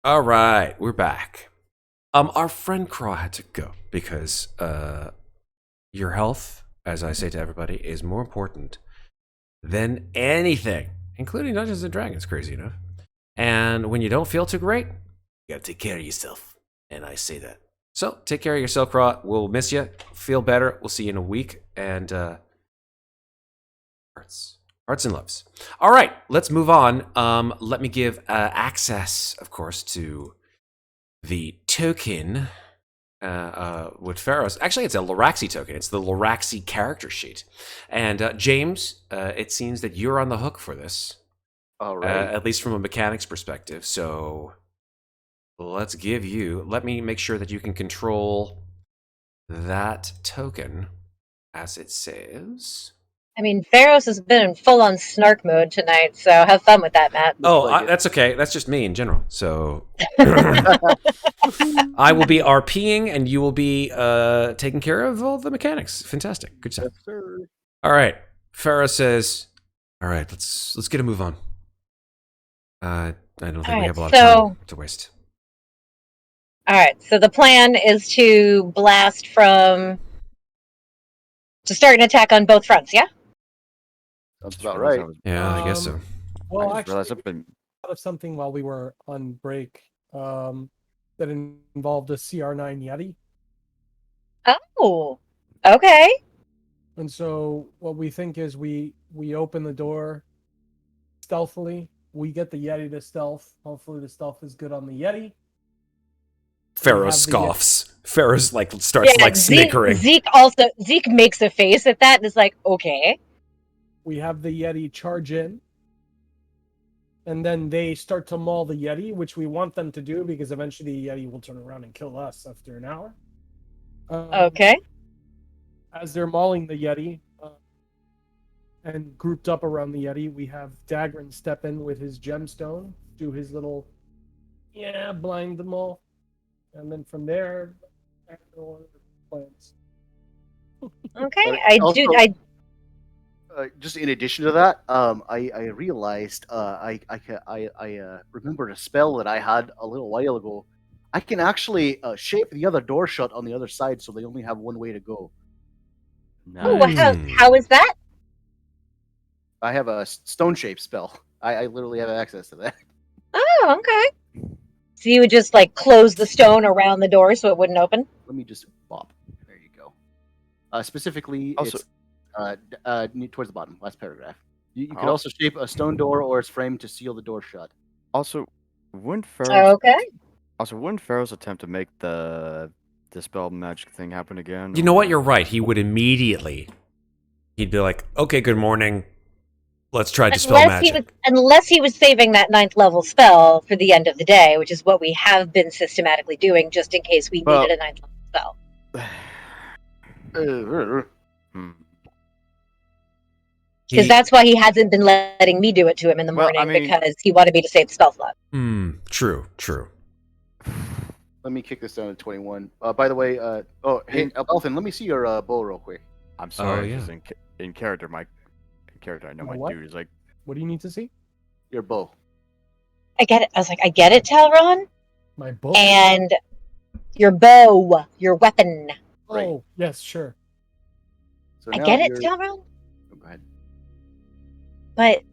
All right, we're back. Our friend Kraw had to go because your health, as I say to everybody, is more important than anything, including Dungeons and Dragons, crazy enough. And when you don't feel too great, you gotta take care of yourself. And I say that. So take care of yourself, Kraw. We'll miss you. Feel better. We'll see you in a week. And hearts and loves. All right, let's move on. Let me give access, of course, to the token with Ferros. Actually, it's a Loraxi token. It's the Loraxi character sheet. And James, it seems that you're on the hook for this. All right. At least from a mechanics perspective. So let me make sure that you can control that token as it saves. I mean, Ferros has been in full-on snark mode tonight, so have fun with that, Matt. That's okay. That's just me in general. So I will be RPing, and you will be taking care of all the mechanics. Fantastic. Good job. Yes, sir. All right. Ferros says, "All right, let's get a move on. I don't think we have a lot of time to waste." All right. So the plan is to blast to start an attack on both fronts. Yeah. That's about right. Yeah, I guess so. Well, I just realized actually, I've been. thought of something while we were on break that involved a CR9 Yeti. Oh. Okay. And so what we think is we open the door stealthily. We get the Yeti to stealth. Hopefully the stealth is good on the Yeti. Ferros scoffs. Ferros starts snickering. Zeke makes a face at that and is like, okay. We have the Yeti charge in. And then they start to maul the Yeti, which we want them to do because eventually the Yeti will turn around and kill us after an hour. Okay. As they're mauling the Yeti and grouped up around the Yeti, we have Daggrin step in with his gemstone, do his little, blind them all. And then from there, plans. Okay, Just in addition to that, I realized I remembered a spell that I had a little while ago. I can actually shape the other door shut on the other side, so they only have one way to go. how is that? I have a stone shape spell. I literally have access to that. Oh, okay. So you would just close the stone around the door so it wouldn't open? Let me just bop. There you go. Specifically, Also- it's towards the bottom, last paragraph. You could also shape a stone door or its frame to seal the door shut. Also, wouldn't Ferros? Okay. Also, wouldn't Ferros attempt to make the dispel magic thing happen again? You know what? You're right. He would immediately. He'd be like, "Okay, good morning. Let's try dispel magic." Unless he was saving that 9th level spell for the end of the day, which is what we have been systematically doing, just in case we needed a 9th level spell. Because that's why he hasn't been letting me do it to him in the morning, because he wanted me to save the spell slot. True. Let me kick this down to 21. By the way, hey, Elbauthin, let me see your bow real quick. I'm sorry, just in character, I know my dude is like. What do you need to see? Your bow. I get it. I was like, I get it, Talron. My bow? And your bow, your weapon. Right. Oh, yes, sure. So I get it, Talron. Oh, go ahead. But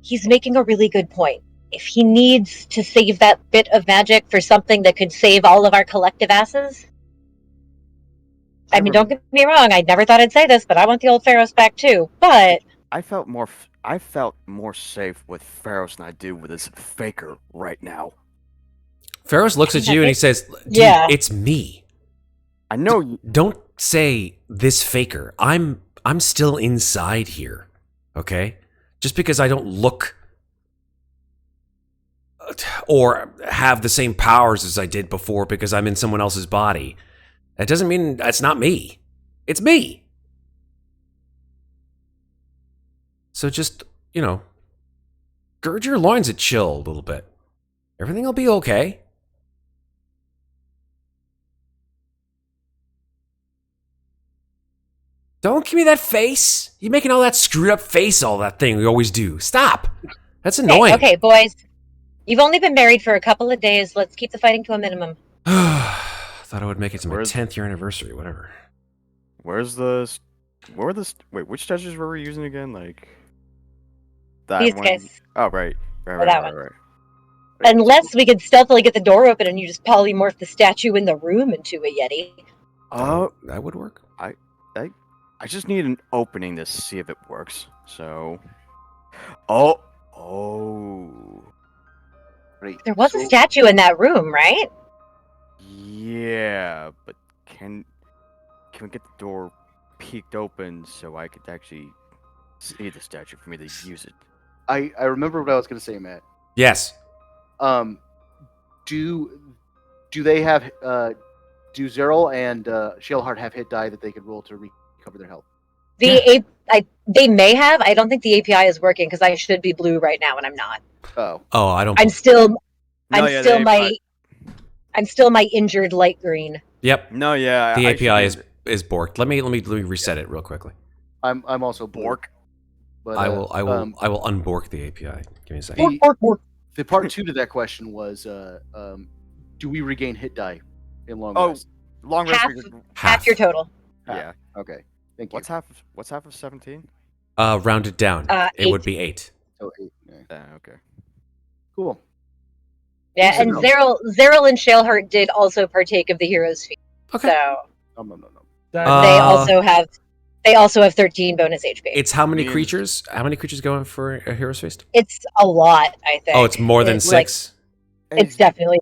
he's making a really good point. If he needs to save that bit of magic for something that could save all of our collective asses. I mean, don't get me wrong. I never thought I'd say this, but I want the old Ferros back too. But I felt more safe with Ferros than I do with this faker right now. Ferros looks at you and he says, "Dude, it's me. I know you." Don't say this faker. I'm still inside here. Okay? Just because I don't look or have the same powers as I did before because I'm in someone else's body, that doesn't mean that's not me. It's me. So just, gird your loins and chill a little bit. Everything will be okay. Don't give me that face. You're making all that screwed up face, all that thing we always do. Stop. That's annoying. Okay, boys. You've only been married for a couple of days. Let's keep the fighting to a minimum. Thought I would make it to my Where's- 10th year anniversary, whatever. Where's the? Where were the? Wait, which statues were we using again? Like that These one. guys. Oh right, right, Or right, that right, one. right. Unless we could stealthily get the door open and you just polymorph the statue in the room into a Yeti. That would work. I just need an opening to see if it works. So, oh. Right. There was a so- statue in that room, right? Yeah, but can we get the door peeked open so I could actually see the statue for me to use it? I remember what I was going to say, Matt. Yes. Do they have do Zeril and Shaleheart have hit die that they could roll to recover their health? They may have. I don't think the API is working because I should be blue right now and I'm not. Oh, Oh, I don't. I'm still No, yeah, the API I'm still my injured light green. Yep. No, yeah. The I API should is borked. Let me reset it real quickly. I'm also blue, Bork. But, I will unbork the API. Give me a second. The- Bork, bork, bork. The part 2 to that question was, do we regain hit die in long Oh, rest? long rest. Half- we could- Half your total. Yeah. Okay, thank you. What's half of 17? Rounded down. It would 8. be 8. So 8. Yeah. Okay. Cool. Yeah, Good and to know. Zeril and Shaleheart did also partake of the hero's feast. Okay. So No. That- they also have 13 bonus HP. It's how many Me and- creatures? How many creatures going for a hero's feast? It's a lot, I think. Oh, it's more than It's like- 6. It's definitely.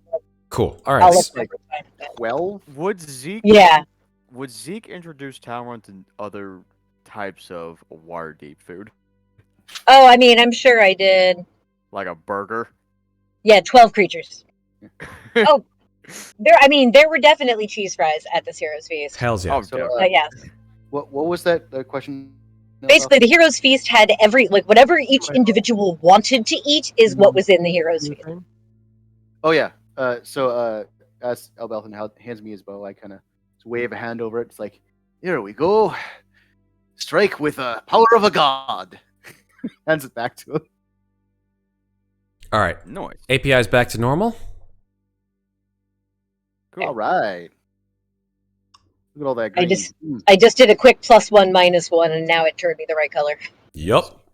Cool. All I'll right. look like- over time, but- 12? Would Zeke? Yeah. Would Zeke introduce Talron to other types of water deep food, Oh, I mean, I'm sure I did. like a burger? Yeah, 12 creatures. Oh, there were definitely cheese fries at this hero's feast. Hells yeah. Oh, So, definitely. But yes, What was that question? basically the hero's feast had whatever each individual wanted to eat is what was in the hero's feast. Oh yeah. As Elbauthin hands me his bow, I kind of wave a hand over it. It's like, here we go. Strike with the power of a god. Hands it back to him. All right. Noise. API is back to normal. Cool. All right. Look at all that I green. just- I just did a quick +1 -1, and now it turned me the right color. Yup.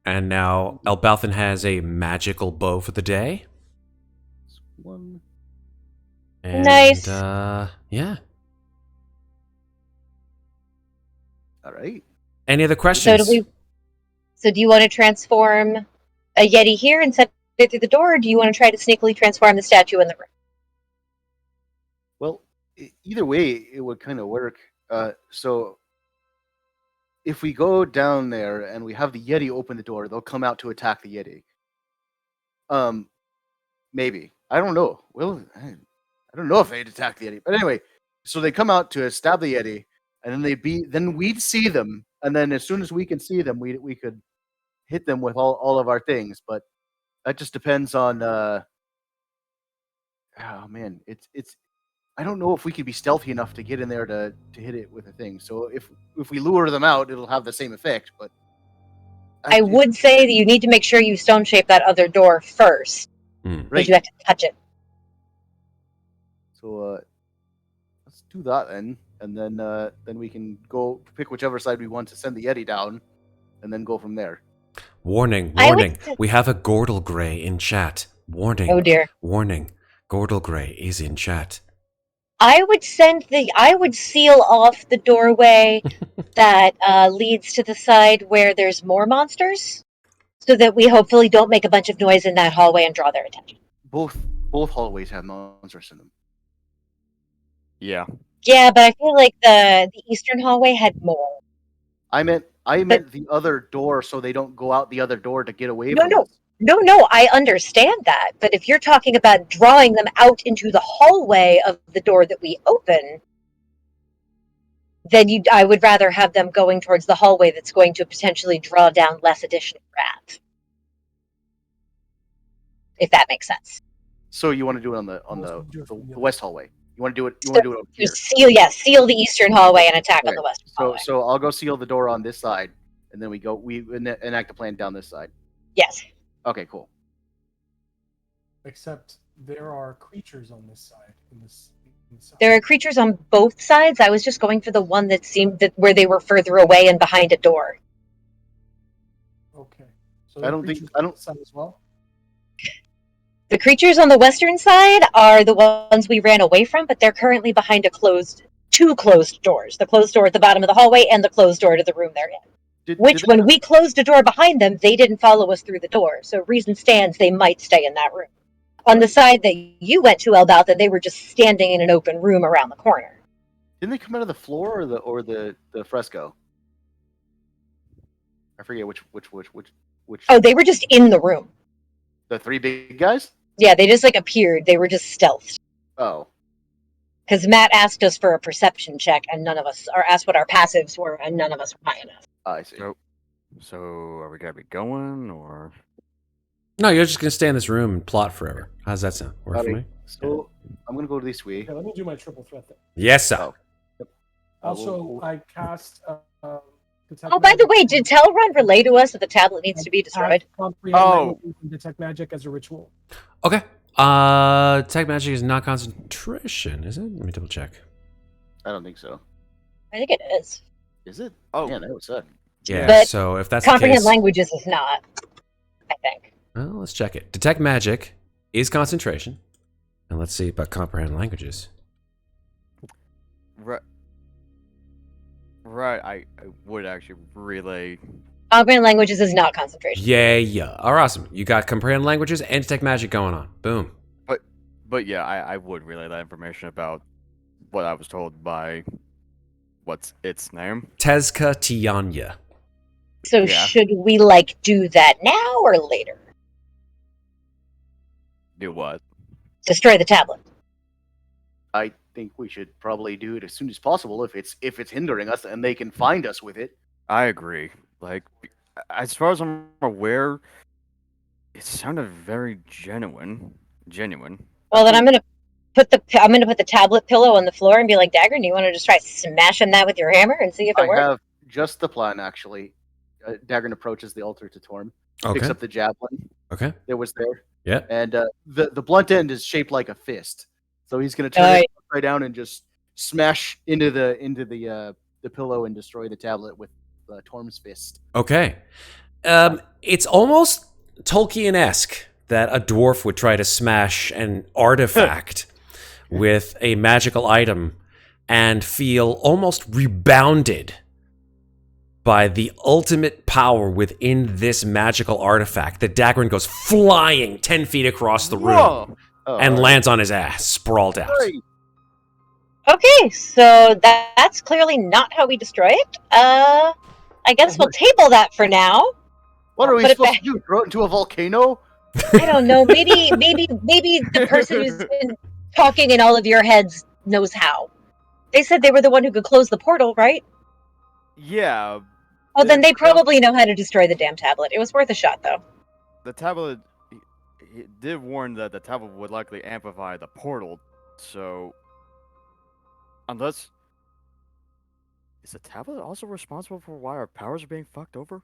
And now Elbauthin has a magical bow for the day. One. And, Nice. Yeah. All right. Any other So questions? do you want to transform a Yeti here and set it through the door, or do you want to try to sneakily transform the statue in the room? Well, either way, it would kind of work. So if we go down there and we have the Yeti open the door, they'll come out to attack the Yeti. Maybe. I don't know. Well, I don't know if they'd attack the Yeti. But anyway, so they come out to stab the Yeti, and then we'd see them, and then as soon as we can see them, we could hit them with all of our things. But that just depends on. Oh man, it's. I don't know if we could be stealthy enough to get in there to hit it with a thing. So if we lure them out, it'll have the same effect. But I would say that you need to make sure you stone shape that other door first, because Right. you have to touch it. So let's do that then, and then we can go pick whichever side we want to send the Yeti down, and then go from there. Warning, I would warning. say- We have a Gordle Grey in chat. Warning. Oh dear. Warning. Gordle Grey is in chat. I would seal off the doorway that leads to the side where there's more monsters, so that we hopefully don't make a bunch of noise in that hallway and draw their attention. Both hallways have monsters in them. Yeah. Yeah, but I feel like the eastern hallway had more. I meant the other door, so they don't go out the other door to get away No, from no. us. No, I understand that. But if you're talking about drawing them out into the hallway of the door that we open, then I would rather have them going towards the hallway that's going to potentially draw down less additional rats. If that makes sense. So you want to do it on the west hallway? You want to do it? You So- want to do it over here? Just seal the eastern hallway and attack on Okay. the western So hallway. so I'll go seal the door on this side, and then we enact a plan down this side. Yes. Okay, cool. Except there are creatures on this side. Side. There are creatures on both sides. I was just going for the one that seemed that where they were further away and behind a door. Okay. So I don't think- I don't- side as well. The creatures on the western side are the ones we ran away from, but they're currently behind two closed doors. The closed door at the bottom of the hallway and the closed door to the room they're in. Which, Did they- when we closed a door behind them, they didn't follow us through the door. So reason stands they might stay in that room. On the side that you went to, Elbauthin, they were just standing in an open room around the corner. Didn't they come out of the floor or the fresco? I forget which. Oh, they were just in the room. The three big guys? Yeah, they just appeared. They were just stealthed. Oh. Because Matt asked us for a perception check, and none of us, or asked what our passives were, and none of us were high enough. I see. Nope. So are we gonna be going or? No, you're just gonna stay in this room and plot forever. How's that sound? Work for Alright, me? So I'm gonna go this way. Okay, let me do my triple threat then. Yes, sir. Oh. Also, I cast. Detect Oh, by the magic way, and did Talron relay to us that the tablet needs to be destroyed? cast comprehend Oh. languages and detect magic as a ritual. Okay. Detect magic is not concentration, is it? Let me double check. I don't think so. I think it is. Is it? Oh. Yeah, that was it. Yeah. But So if that's the Comprehend case, languages is not, I think. well, let's check it. Detect magic is concentration, and let's see about comprehend languages. Right. I would actually relay. Comprehend languages is not concentration. Yeah. All right, awesome. You got comprehend languages and detect magic going on. Boom. But yeah, I would relay that information about what I was told by what's its name. Tezka Tianya. So Yeah. should we do that now or later? Do what? Destroy the tablet. I think we should probably do it as soon as possible if it's hindering us and they can find us with it. I agree. As far as I'm aware, it sounded very genuine. Well, then I'm gonna put the tablet pillow on the floor and be like, Daggrin, do you want to just try smashing that with your hammer and see if it I works? have just the plan actually. Daggrin approaches the altar to Torm, picks Okay. up the javelin Okay. that was there, Yeah. and the blunt end is shaped like a fist. So he's gonna turn it upside down and just smash into the pillow and destroy the tablet with Torm's fist. Okay. It's almost Tolkien-esque that a dwarf would try to smash an artifact with a magical item and feel almost rebounded by the ultimate power within this magical artifact. The Daggrin goes flying 10 feet across the room Whoa! Oh, and alright. lands on his ass, sprawled out. Hey, Okay, so that's clearly not how we destroy it. I guess we'll table that for now. what are we Put it supposed back. to do? Throw it into a volcano? I don't know. Maybe the person who's been talking in all of your heads knows how. They said they were the one who could close the portal, right? Yeah, Oh, then they Yeah. probably know how to destroy the damn tablet. It was worth a shot, though. the tablet. He did warn that the tablet would likely amplify the portal. So, unless is the tablet also responsible for why our powers are being fucked over?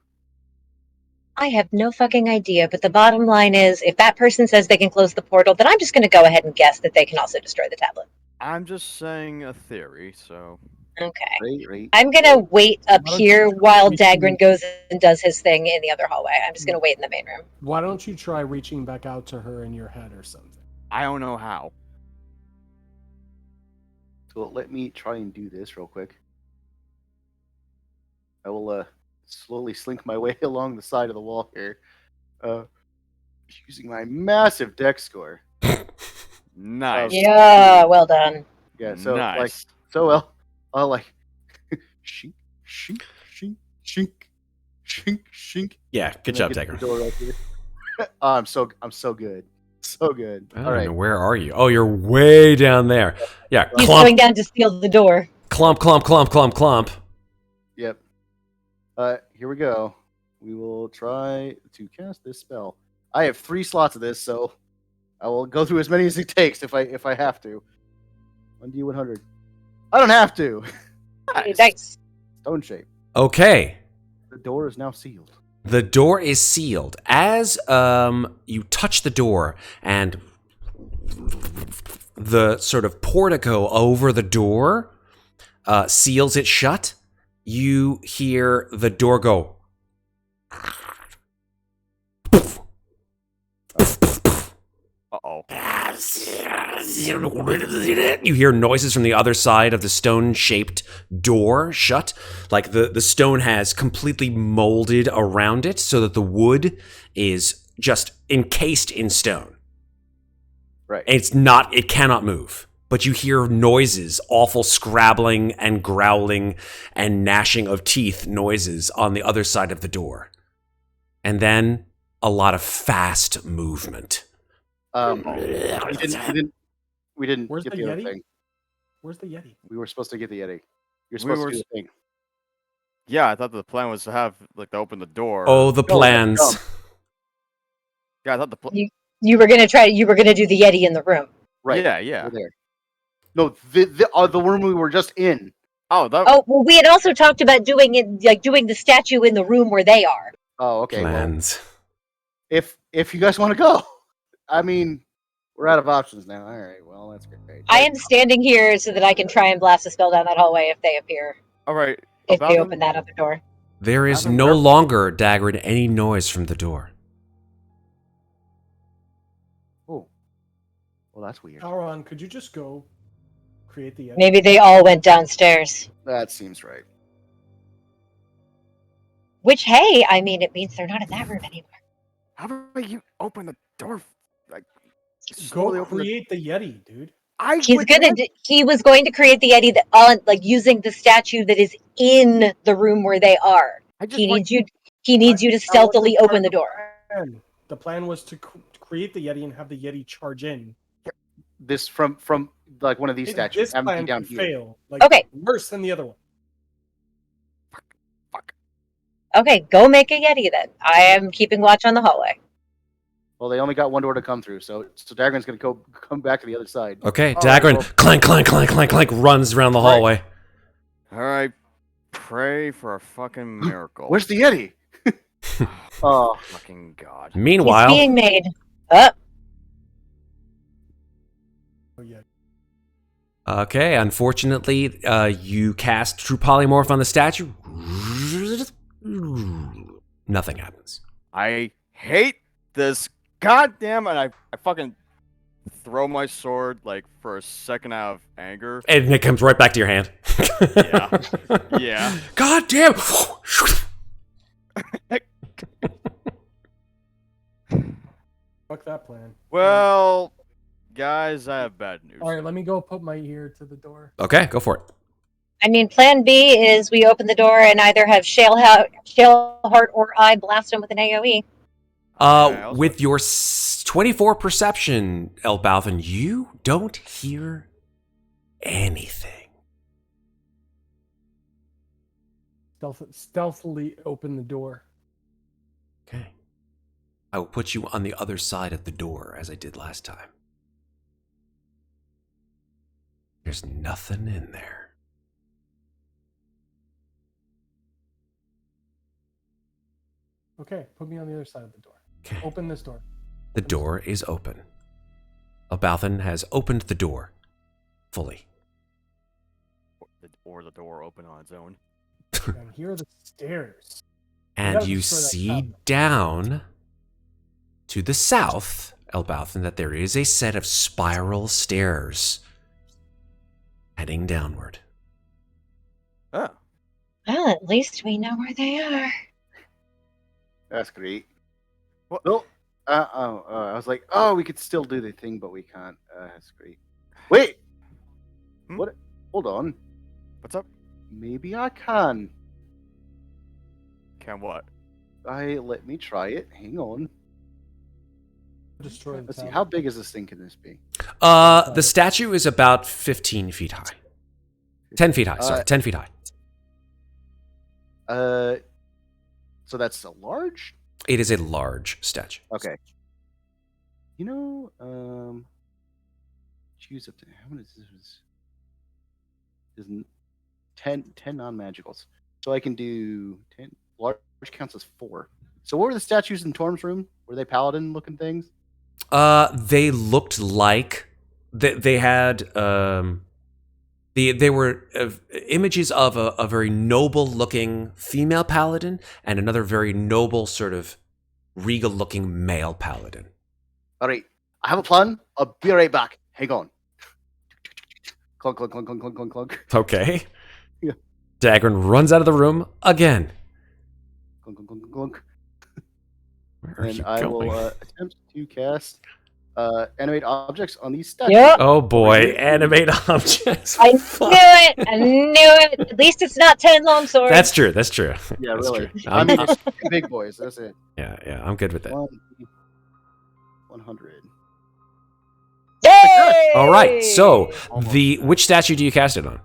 I have no fucking idea, but the bottom line is, if that person says they can close the portal, then I'm just going to go ahead and guess that they can also destroy the tablet. I'm just saying a theory. So, Okay. Right. I'm going to wait up Why don't here you while try Daggrin reaching- goes and does his thing in the other hallway. I'm just going to wait in the main room. Why don't you try reaching back out to her in your head or something? I don't know how. So let me try and do this real quick. I will slowly slink my way along the side of the wall here, using my massive deck score. Nice. Yeah, well done. Yeah, so nice. I'll like shink, shink, shink, shink, shink, shink. Yeah, good and job, then get Daggrin. the door right here. I'm so good. So good. I All don't right. know, where are you? Oh, you're way down there. Yeah, He's clump, going down to steal the door. clump, clump, clump, clump, clump. Yep. Here we go. We will try to cast this spell. I have 3 slots of this, so I will go through as many as it takes if I have to. 1d100. I don't have to. Nice. Stone shape. Okay. The door is now sealed. The door is sealed. As you touch the door and the sort of portico over the door seals it shut. You hear the door go. Uh-oh. You hear noises from the other side of the stone-shaped door shut. Like the stone has completely molded around it so that the wood is just encased in stone. Right. It cannot move. But you hear noises, awful scrabbling and growling and gnashing of teeth noises on the other side of the door. And then a lot of fast movement. We didn't Where's get the the other Yeti? thing. Where's the Yeti? We were supposed to get the Yeti. You're We supposed were to do s- the thing. Yeah, I thought the plan was to have to open the door. Oh, the No, plans. jump. Yeah, I thought the plan. You were gonna do the Yeti in the room. Right. Yeah. We're there. No, the room we were just in. Oh, that. Oh, well, we had also talked about doing the statue in the room where they are. Oh, okay. Well, Plans. if you guys want to go, I mean, we're out of options now. All right. Well, that's great. I am standing here so that I can try and blast a spell down that hallway if they appear. All right. If about they them- open that other door. There is Adam, no where- longer, Daggrin, any noise from the door. Oh. Well, that's weird. Talron, could you just go create the Yeti? Maybe they all went downstairs. That seems right. Which, hey, I mean, it means they're not in that room anymore. How about you open the door? Like, Go slowly open the. create the Yeti, dude. He was going to create the Yeti that on using the statue that is in the room where they are. He needs you to stealthily open the door. And the plan was to create the Yeti and have the Yeti charge in. This from like one of these statues. This Have them plan be down could here. fail. Like, Okay. Worse than the other one. Okay, go make a Yeti then. I am keeping watch on the hallway. Well, they only got one door to come through, so Daggrin's gonna come back to the other side. Okay, All Daggrin, right, well- clank, clank, clank, clank, clank, runs around the Right. hallway. All right. Pray for a fucking miracle. Where's the Yeti? Oh, fucking god? Meanwhile, He's being made. Up. Oh, yeah. okay, unfortunately, you cast True Polymorph on the statue. Nothing happens. I hate this goddamn, and I fucking throw my sword like for a second out of anger. And it comes right back to your hand. Yeah. Yeah. God damn! Fuck that plan. Well, guys, I have bad news. All right, let me go put my ear to the door. Okay, go for it. I mean, plan B is we open the door and either have Shaleheart or I blast him with an AoE. With your 24 perception, Elbauthin, you don't hear anything. Stealthily open the door. Okay. I will put you on the other side of the door as I did last time. There's nothing in there. Okay, put me on the other side of the door. Okay. Open this door. The door is open. Elbauthin has opened the door fully. Or the door open on its own. And here are the stairs. And gotta you destroy that see cabinet. down to the south, Elbauthin, that there is a set of spiral stairs heading downward. Oh. Well, at least we know where they are. that's great. What? Well, I was like, oh, we could still do the thing, but we can't. That's great. Wait. Hmm? What? Hold on. What's up? Maybe I can. Can what? Let me try it. Hang on. Destroy the Let's see. tower. How big is this thing? Can this be? The statue is about 15 feet high. 10 feet high, sorry, 10 feet high. So that's a large. It is a large statue. Okay. You know, choose up to how many is this? Is 10 non-magicals. So I can do 10. Large counts as 4. So what were the statues in Torm's room? Were they paladin-looking things? They looked like they had they were images of a very noble looking female paladin and another very noble sort of regal looking male paladin. All right, I have a plan. I'll be right back. Hang on. Clunk, clunk, clunk, clunk, clunk, clunk, clunk. Okay. Yeah. Daggrin runs out of the room again. Clunk, clunk, clunk, clunk. Where are And you I going? will attempt to cast animate objects on these statues. Yep. Oh boy, animate objects. I knew Fuck. it. I knew it. At least it's not 10 long swords. That's true. That's true. Yeah, That's really. true. I mean, it's big boys. That's it. yeah, I'm good with that. 100. Yay! All right. So Almost. which statue do you cast it on?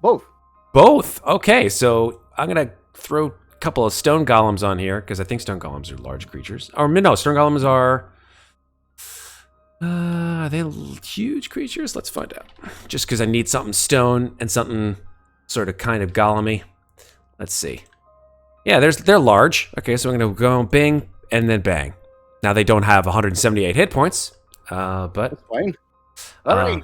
Both. Both. Okay. So I'm gonna throw a couple of stone golems on here because I think stone golems are large creatures. Or no, stone golems are. Are they huge creatures? Let's find out. Just because I need something stone and something sort of kind of golemy. Let's see. Yeah, they're large. Okay, so I'm gonna go bing and then bang. Now they don't have 178 hit points, but That's fine. All right.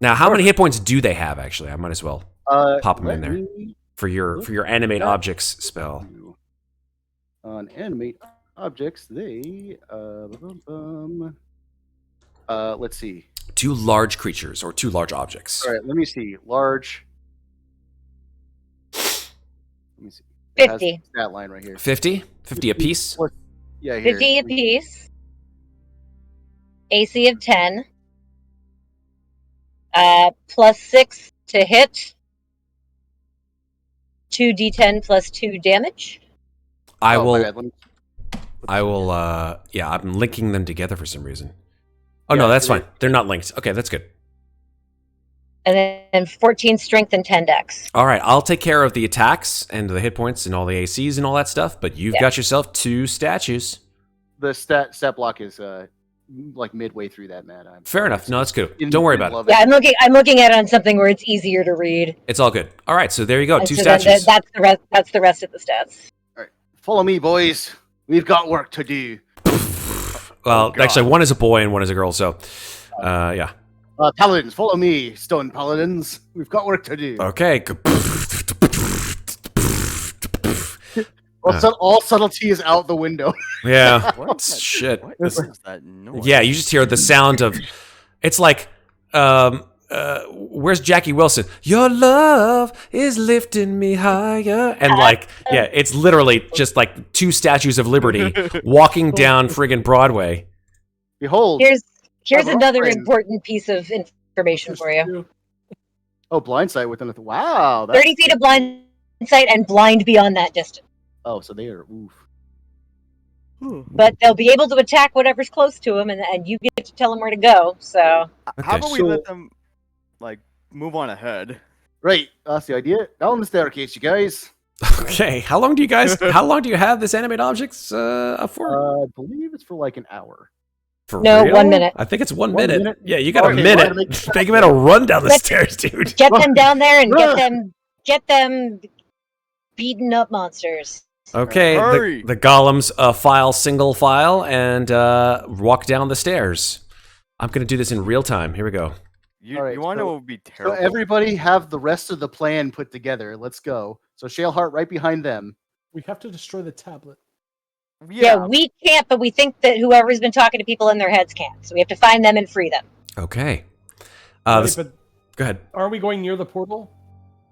now how many hit points do they have? Actually, I might as well pop them in let there me for your animate that. objects spell. On animate objects, they let's see. 2 large creatures or 2 large objects. All right, let me see. Large. Let me see. It has 50. That line right here. 50 a piece. Yeah, here. 50 apiece. AC of 10. Plus 6 to hit. 2d10 plus 2 damage. I Oh, my will. bad, let me- I will. Yeah, I'm linking them together for some reason. Oh Yeah, no, that's it fine. is. They're not linked. Okay, that's good. And then 14 strength and 10 dex. All right, I'll take care of the attacks and the hit points and all the ACs and all that stuff. But you've Yeah. got yourself 2 statues. The stat block is like midway through that, man. Fair enough. No, that's good. Don't worry about it. Yeah, I'm looking at it on something where it's easier to read. It's all good. All right, so there you go. And 2 so then statues. that's the rest of the stats. Follow me, boys. We've got work to do. Well, God. actually, one is a boy and one is a girl. So, yeah. Paladins, follow me, stone paladins. We've got work to do. Okay. All subtlety is out the window. Yeah. What? Shit. What This- is that noise? Yeah, you just hear the sound of. It's like, where's Jackie Wilson? Your love is lifting me higher, and like, yeah, it's literally just like 2 statues of Liberty walking down friggin' Broadway. Behold. Here's Our another friends. important piece of information for you. Oh, blindsight within a. Wow. 30 feet of blind sight and blind beyond that distance. Oh, so they are. Oof. But they'll be able to attack whatever's close to them, and you get to tell them where to go. So How Okay, about we so- let them like move on ahead? Right. That's the idea. Down the staircase, you guys. Okay, how long do you have this animate objects up for? I believe it's for like an hour. For No, real? 1 minute. I think it's 1 1 minute. minute? Yeah, you got Okay, a well, minute. I make- Think about a run down the Let's- stairs, dude. get them down there and get them beaten up monsters. Okay, Hurry. the golems file single file and walk down the stairs. I'm gonna do this in real time. Here we go. You, All right, you want to know so- what would be So terrible? everybody have the rest of the plan put together. Let's go. So Shaleheart right behind them. We have to destroy the tablet. Yeah, we can't, but we think that whoever's been talking to people in their heads can. So we have to find them and free them. Okay. Wait, but Go ahead. are we going near the portal?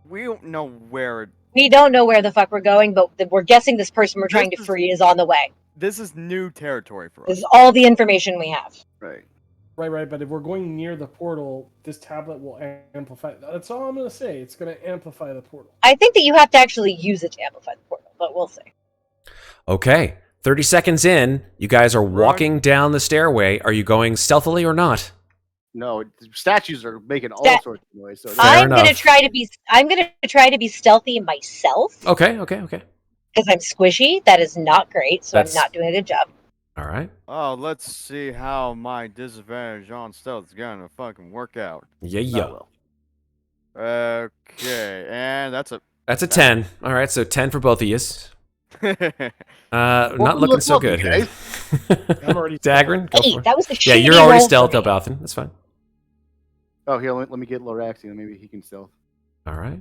we don't know where. We don't know where the fuck we're going, but we're guessing this person we're trying to This is- free is on the way. This is new territory for This us. is all the information we have. Right. Right. But if we're going near the portal, this tablet will amplify. That's all I'm going to say. It's going to amplify the portal. I think that you have to actually use it to amplify the portal, but we'll see. Okay. 30 seconds in, you guys are walking down the stairway. Are you going stealthily or not? No, statues are making all Stat- sorts of noise. So Fair I'm gonna enough. try to be stealthy myself Okay. because I'm squishy. That is not great, so That's- I'm not doing a good job. All right. Oh, let's see how my disadvantage on stealth is gonna fucking work out. Yeah. well. Okay, and that's a That's a 10. All right, so 10 for both of you. Not looking so good here. I'm already Daggrin, go Hey, for it. that was the Yeah, shitty you're already roll for stealth, me. Elbauthin. That's fine. Oh, here, let me get Loraxian. Maybe he can stealth. All right.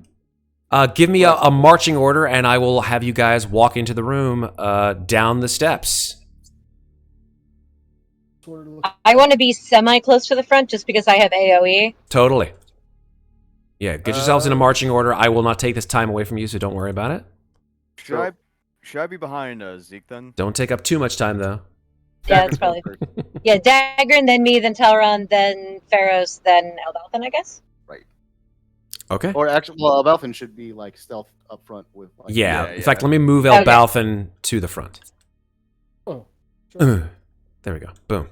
Give me a marching order, and I will have you guys walk into the room down the steps. sort of look- I want to be semi-close to the front just because I have AoE. Totally. Yeah, get yourselves in a marching order. I will not take this time away from you, so don't worry about it. Should I be behind Zeke then? Don't take up too much time, though. Yeah, that's probably. Yeah, Daggrin, then me, then Talron, then Ferros, then Elbauthin, I guess. Okay. Or actually, well, Elbauthin should be like stealth up front with. Like, Yeah. Yeah, In fact, yeah. let me move Okay. Elbauthin to the front. Oh, sure. There we go. Boom.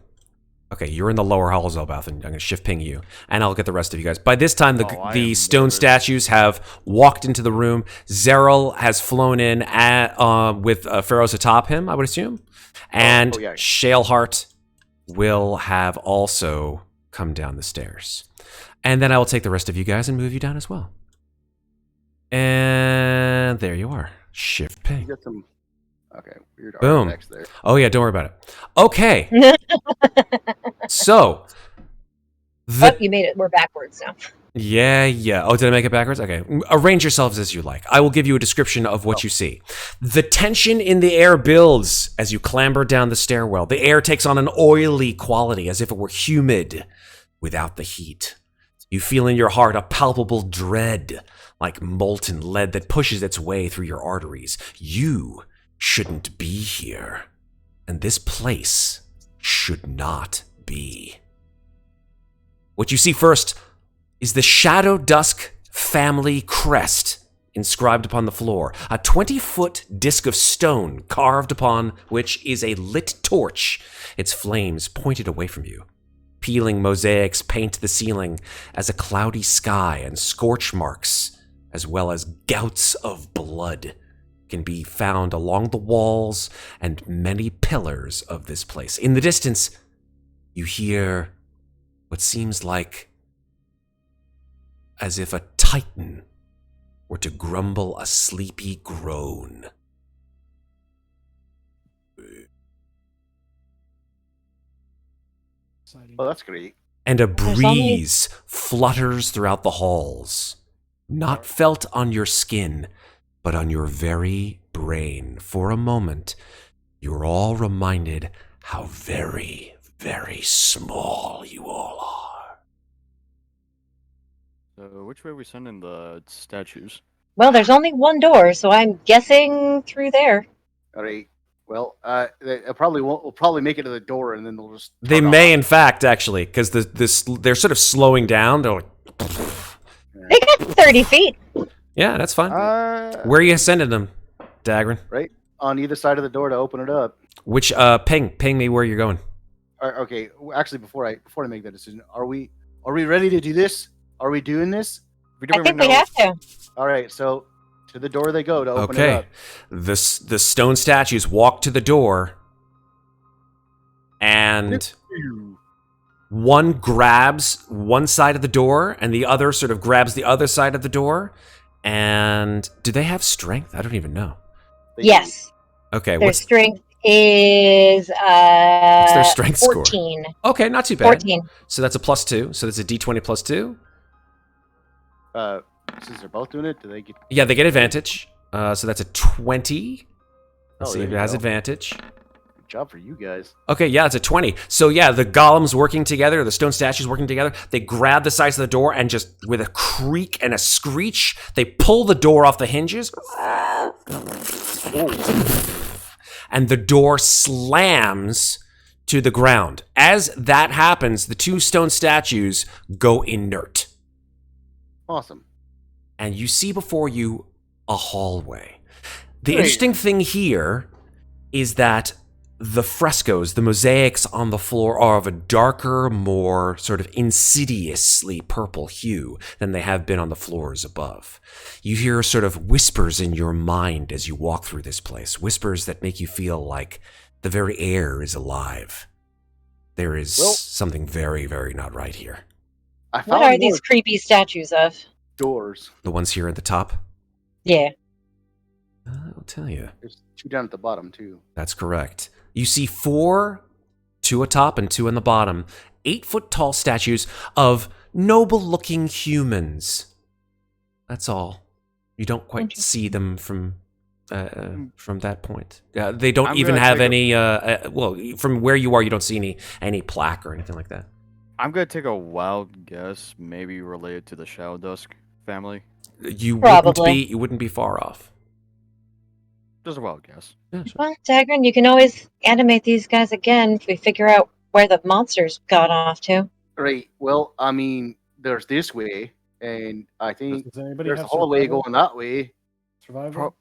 Okay, you're in the lower halls, Elbauthin. I'm going to shift ping you, and I'll get the rest of you guys. By this time, Oh, I the am stone nervous. statues have walked into the room. Zeril has flown in with Ferros atop him, I would assume. And oh, yeah. Shaleheart will have also come down the stairs. And then I will take the rest of you guys and move you down as well. And there you are. Shift You ping. got some. Okay, weird Boom. artifacts there. Oh, yeah, don't worry about it. Okay. So, Oh, you made it. We're backwards now. Yeah. Oh, did I make it backwards? Okay. Arrange yourselves as you like. I will give you a description of what you see. The tension in the air builds as you clamber down the stairwell. The air takes on an oily quality as if it were humid without the heat. You feel in your heart a palpable dread, like molten lead that pushes its way through your arteries. You shouldn't be here. And this place should not be. What you see first is the Shadow Dusk family crest inscribed upon the floor, a 20-foot disc of stone carved upon which is a lit torch, its flames pointed away from you. Peeling mosaics paint the ceiling as a cloudy sky, and scorch marks, as well as gouts of blood, can be found along the walls and many pillars of this place. In the distance, you hear what seems like as if a titan were to grumble a sleepy groan. Exciting. Oh, that's great. And a There's only- breeze flutters throughout the halls, not felt on your skin, but on your very brain. For a moment, you're all reminded how very, very small you all are. So which way are we sending the statues? Well, there's only one door, so I'm guessing through there. All right. Well, they probably won't. We'll probably make it to the door, and then they'll just. They turn may, off. in fact, actually, because they're sort of slowing down. They're like, They got 30 feet. yeah, that's fine. Uh, Where are you sending them, Daggrin? Right on either side of the door to open it up. Which ping me where you're going. Okay. Actually, before I make that decision, are we ready to do this? Are we doing this? we I don't think even we know have to. All right. So to the door they go to open it Okay. up. The stone statues walk to the door, and one grabs one side of the door, and the other sort of grabs the other side of the door. And do they have strength? I don't even know. They do. Yes. Okay, Their what's strength is their strength score? 14. Okay, not too bad. 14. So that's a +2. So that's a D20 +2. Since they're both doing it, do they get? Yeah, they get advantage. So that's a 20. Let's Oh, see there if it you has go. advantage. Good job for you guys. Okay, yeah, it's a 20. So yeah, the golems working together, the stone statues working together, they grab the sides of the door and just with a creak and a screech, they pull the door off the hinges. And the door slams to the ground. As that happens, the two stone statues go inert. Awesome. And you see before you a hallway. The Great. interesting thing here is that the frescoes, the mosaics on the floor are of a darker, more sort of insidiously purple hue than they have been on the floors above. You hear sort of whispers in your mind as you walk through this place, whispers that make you feel like the very air is alive. There is Well- something very, very not right here. I What found are more these creepy statues of? doors. The ones here at the top. Yeah. tell you. There's 2 down at the bottom too. That's correct. You see 4, 2 atop and 2 on the bottom, 8-foot tall statues of noble-looking humans. That's all. You don't quite see them from that point. They don't I'm even gonna have take any. Well, from where you are, you don't see any plaque or anything like that. I'm gonna take a wild guess, maybe related to the Shadow Dusk family. You Probably. wouldn't be far off. Just a wild guess. Yeah, sure. Well, Daggrin, you can always animate these guys again if we figure out where the monsters got off to. Right. Well, I mean, there's this way, and I think Does anybody there's a have hallway survival? going that way. Survival?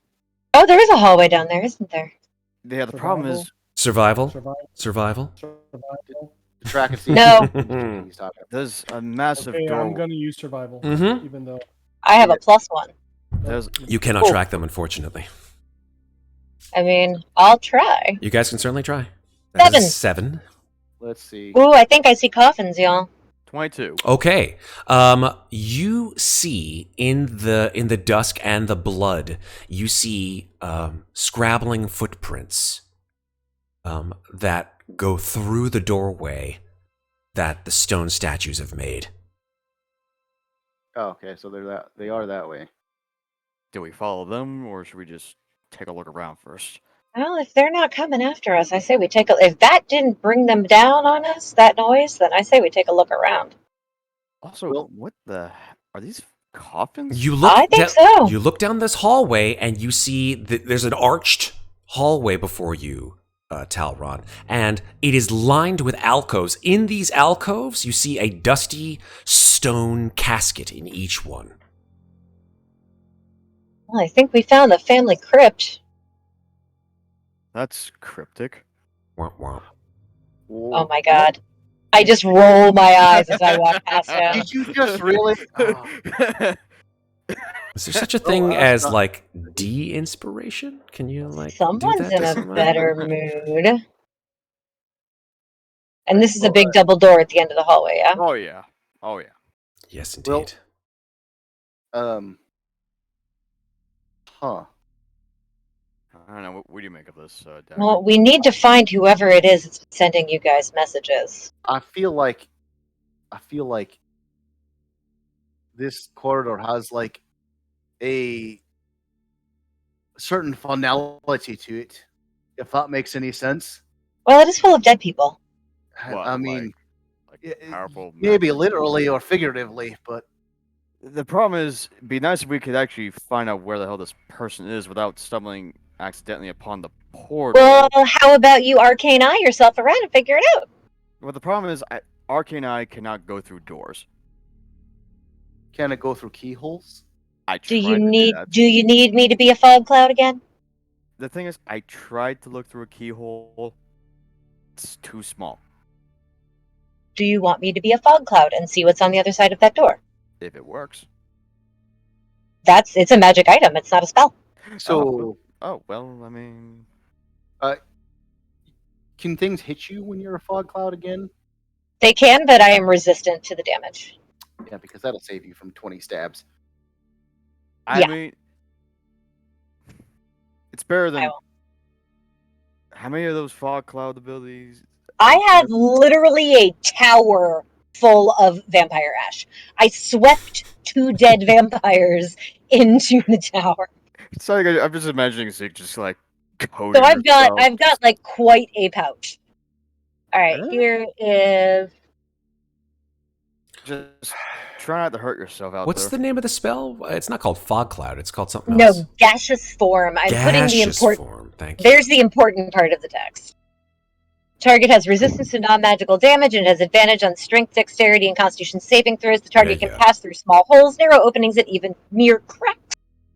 Oh, there is a hallway down there, isn't there? Yeah, the problem is Survival. Survival? Survival. Survival? The track and see. No. He's talking. there's a massive Okay, door. I'm going to use survival, Mhm. even though... I have a +1. There's You cannot track them, unfortunately. I mean, I'll try. You guys can certainly try. That is 7. Let's see. Ooh, I think I see coffins, y'all. 22. Okay. You see in the dusk and the blood, you see scrabbling footprints that go through the doorway that the stone statues have made. Oh, okay, so they are that way. Do we follow them, or should we just take a look around first? Well, if they're not coming after us, I say we take a... If that didn't bring them down on us, that noise, then I say we take a look around. Also, Well- what the... Are these coffins? You look. I think down, so. You look down this hallway and you see there's an arched hallway before you, Talron, and it is lined with alcoves. In these alcoves, you see a dusty stone casket in each one. Well, I think we found the family crypt. That's cryptic. Womp womp. Oh my god. I just roll my eyes as I walk past him. Did you just really? Oh. Is there such a thing that's as not- like de-inspiration? Can you like do Someone's that in to a someone? better mood. And this is a big double door at the end of the hallway, yeah? Oh, yeah. Oh, yeah. Yes, Well, indeed. Huh. I don't know. What do you make of this, Daggrin? Well, we need to find whoever it is that's sending you guys messages. I feel like this corridor has like a certain finality to it, if that makes any sense. Well, it is full of dead people. What, I mean, like yeah, powerful. maybe magic? literally or figuratively, but The problem is, it'd be nice if we could actually find out where the hell this person is without stumbling accidentally upon the portal. Well, how about you arcane eye yourself around and figure it out? Well, the problem is, Arcane Eye cannot go through doors. can it go through keyholes? I Do tried you to need that. do you need me to be a fog cloud again? The thing is, I tried to look through a keyhole. It's too small. Do you want me to be a fog cloud and see what's on the other side of that door? If it works. It's a magic item, it's not a spell. So, Oh, well, I mean... can things hit you when you're a fog cloud again? They can, but I am resistant to the damage. Yeah, because that'll save you from 20 stabs. I Yeah. mean... It's better I than... will. How many of those fog cloud abilities... I had literally a tower full of vampire ash. I swept 2 dead vampires into the tower. It's like I'm just imagining Zeke just like coding So I've got herself. like quite a pouch. All right, Huh? here is Just try not to hurt yourself out What's there. the name of the spell? It's not called fog cloud. It's called something no else. gaseous form. I'm putting the Gaseous important. form. Thank you. There's the important part of the text. Target has resistance to non-magical damage and has advantage on strength, dexterity, and constitution saving throws. The target There you can go. pass through small holes, narrow openings, and even mere cracks.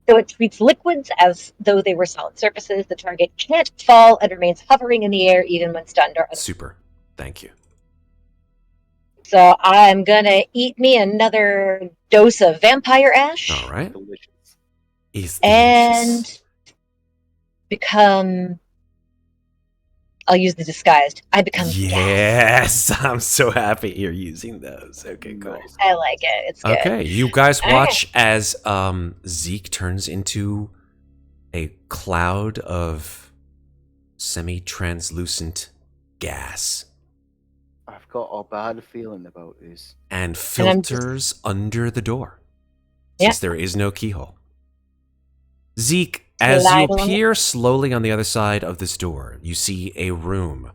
Though it treats liquids as though they were solid surfaces, the target can't fall and remains hovering in the air even when stunned or otherwise. Super. Thank you. So I'm gonna eat me another dose of vampire ash All right. Delicious. Is and become. I'll use the disguised. I become gas. Yes, I'm so happy you're using those. Okay, cool. Nice. I like it. It's good. Okay, you guys All watch as Zeke turns into a cloud of semi-translucent gas I've got a bad feeling about this. and And I'm just- filters under the door, Yeah. since there is no keyhole. Zeke, as you Slide along it. appear slowly on the other side of this door, you see a room.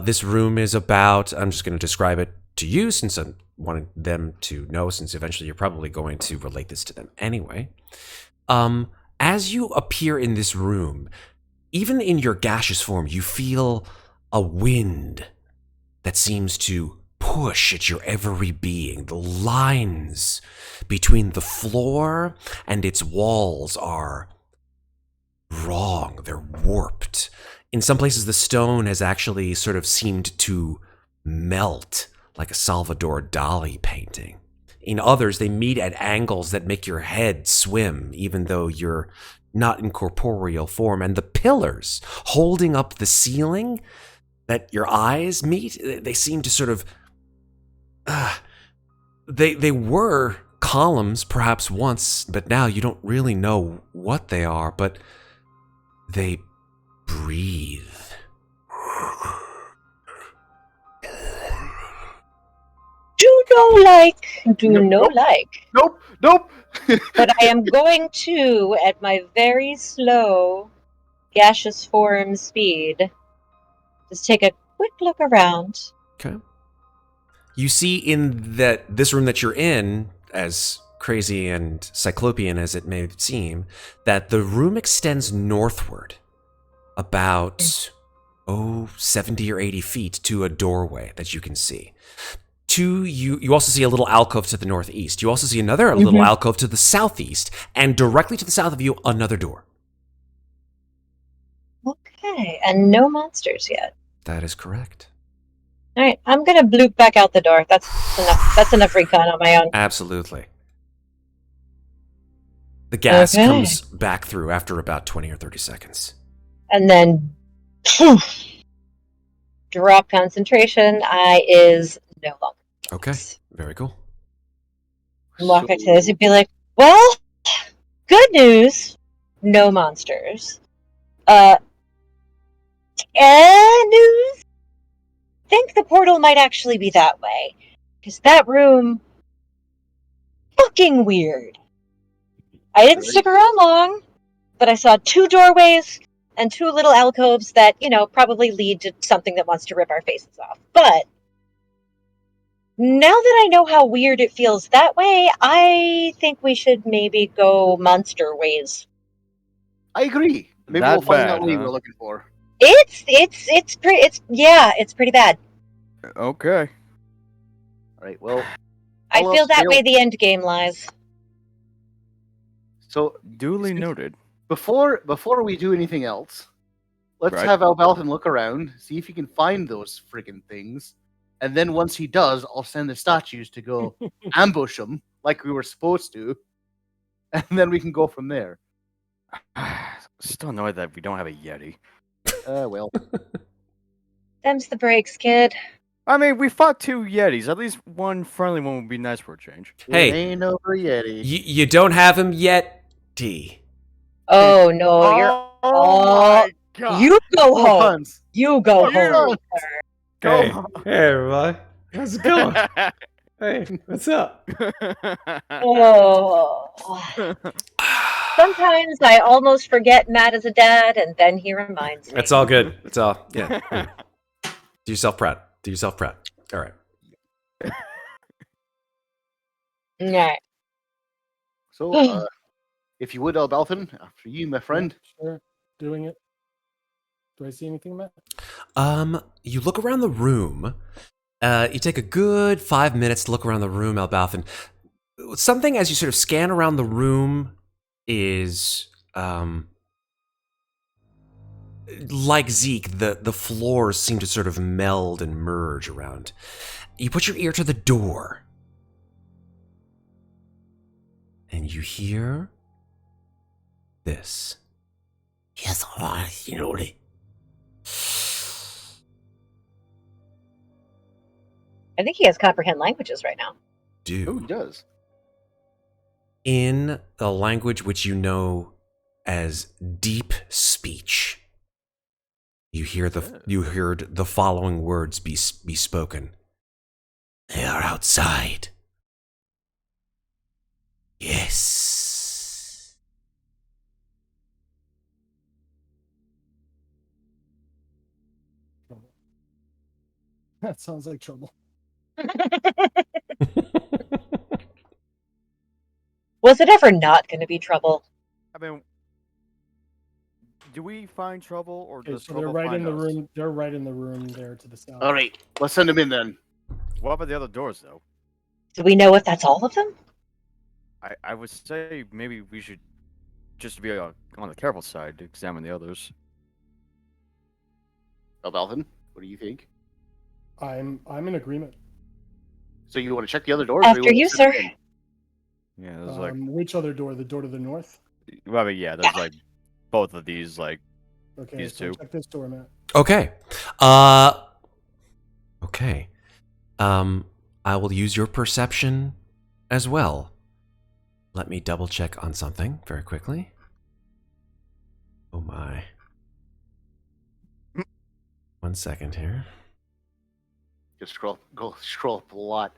This room is about, I'm just going to describe it to you since I wanted them to know, since eventually you're probably going to relate this to them anyway. As you appear in this room, even in your gaseous form, you feel a wind that seems to push at your every being. The lines between the floor and its walls are wrong. They're warped. In some places, the stone has actually sort of seemed to melt like a Salvador Dali painting. In others, they meet at angles that make your head swim, even though you're not in corporeal form. And the pillars holding up the ceiling that your eyes meet, they seem to sort of... They were columns perhaps once, but now you don't really know what they are, but they breathe. Nope. But I am going to, at my very slow gaseous form speed, just take a quick look around. Okay. You see in this room that you're in, as crazy and cyclopean as it may seem, that the room extends northward about 70 or 80 feet to a doorway that you can see. You also see a little alcove to the northeast. You also see another little alcove to the southeast, and directly to the south of you, another door. Okay, and no monsters yet. That is correct. All right, I'm gonna bloop back out the door. That's enough. That's enough recon on my own. Absolutely. The gas Okay. comes back through after about 20 or 30 seconds. And then, poof, drop concentration. I is no longer. Okay, very cool. And walk back to this and be like, well, good news, no monsters. And news, think the portal might actually be that way. Because that room, fucking weird. I didn't stick around long, but I saw 2 doorways and 2 little alcoves that, probably lead to something that wants to rip our faces off. But now that I know how weird it feels that way, I think we should maybe go monster ways. I agree. Maybe That we'll find bad, that lead huh? we're looking for. It's pretty bad. Okay. All right. Well, I all feel else that failed. way the end game lies. So Duly noted. before we do anything else, let's Right. have Elbauthin look around, see if he can find those friggin' things, and then once he does, I'll send the statues to go ambush them like we were supposed to, and then we can go from there. Still annoyed that we don't have a Yeti. Well, Them's the breaks, kid. I mean, we fought 2 Yetis. At least one friendly one would be nice for a change. Hey, it ain't over Yeti. you don't have him yet, D. Oh no, you're my god! you go More home. puns. You go More home. puns. Hey, everybody. How's it going? Hey, what's up? Oh. Sometimes I almost forget Matt is a dad, and then he reminds me. It's all good. It's all, yeah. Do yourself proud. Do yourself proud. All right. Alright. So, if you would, Elbauthin, after you, my friend. Sure, doing it. Do I see anything, Matt? You look around the room. You take a good 5 minutes to look around the room, Elbauthin. Something as you sort of scan around the room is, like Zeke, the floors seem to sort of meld and merge around. You put your ear to the door. And you hear this. Yes, you know it. I think he has comprehend languages right now. Oh, Do he does. in a language which you know as deep speech. You heard the following words be spoken. They are outside. Yes. That sounds like trouble. Was it ever not going to be trouble? I mean, do we find trouble or Okay, does so they're trouble right find in the us? room. They're right in the room there to the south. All right, let's send them in then. What about the other doors, though? Do we know if that's all of them? I would say maybe we should just be on the careful side to examine the others. Elbauthin, what do you think? I'm in agreement. So you want to check the other doors? or After want to you, send them sir. in? Yeah, there's like, Which other door? The door to the north? well, I mean, yeah, there's like both of these, like, Okay, These so two. check this door, Matt. Okay. Okay. I will use your perception as well. Let me double check on something very quickly. Oh my. 1 second here. Just scroll up a lot.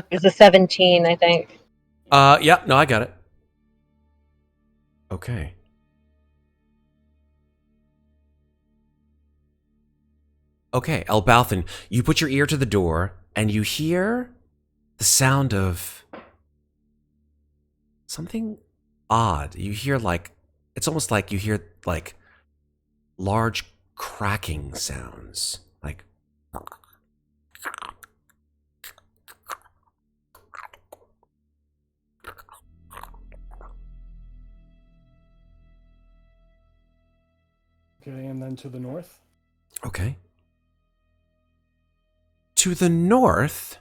It's a 17, I think. Yeah, no, I got it. Okay. Okay, Elbauthin, you put your ear to the door and you hear the sound of something odd. You hear it's almost like you hear like large cracking sounds. Like Okay, and then to the north. okay. To the north,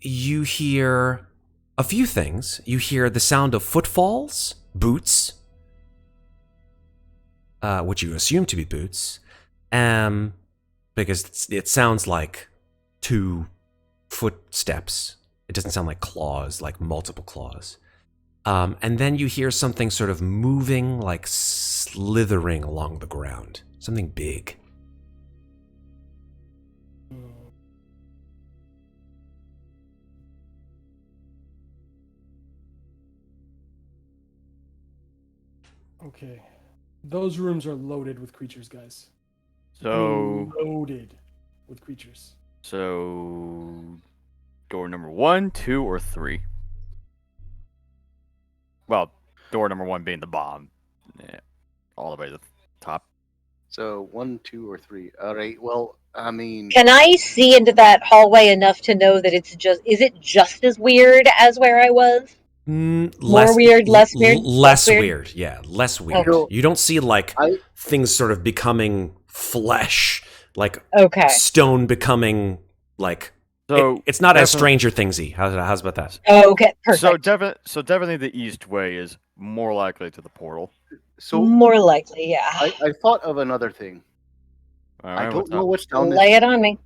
you hear a few things. You hear the sound of footfalls, boots, which you assume to be boots, because it sounds like 2 footsteps. It doesn't sound like claws, like multiple claws. And then you hear something sort of moving, like slithering along the ground. Something big. Okay. Those rooms are loaded with creatures, guys. so Loaded with creatures. door number 1, 2, or 3. Well, door number 1 being the bomb, yeah, all the way to the top. So 1, 2, or 3. All right. Well, I mean, Can I see into that hallway enough to know that is it just as weird as where I was? Less weird, less weird? less Less weird? weird. Yeah, less weird. Okay. You don't see like I- things sort of becoming flesh, like Okay. stone becoming like. So It's not as definitely- Stranger Thingsy. How's about that? Okay, perfect. So definitely the east way is more likely to the portal. so More likely, yeah. I thought of another thing. All I right, don't what's know up? what's down this Lay way. it on me.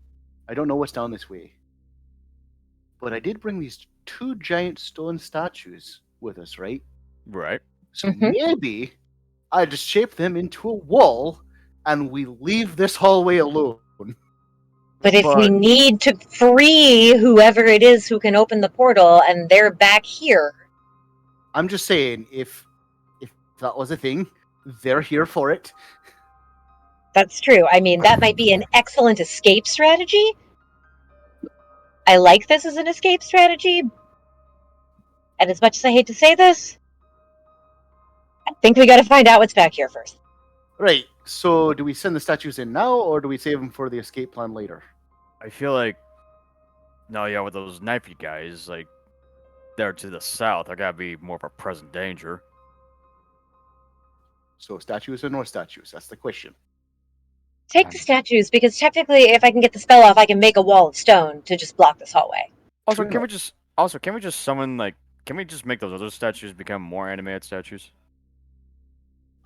I don't know what's down this way. But I did bring these 2 giant stone statues with us, right? Right. So Mhm. maybe I just shape them into a wall and we leave this hallway alone. But if we need to free whoever it is who can open the portal and they're back here, I'm just saying, if that was a thing, they're here for it. that's true. I mean, that might be an excellent escape strategy. I like this as an escape strategy. And as much as I hate to say this, I think we gotta find out what's back here first. Right. So do we send the statues in now, or do we save them for the escape plan later? I feel like, no, yeah, with those knifey guys, like, they're to the south, there gotta be more of a present danger. So statues or no statues? That's the question. Take the statues, because technically, if I can get the spell off, I can make a wall of stone to just block this hallway. Also, True can we enough. just summon, like, can we just make those other statues become more animated statues?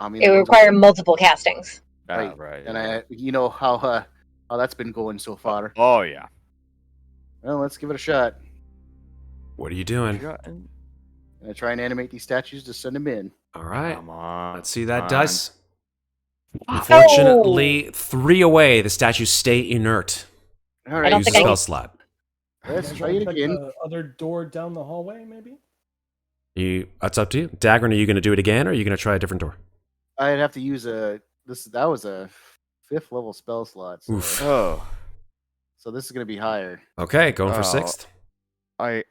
I mean, It the would ones require multiple castings. Right. Right. and yeah. you know how that's been going so far. Oh, yeah. Well, let's give it a shot. What are you doing? Gonna try and animate these statues to send them in. All right. Come on. Let's see that Fine. dice. Unfortunately, 3 away. The statues stay inert. All I right, don't Use a think I spell can- slot. let's You guys try wanna it check again. The other door down the hallway, maybe. That's up to you. Daggrin, are you going to do it again, or are you going to try a different door? I'd have to use that was a 5th level spell slot. So, Oof. Oh, so this is gonna be higher. Okay, going for Oh. 6th. I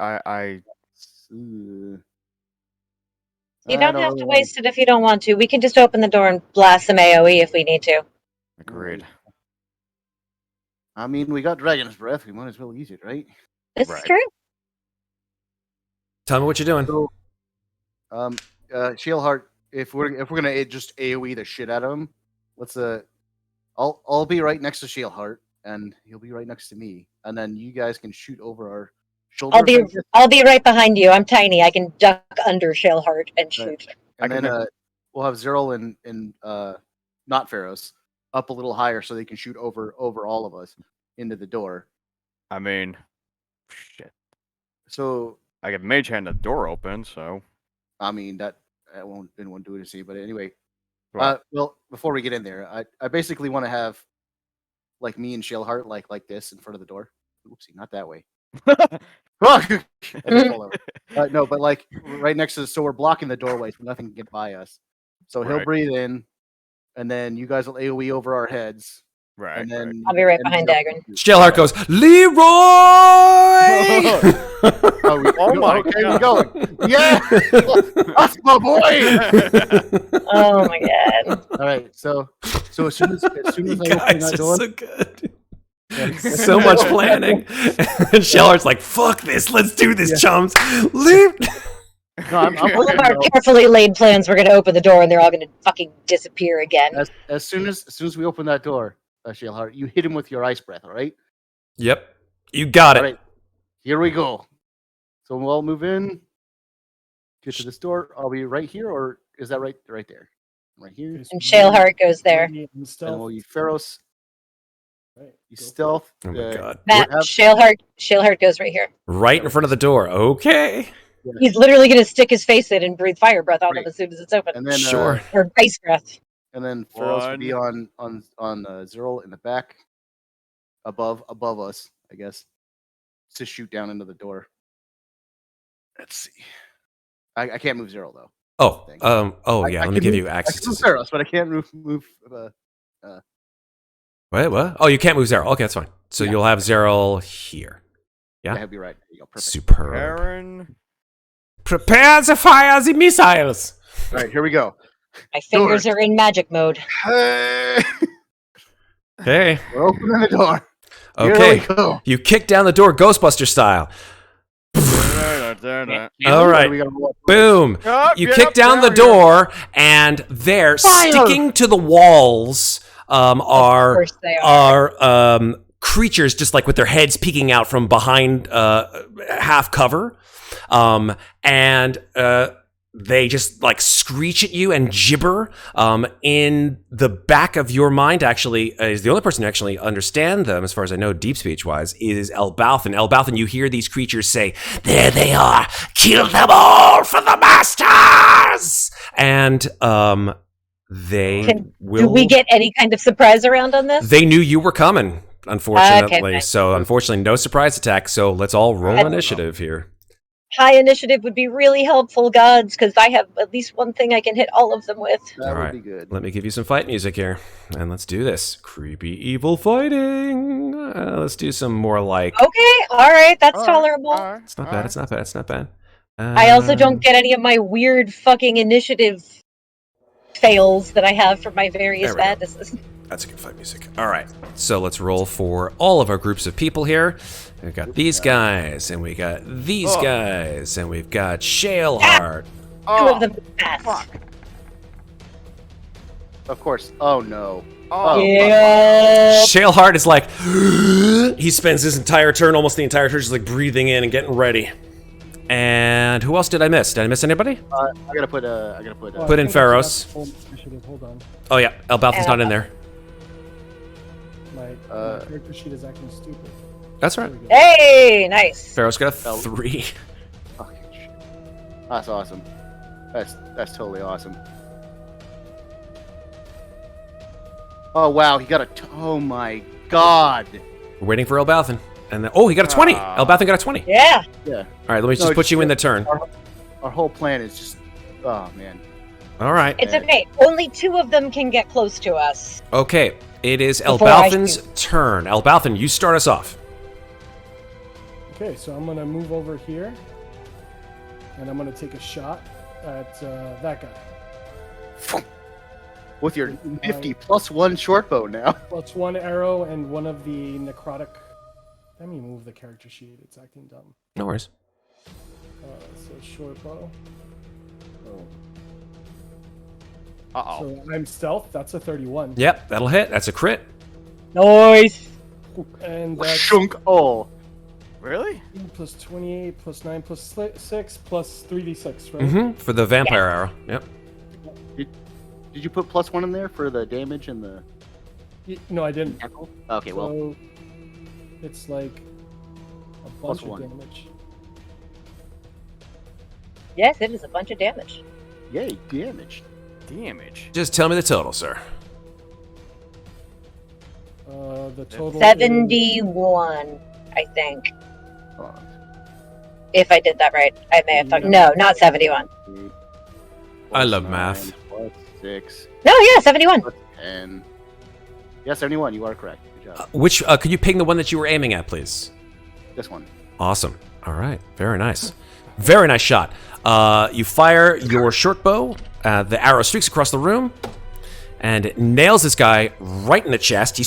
Ooh. You I don't have to really waste it if you don't want to. We can just open the door and blast some AoE if we need to. agreed. I mean, we got Dragon's Breath. We might as well use it, right? This Right. is true. Tell me what you're doing. So, Shieldheart, if we're gonna just AOE the shit out of him, let's I'll be right next to Shieldheart, and he'll be right next to me, and then you guys can shoot over our shoulders. I'll be right behind you. I'm tiny. I can duck under Shaleheart and Right. shoot. And I then can we'll have Zerl and not Ferros up a little higher so they can shoot over all of us into the door. I mean, shit. So I got Mage hand the door open, so. I mean that didn't do it to see, but anyway. What? Well, before we get in there, I basically want to have like me and Shaleheart like this in front of the door. Oopsie, not that way. I just fall over. No, but like right next to so we're blocking the doorway so nothing can get by us. So he'll Right. breathe in, and then you guys will AoE over our heads. Right. And then I'll be right and behind Zerl Daggrin. can shoot. Shaleheart goes, Leroy! Oh my okay, we're God. going. Yeah, that's my boy. Oh my god. All right, so as soon as You I open guys that are door, so good. yeah. So much planning. And Shaleheart's like, fuck this, let's do this, chums. Leap! No, I'm All of okay, our no. carefully laid plans, we're going to open the door and they're all going to fucking disappear again. As soon as we open that door, Shaleheart, you hit him with your ice breath. All right. Yep, you got it. All right. Here we go. So we'll all move in. Get to this door. Are we right here, or is that right there? Right here. Okay, so And Shaleheart goes there. me and And stealth. we'll use Ferros. Right, You go for it. stealth. Oh my god. Matt, have- Shaleheart goes right here. Right in front of the door. Okay. He's literally going to stick his face in and breathe fire breath on Right. him as soon as it's open. And then Sure. Or ice breath. And then Ferros will be on Zerl in the back, above us, I guess, to shoot down into the door. Let's see. I can't move Zerl though. Yeah, let me give you I access can move to... Ferros, but I can't move. Wait, what? Oh, you can't move Zerl. Okay, that's fine. So Yeah. you'll have Zerl here. Yeah? That'd be right. There you go. Perfect. Superb. Aaron. Prepare the fire the missiles! All right, here we go. My fingers are in magic mode. Hey, Okay. we're opening the door. Here Okay. we go. You kick down the door Ghostbuster style. All right. We gotta roll up. Boom. You kick down the door, and there, Fire! sticking to the walls, Of are course they are. creatures just like with their heads peeking out from behind half cover, and they just like screech at you and gibber. In the back of your mind, actually, is the only person who actually understand them, as far as I know, deep speech wise, is Elbauthin. Elbauthin, you hear these creatures say, "There they are! Kill them all for the masters!" And they will. Do we get any kind of surprise around on this? They knew you were coming, unfortunately. Okay. So, unfortunately, no surprise attack. So, let's all roll initiative here. High initiative would be really helpful, gods, because I have at least one thing I can hit all of them with. That All would right. be good. Let me give you some fight music here. And let's do this. Creepy, evil fighting. Let's do some more like. Okay, all right, that's tolerable. It's not bad. It's not bad. It's not bad. I also don't get any of my weird fucking initiative fails that I have for my various There we go. madnesses. That's a good fight music. All right. So let's roll for all of our groups of people here. We've got these guys, and we got these guys, and we've got Shaleheart. Two of them fast. Of course. Oh no. Oh, Yeah. Shaleheart is like, he spends his entire turn, almost the entire turn, just like breathing in and getting ready. And who else did I miss? Did I miss anybody? I gotta put. Put in I think I Ferros. forgot the full initiative. Hold on. Oh yeah, Elbauthin's not in there. My character sheet is acting stupid. That's There right. we go. Hey, nice. Ferros got a 3. Fucking shit. That's awesome. That's totally awesome. Oh wow, he got a. Oh my god. We're waiting for Elbauthin. And then, oh, he got a 20. Elbauthin got a 20. Yeah. Yeah. All right, let me just put you in the turn. Our whole plan is just. Oh man. All right. It's okay. Only 2 of them can get close to us. Okay, it is Before I Elbauthin's turn. Elbauthin, you start us off. Okay, so I'm gonna move over here, and I'm gonna take a shot at that guy. With your nifty +1 short bow now. Plus 1 arrow and one of the necrotic. Let me move the character sheet. It's acting dumb. No worries. So short bow. Oh. Uh-oh. So I'm stealth. That's a 31. Yep, that'll hit. That's a crit. Nice. And that's Shunk. Oh. Really? plus 28, plus 9, plus 6, plus 3d6, right? Mm-hmm. For the vampire arrow. Yep. Did you put +1 in there for the damage and the No, I didn't. tackle? Okay, well, So it's like a bunch of +1. damage. Yes, it is a bunch of damage. yay, damage. Damage. Just tell me the total, sir. The total is 71, I think. Hold on. If I did that right. I may have thought. No, not 71. I love +9, math. +6, No, yeah, 71. +10. Yeah, 71. You are correct. Good job. Which, could you ping the one that you were aiming at, please? This one. Awesome. All right. Very nice. Very nice shot. You fire your short bow. The arrow streaks across the room and it nails this guy right in the chest.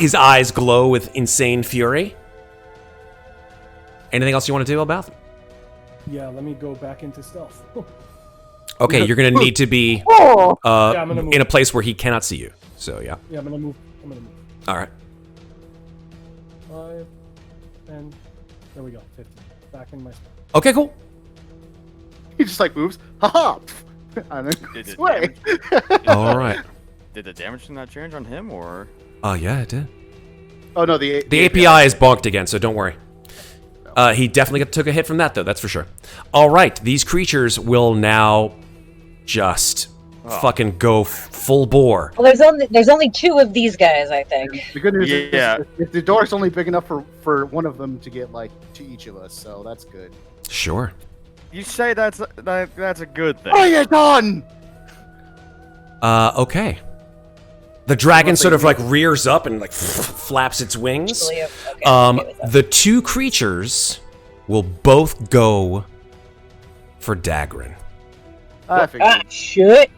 His eyes glow with insane fury. Anything else you want to do, Elbauthin? Yeah, let me go back into stealth. Okay, you're going to need to be I'm gonna move. in a place where he cannot see you. So, yeah. Yeah, I'm gonna move. All right. 5, 10. There we go. 50. Back in my spot. Okay, cool. He just like moves. Haha. And then Did goes it away. All right. Did the damage not change on him, or? Oh, yeah, it did. Oh no, the API is bonked again, so don't worry. He definitely took a hit from that, though. That's for sure. All right, these creatures will now just fucking go full bore. Well, there's only 2 of these guys, I think. The good news Yeah. is the door's only big enough for one of them to get like to each of us, so that's good. Sure. You say that's a good thing. Oh, you're done. Okay. The dragon sort of like rears up and like flaps its wings. Actually, okay, I'm okay with that. The 2 creatures will both go for Daggrin. I figured. Shit.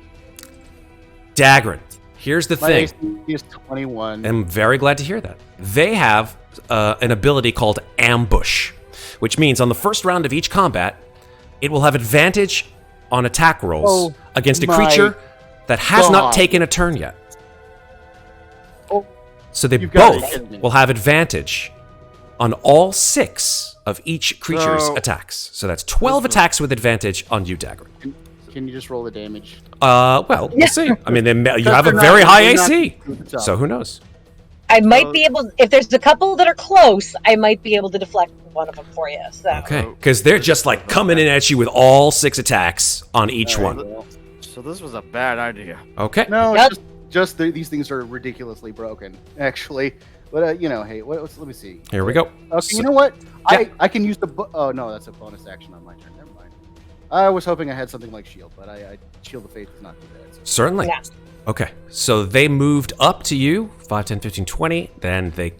Daggrin. Here's the My thing. AC is 21. I'm very glad to hear that. They have an ability called Ambush, which means on the first round of each combat, it will have advantage on attack rolls against a my creature that has not God. taken a turn yet. Oh, So they you've gotta be both kidding me. will have advantage on all 6 of each creature's So- attacks. So that's 12 attacks with advantage on you, Daggrin. Can you just roll the damage? Well, we'll see. I mean, you have a they're very not- high they're not- AC, Good so who knows? I might be able, if there's a couple that are close, I might be able to deflect one of them for you. So. Okay, because they're just like coming in at you with all 6 attacks on each one. So this was a bad idea. Okay. No, Yep. it's just these things are ridiculously broken, actually. But hey, let me see. Here we go. Okay, So- you know what? Yeah. I can use the. Oh no, that's a bonus action on my turn. Never mind. I was hoping I had something like shield, but I shield of faith is not too bad. So. Certainly. Yeah. Okay, so they moved up to you, 5, 10, 15, 20. Then they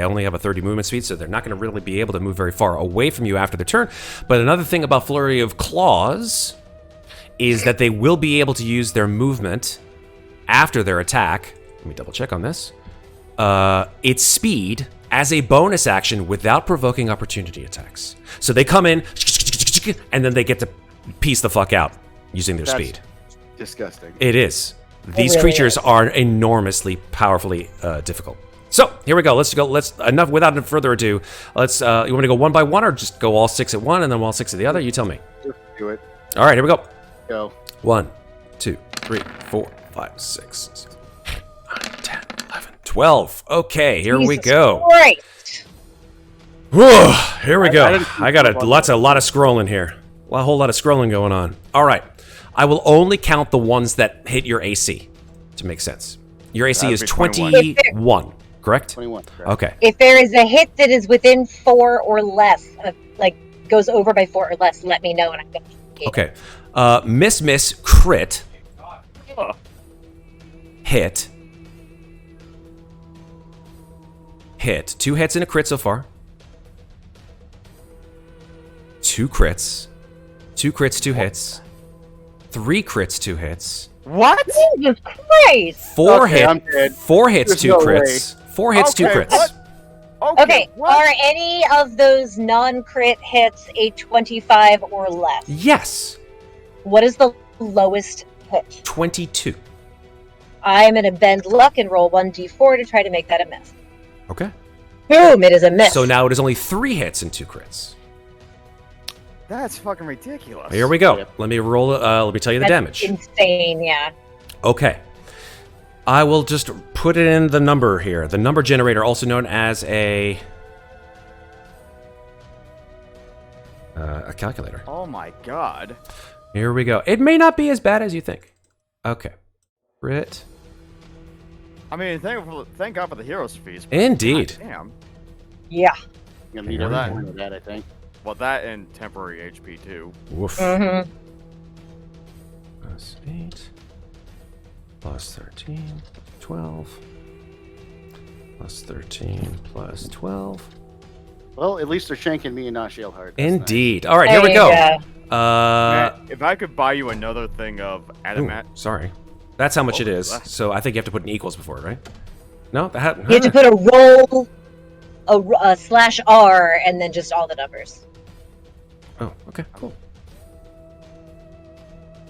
only have a 30 movement speed, so they're not going to really be able to move very far away from you after their turn. But another thing about Flurry of Claws is that they will be able to use their movement after their attack. Let me double check on this. Its speed as a bonus action without provoking opportunity attacks. So they come in, and then they get to piece the fuck out using their That's speed. disgusting. It is. These really creatures are enormously powerfully difficult. So here we go. Let's go. Enough. Without further ado, let's. You want me to go one by one, or just go all 6 at one and then all 6 at the other? You tell me. Do it. All right, here we go. Go. 1, 2, 3, 4, 5, 6, 7, 8, 9, 10, 11, 12. Okay, here we Jesus go. Christ. Whew, here we go. I didn't I got a lot of scrolling here. A whole lot of scrolling going on. All right. I will only count the ones that hit your AC to make sense. Your AC That'd is be 21. 21, correct? 21. Correct. Okay. If there is a hit that is within 4 or less, like goes over by 4 or less, let me know and I'm going to. Okay. Miss, crit, Oh, hit. 2 hits and a crit so far. 2 crits. 2 crits, 2 hits. 3 crits, 2 hits. what? Jesus Christ! 4 Okay, I'm dead. 4 hits, There's 2 no crits. 4 hits, 2 Okay, crits. what? Okay, what? are any of those non-crit hits a 25 or less? Yes. What is the lowest hit? 22. I'm going to bend luck and roll 1d4 to try to make that a miss. Okay. Boom, it is a miss. So now it is only 3 hits and 2 crits. That's fucking ridiculous. Here we go. Yep. Let me roll. Let me tell you the That's damage. insane, yeah. Okay. I will just put it in the number here. The number generator, also known as a calculator. Oh my god. Here we go. It may not be as bad as you think. Okay. Crit. I mean, thank God for the hero's feast. Indeed. Damn. Yeah. I'm gonna need Here we a go. point of that, I think. Well, that and temporary HP too. Woof. Mm-hmm. Plus 8. Plus 13. 12. Plus 13. Plus 12. Well, at least they're shanking me and not Shaleheart. That's nice. Indeed. All right, here we go. Man, if I could buy you another thing of Ooh, adamant. sorry. That's how much it Oh, is. that- So I think you have to put an equals before it, right? No? That, You have to put a roll, a slash R, and then just all the numbers. Oh, okay, cool.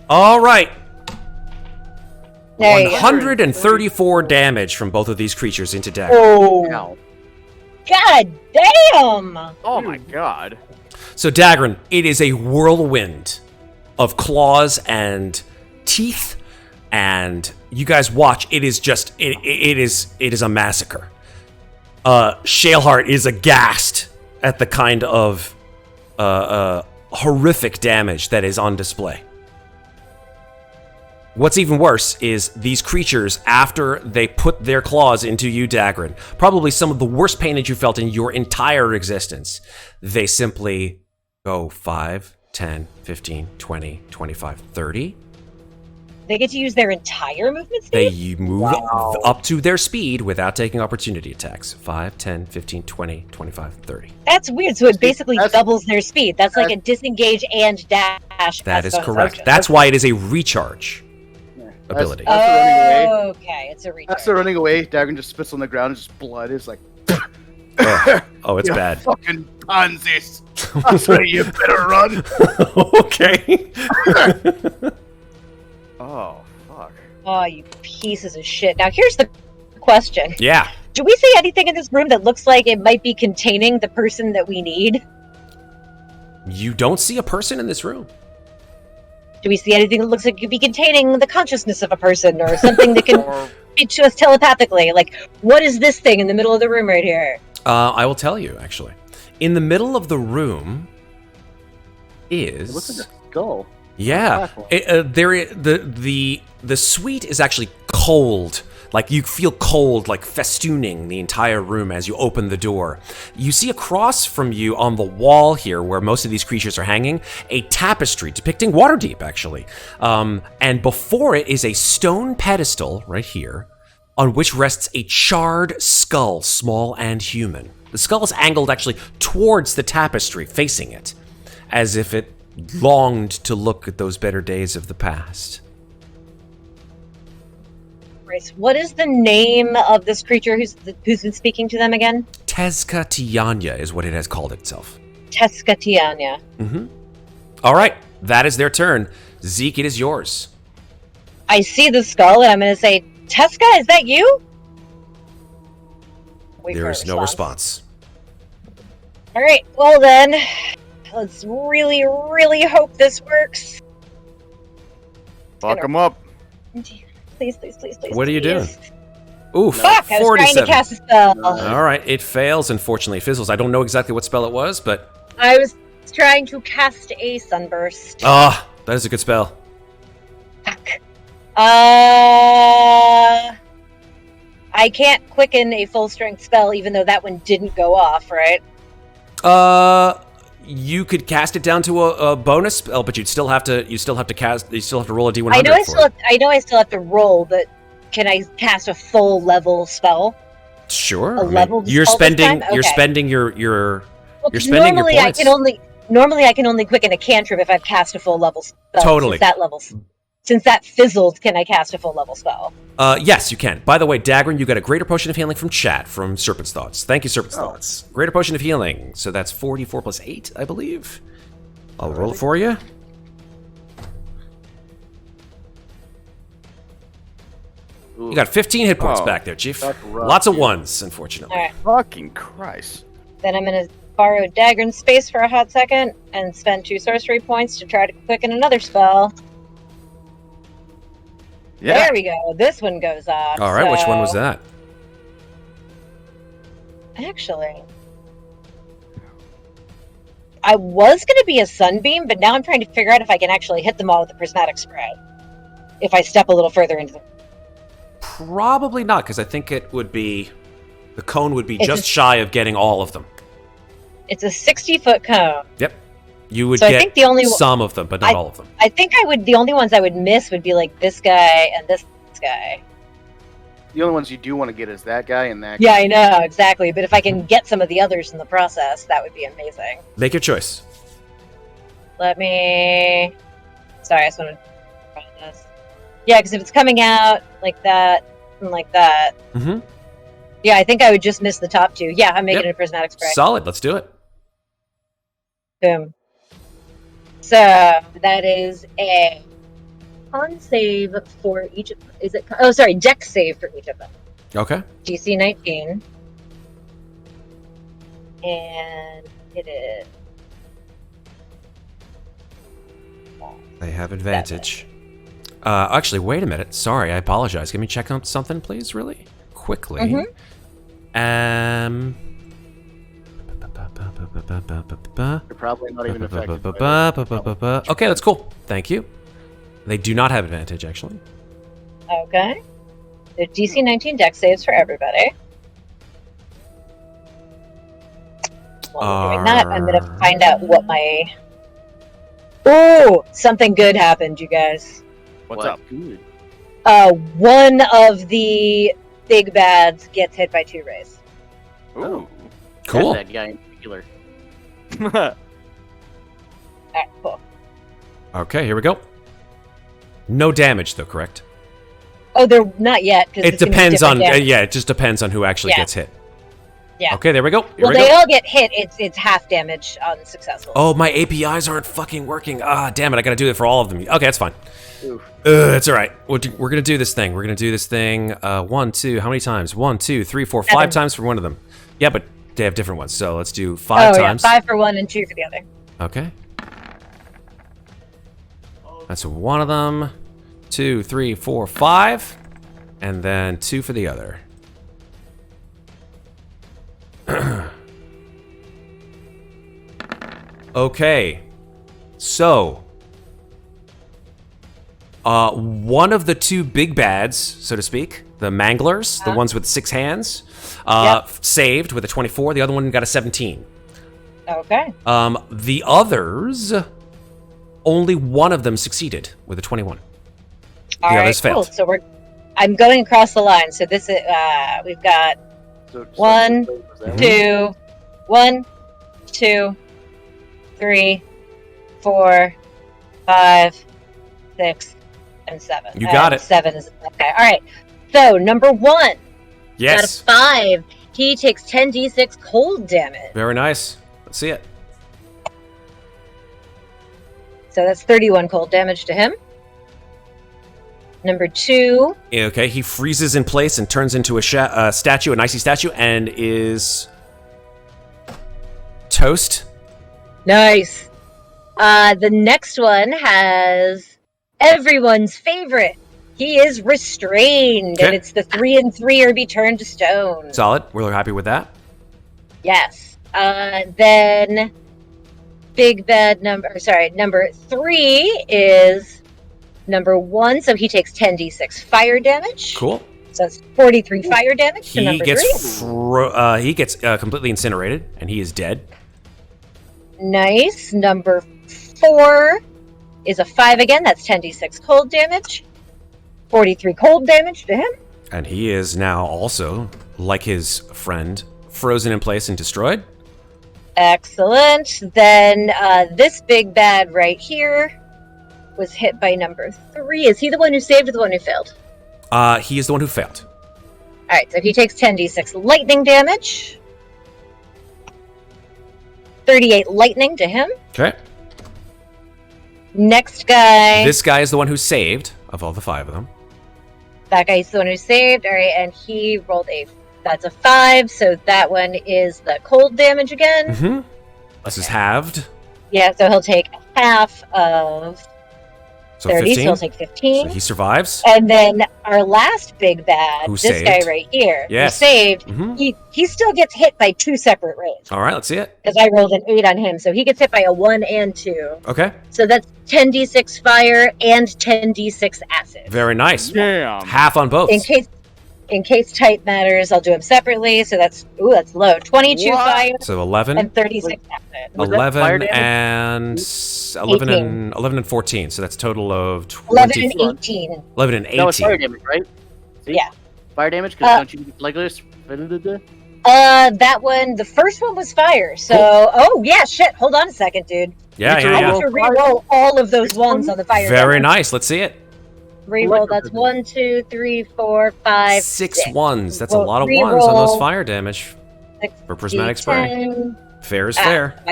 All right. There you go. 134 damage from both of these creatures into Daggrin. Oh, Ow. god damn! Oh my god. So Daggrin, it is a whirlwind of claws and teeth, and you guys watch. It is just it is a massacre. Shaleheart is aghast at the kind of horrific damage that is on display. What's even worse is these creatures, after they put their claws into you, Daggrin, probably some of the worst pain that you felt in your entire existence, they simply go 5, 10, 15, 20, 25, 30. They get to use their entire movement speed? They move up to their speed without taking opportunity attacks. 5, 10, 15, 20, 25, 30. That's weird. So it basically That's- doubles their speed. That's like a disengage and dash. That as is bonus correct. action. That's why it is a recharge ability. That's the running away. Okay, it's a recharge. That's the running away. Daggrin just spits on the ground and just blood is like, Oh, it's "You bad. fucking pansies. That's where you better run. Okay. Oh fuck. Oh, you pieces of shit. Now here's the question. Yeah. Do we see anything in this room that looks like it might be containing the person that we need? You don't see a person in this room. Do we see anything that looks like it could be containing the consciousness of a person or something that can Or speak to us telepathically? Like, what is this thing in the middle of the room right here? I will tell you, actually. In the middle of the room It looks is... like a skull. Yeah, the suite is actually cold. Like you feel cold, like festooning the entire room as you open the door. You see across from you on the wall here, where most of these creatures are hanging, a tapestry depicting Waterdeep, actually. And before it is a stone pedestal right here, on which rests a charred skull, small and human. The skull is angled actually towards the tapestry, facing it, as if it longed to look at those better days of the past. Right. What is the name of this creature who's been speaking to them again? Tezca Tianya is what it has called itself. Teskatianya. Mm-hmm. All right, that is their turn. Zeke, it is yours. I see the skull and I'm going to say, Teska, is that you? Wait for There a is no response. All right, well then, let's really, really hope this works. fuck him up. Please, please, please, please. What are you please. Oof, Fuck, I was trying to 47. cast a spell. All right, it fails. Unfortunately, it fizzles. I don't know exactly what spell it was, but I was trying to cast a sunburst. that is a good spell. Fuck. I can't quicken a full strength spell, even though that one didn't go off, right? You could cast it down to a bonus spell, but you'd still have to cast. You still have to roll a d100. I know I still have to roll, but can I cast a full level spell? Sure. A level you're spell this spending. time? You're Okay. spending your. Well, You're spending your normally points. Normally I can only quicken a cantrip if I've cast a full level spell. Totally. Since that fizzled, can I cast a full level spell? Yes, you can. By the way, Daggrin, you got a greater potion of healing from chat from Serpent's Thoughts. Thank you, Serpent's Thoughts. Greater potion of healing. So that's 44 plus 8, I believe. I'll roll it for you. You got 15 hit points back there, Chief. That's rough, Lots of dude. ones, unfortunately. All right. Fucking Christ. Then I'm going to borrow Daggrin's space for a hot second and spend 2 sorcery points to try to quicken another spell. Yeah. There we go. This one goes off. All right, which one was so- that? Actually, I was going to be a sunbeam, but now I'm trying to figure out if I can actually hit them all with the prismatic spray. If I step a little further into the... Probably not, because I think it would be... The cone would be It's just shy of getting all of them. It's a 60-foot cone. Yep. You would So I get think the only some of them, but not all of them. I think the only ones I would miss would be like this guy and this guy. The only ones you do want to get is that guy and that guy. Yeah, I know, exactly. But if I can get some of the others in the process, that would be amazing. Make your choice. Let me... Sorry, I just want to try this. Yeah, because if it's coming out like that and like that... Mm-hmm. Yeah, I think I would just miss the top two. Yeah, I'm making Yep. it a prismatic spray. Solid. Let's do it. Boom. So, that is a con save for each of them. Is it... Oh, sorry, dex save for each of them. Okay. DC 19. And it is... They have advantage. Actually, wait a minute. Sorry, I apologize. Can we check on something, please, really? Quickly. Mhm. You're probably not even affected. Okay, that's cool. Thank you. They do not have advantage, actually. Okay. The DC 19 dex saves for everybody. While we're doing that, I'm going to find out what my... Ooh! Something good happened, you guys. What's up? Good. One of the big bads gets hit by 2 rays. Ooh. Cool. That guy in particular. Alright, cool. Okay, here we go. No damage, though, correct? Oh, they're not yet. 'cause It it's gonna be depends on... different damage. yeah, it just depends on who actually Yeah. gets hit. Yeah. Okay, there we go. Here Well, we they go. all get hit. It's half damage on successful. Oh, my APIs aren't fucking working. Ah, damn it. I gotta do it for all of them. Okay, that's fine. Oof. That's all right. We're gonna do this thing. We're gonna do this thing. 1, 2. How many times? 1, 2, 3, 4, 5 7. times for one of them. Yeah, but they have different ones. So let's do 5 times. Yeah, 5 for one and 2 for the other. Okay. That's one of them. 2, 3, 4, 5, and then 2 for the other. Okay. So, one of the 2 big bads, so to speak, the manglers, the ones with 6 hands, saved with a 24. The other one got a 17. Okay. The others, only one of them succeeded with a 21. All The right, others failed. cool. So I'm going across the line. So this is we've got So, 1, was that 2, 1, 2, 3, 4, 5, 6, and 7. You got it. 7 is okay. All right. So number 1 Yes. out of 5, he takes 10d6 cold damage. Very nice. Let's see it. So that's 31 cold damage to him. Number 2. Okay, he freezes in place and turns into a statue, an icy statue, and is toast. Nice. The next one has everyone's favorite He is restrained, Okay. and it's the 3 and 3 or be turned to stone. Solid. We're happy with that. Yes. Then big bad number 3 is number 1, so he takes 10d6 fire damage. Cool. So that's 43 fire damage to He number gets 3. he gets completely incinerated, and he is dead. Nice. Number 4 is a 5 again. That's 10d6 cold damage. 43 cold damage to him. And he is now also, like his friend, frozen in place and destroyed. Excellent. Then this big bad right here was hit by number 3. Is he the one who saved or the one who failed? He is the one who failed. Alright, so he takes 10d6 lightning damage. 38 lightning to him. Okay. Next guy. This guy is the one who saved, of all the 5 of them. That guy's the one who saved. Alright, and he rolled that's a 5, so that one is the cold damage again. Mm-hmm. This is halved. Yeah, so he'll take half of So 30, 15. so he'll take 15. So he survives. And then our last big bad, Who this saved? guy right here, Yes. who saved, Mhm. he still gets hit by 2 separate rays. All right, let's see it. Because I rolled an 8 on him, so he gets hit by a 1 and 2. Okay. So that's 10d6 fire and 10d6 acid. Very nice. Damn. Half on both. In case type matters, I'll do them separately. So that's low. 22 What? fire So 11. and 36 acid. Was that fire 11 damage? and 11 and 11 and 14. So that's a total of 20. 11 and 18. 11 and 18. No, it's fire damage, right? See? Yeah. Fire damage, because don't you like this? That one, the first one was fire. So, oh yeah, shit. Hold on a second, dude. Yeah, It's a yeah, I yeah. need to re-roll all of those ones on the fire. Very damage. nice. Let's see it. Re-roll. That's 1, 2, 3, 4, 5, 6 6. ones. That's a Well, lot of ones on those re-roll. fire damage. Six, For prismatic spray. D10. Fair is Ah, fair.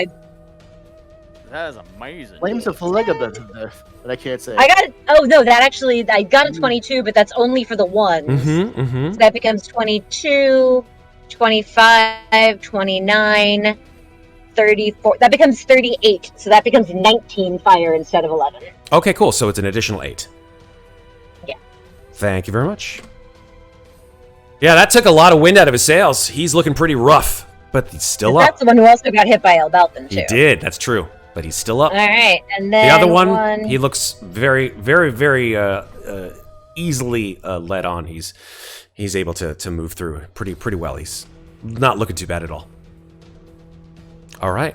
That is amazing. Flames of Phlegabeth, but I can't say. I got it. Oh no, that actually I got a 22, but that's only for the ones. Mm-hmm, mm-hmm. So that becomes 22, 25, 29, 34. That becomes 38. So that becomes 19 fire instead of 11. Okay, cool. So it's an additional 8. Yeah. Thank you very much. Yeah, that took a lot of wind out of his sails. He's looking pretty rough, but he's still up. That's the one who also got hit by Elbauthin too. He did. That's true. But he's still up. All right, and The then other one, he looks very, very, very easily led on. He's able to move through pretty well. He's not looking too bad at all. All right,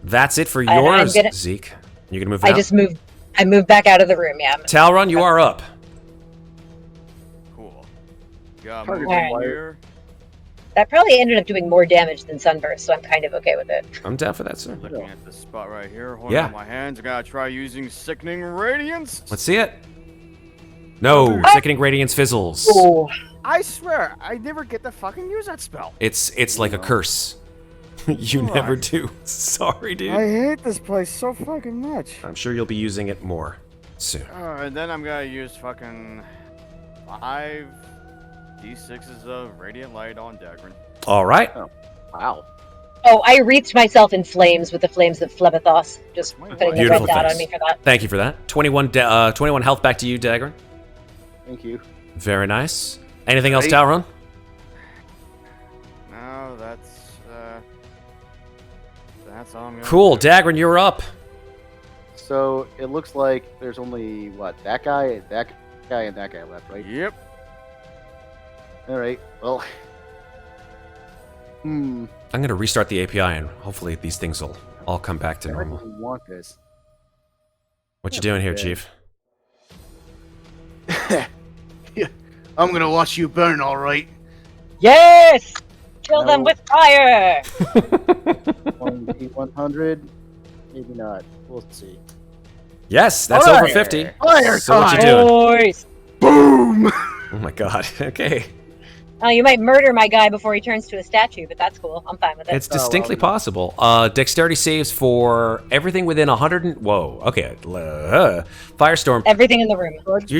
that's it for I'm yours, gonna- Zeke. You gonna move now? I moved back out of the room. Yeah. Talron, you are up. Cool. Got Target moving acquired. here. That probably ended up doing more damage than Sunburst, so I'm kind of okay with it. I'm down for that, sir. Looking at this spot right here, holding Yeah. out my hands. I gotta try using Sickening Radiance. Let's see it. No, Sickening Radiance fizzles. Oh, I swear, I never get to fucking use that spell. It's like a curse. You Fuck. never do. Sorry, dude. I hate this place so fucking much. I'm sure you'll be using it more soon. And then I'm gonna use fucking 5 D6s of Radiant Light on Daggrin. All right. Wow. oh, I wreathed myself in flames with the flames of Flebethos. Just putting the red Beautiful dot on face. me for that. Thank you for that. 21 health back to you, Daggrin. Thank you. Very nice. Anything else, Right. Talron? No, that's all I'm gonna Cool. do. Daggrin, you're up. So it looks like there's only that guy, and that guy left, right? Yep. All right. Well. I'm going to restart the API, and hopefully these things will all come back to I normal. really want this. What you doing here, Okay. Chief? I'm gonna watch you burn, all right. Yes! Kill them No. with fire! 100, maybe not. We'll see. Yes, that's Fire! over 50. Fire So what you time! doing? Boys! Boom! Oh my god. Okay. Oh, you might murder my guy before he turns to a statue, but that's cool. I'm fine with it. It's distinctly well, possible. Dexterity saves for everything within 100 and... Whoa. Okay. Firestorm. Everything in the room. You're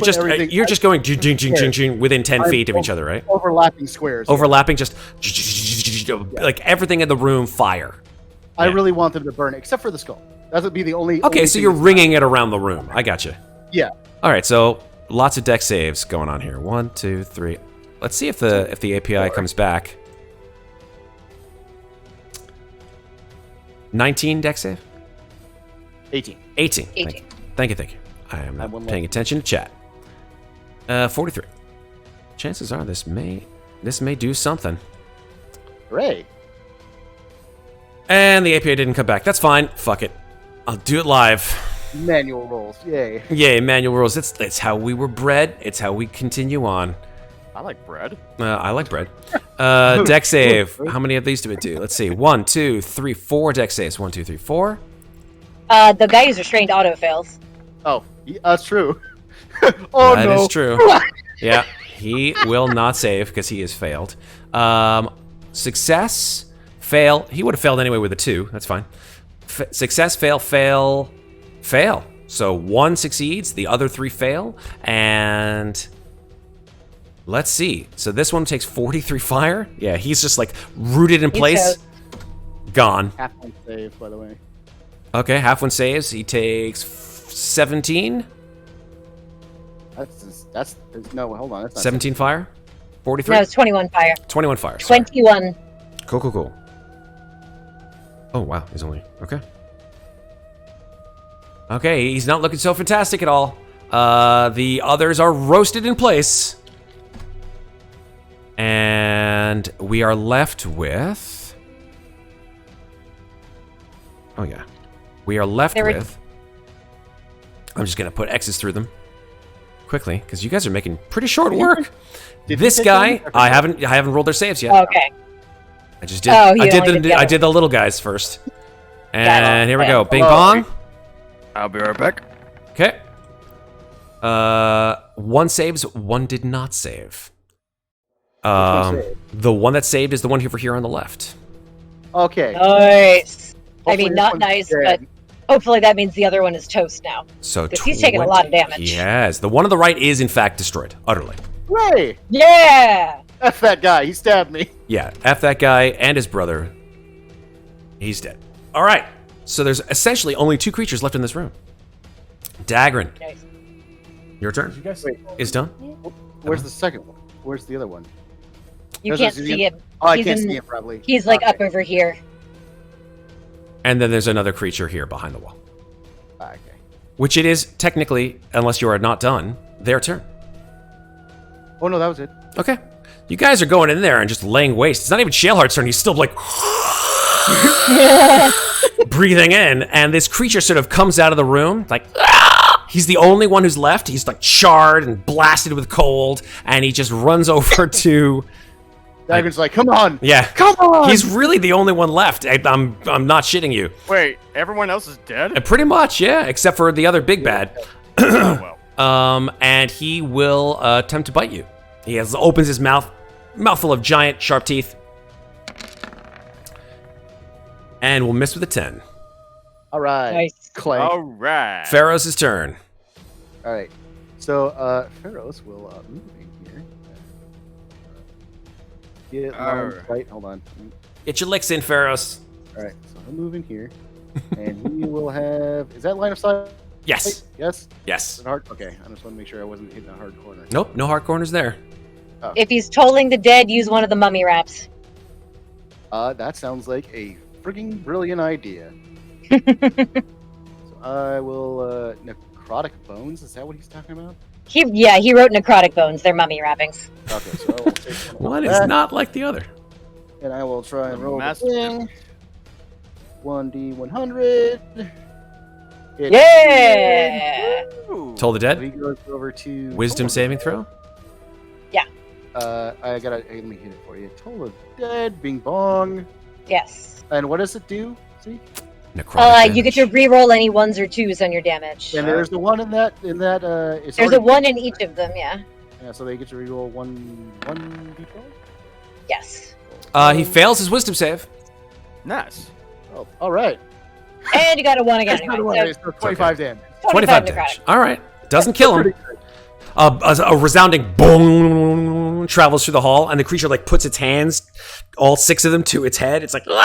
just going jing, jing, jing, jing, jing within 10 I'm feet of each other, right? overlapping squares. Overlapping, just like everything in the room, fire. I yeah. really want them to burn, except for the skull. That would be the only. Okay, only so thing you're that's- ringing it around the room. I gotcha. Yeah. All right, so lots of deck saves going on here. 1, 2, 3. Let's see if the API comes back. 19 deck save? 18. 18. 18. Thank you. I am not paying attention to chat. 43. Chances are this may do something. Hooray. And the API didn't come back. That's fine. Fuck it. I'll do it live. Manual rolls. Yay. Yay, manual rules. It's how we were bred. It's how we continue on. I like bread. I like bread. Deck save. How many of these do we do? Let's see. 1, 2, 3, 4 deck saves. 1, 2, 3, 4. The guy who's restrained auto fails. Oh, that's true. Oh That no. is true. Yeah, he will not save because he has failed. Success, fail. He would have failed anyway with a 2. That's fine. Success, fail, fail, fail. So 1 succeeds, the other 3 fail, and let's see. So this one takes 43 fire. Yeah, he's just like rooted in place. Gone. Half one save, by the way. Okay, half one saves. He takes 17. That's no. Hold on. That's not 17 fire. 43. No, it's 21 fire. 21 fire. Sorry. 21. Cool. Oh wow, he's only okay. Okay, he's not looking so fantastic at all. The others are roasted in place, and we are left with. Oh yeah, we are left with. I'm just gonna put X's through them quickly because you guys are making pretty short work. This guy, I haven't rolled their saves yet. Okay. I just did. Oh, I did the little guys first. And here we go. Bing bong. I'll be right back. Okay. 1 saves, 1 did not save. The one that saved is the one over here on the left. Okay. Nice. I Hopefully mean, this not one's nice, dead. but hopefully that means the other one is toast now. So 'Cause he's taking a lot of damage. Yes, the one on the right is in fact destroyed utterly. Hooray! Yeah. F that guy. He stabbed me. Yeah, F that guy and his brother. He's dead. All right. So there's essentially only 2 creatures left in this room. Daggrin, Nice. your Did you turn guys? is done. Where's the second one? Where's the other one? You There's can't a- see him. Oh, I He's can't in- see him probably. He's like Okay. up over here. And then there's another creature here behind the wall. Okay. Which it is technically, unless you are not done, their turn. Oh no, that was it. Okay. You guys are going in there and just laying waste. It's not even Shaleheart's turn. He's still like breathing in, and this creature sort of comes out of the room like he's the only one who's left. He's like charred and blasted with cold, and he just runs over to. Daggrin's like, come on. Yeah, Come on. he's really the only one left. I'm not shitting you. Wait, everyone else is dead? Pretty much, yeah, except for the other big bad. Oh, well. And he will attempt to bite you. He opens his mouthful of giant sharp teeth, and will miss with a 10. All right. Nice. Clank. All right. Ferros' turn. All right. So Ferros will move in here. Get right. Hold on. Get your licks in, Ferros. All right. So he'll move in here, and he will have. Is that line of sight? Yes. Yes. Yes. Is it hard? Okay. I just want to make sure I wasn't hitting a hard corner. Nope, no hard corners there. If he's tolling the dead, use one of the mummy wraps. That sounds like a frigging brilliant idea. So I will necrotic bones. Is that what he's talking about? He wrote necrotic bones. They're mummy wrappings. Okay, so I will take One of is that, not like the other. and I will try and The roll the master thing. 1d100. Yeah. Ooh. Toll the So dead. he goes over to Wisdom Toll saving of throw. I gotta let me hit it for you. Toll of dead, bing bong. Yes. And what does it do? See? Necrotic You get damage. to re-roll any 1s or 2s on your damage. And there's the one in that. It's There's a already- 1 in each of them. Yeah. Yeah, so they get to reroll one d12. Yes. He fails his wisdom save. Nice. Oh, all right. And you got a 1 again. That's not Anyway, a one, it's 25 damage. 25 necrotic. damage. All right. Doesn't kill him. Pretty good. A resounding boom travels through the hall, and the creature like puts its hands, all 6 of them, to its head. It's like. That's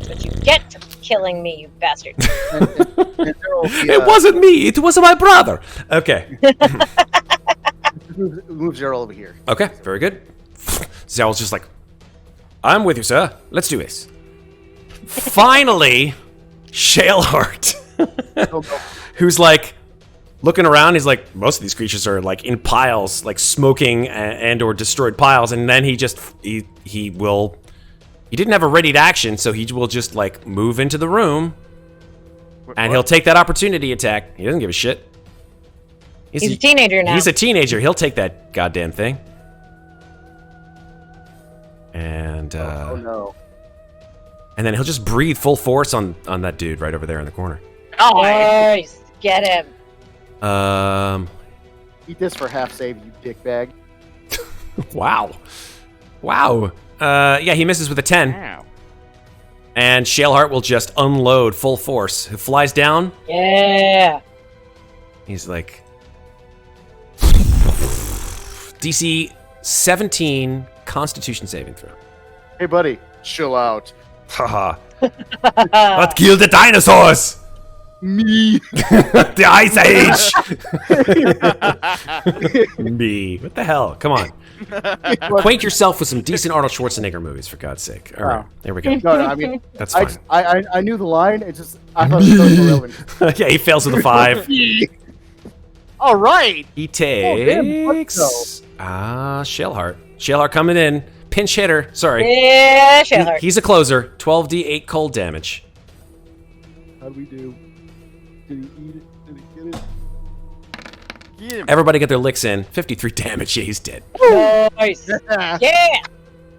what you Get to killing me, you bastard. It wasn't me. It was my brother. Okay. Move Zero over here. Okay. Very good. Zeryl's just like, I'm with you, sir. Let's do this. Finally, Shaleheart, who's like looking around. He's like, most of these creatures are like in piles, like smoking and or destroyed piles. And then he didn't have a ready to action, so he will just like move into the room, and he'll take that opportunity attack. He doesn't give a shit. He's a teenager now. He's a teenager. He'll take that goddamn thing. And Oh no. and then he'll just breathe full force on that dude right over there in the corner. Nice. Get him. Eat this for half save, you dickbag. Wow. Yeah, he misses with a 10. Ow. And Shaleheart will just unload full force. He flies down. Yeah. He's like... DC 17 Constitution saving throw. Hey, buddy, chill out. Haha. Let's kill the dinosaurs! Me. The Ice Age! Me. What the hell? Come on. Acquaint yourself with some decent Arnold Schwarzenegger movies, for God's sake. All right, there we go. No, I mean, That's fine. I knew the line. It's just I thought it was so relevant. Yeah, he fails with a 5. All right. He damn, what takes... Shaleheart. Shaleheart coming in. Pinch hitter. Sorry. Yeah, Shaleheart. He's a closer. 12d8 cold damage. How'd we do? Did he eat it? Did he get it? Get him. Everybody get their licks in. 53 damage. Yeah, he's dead. Nice. Yeah.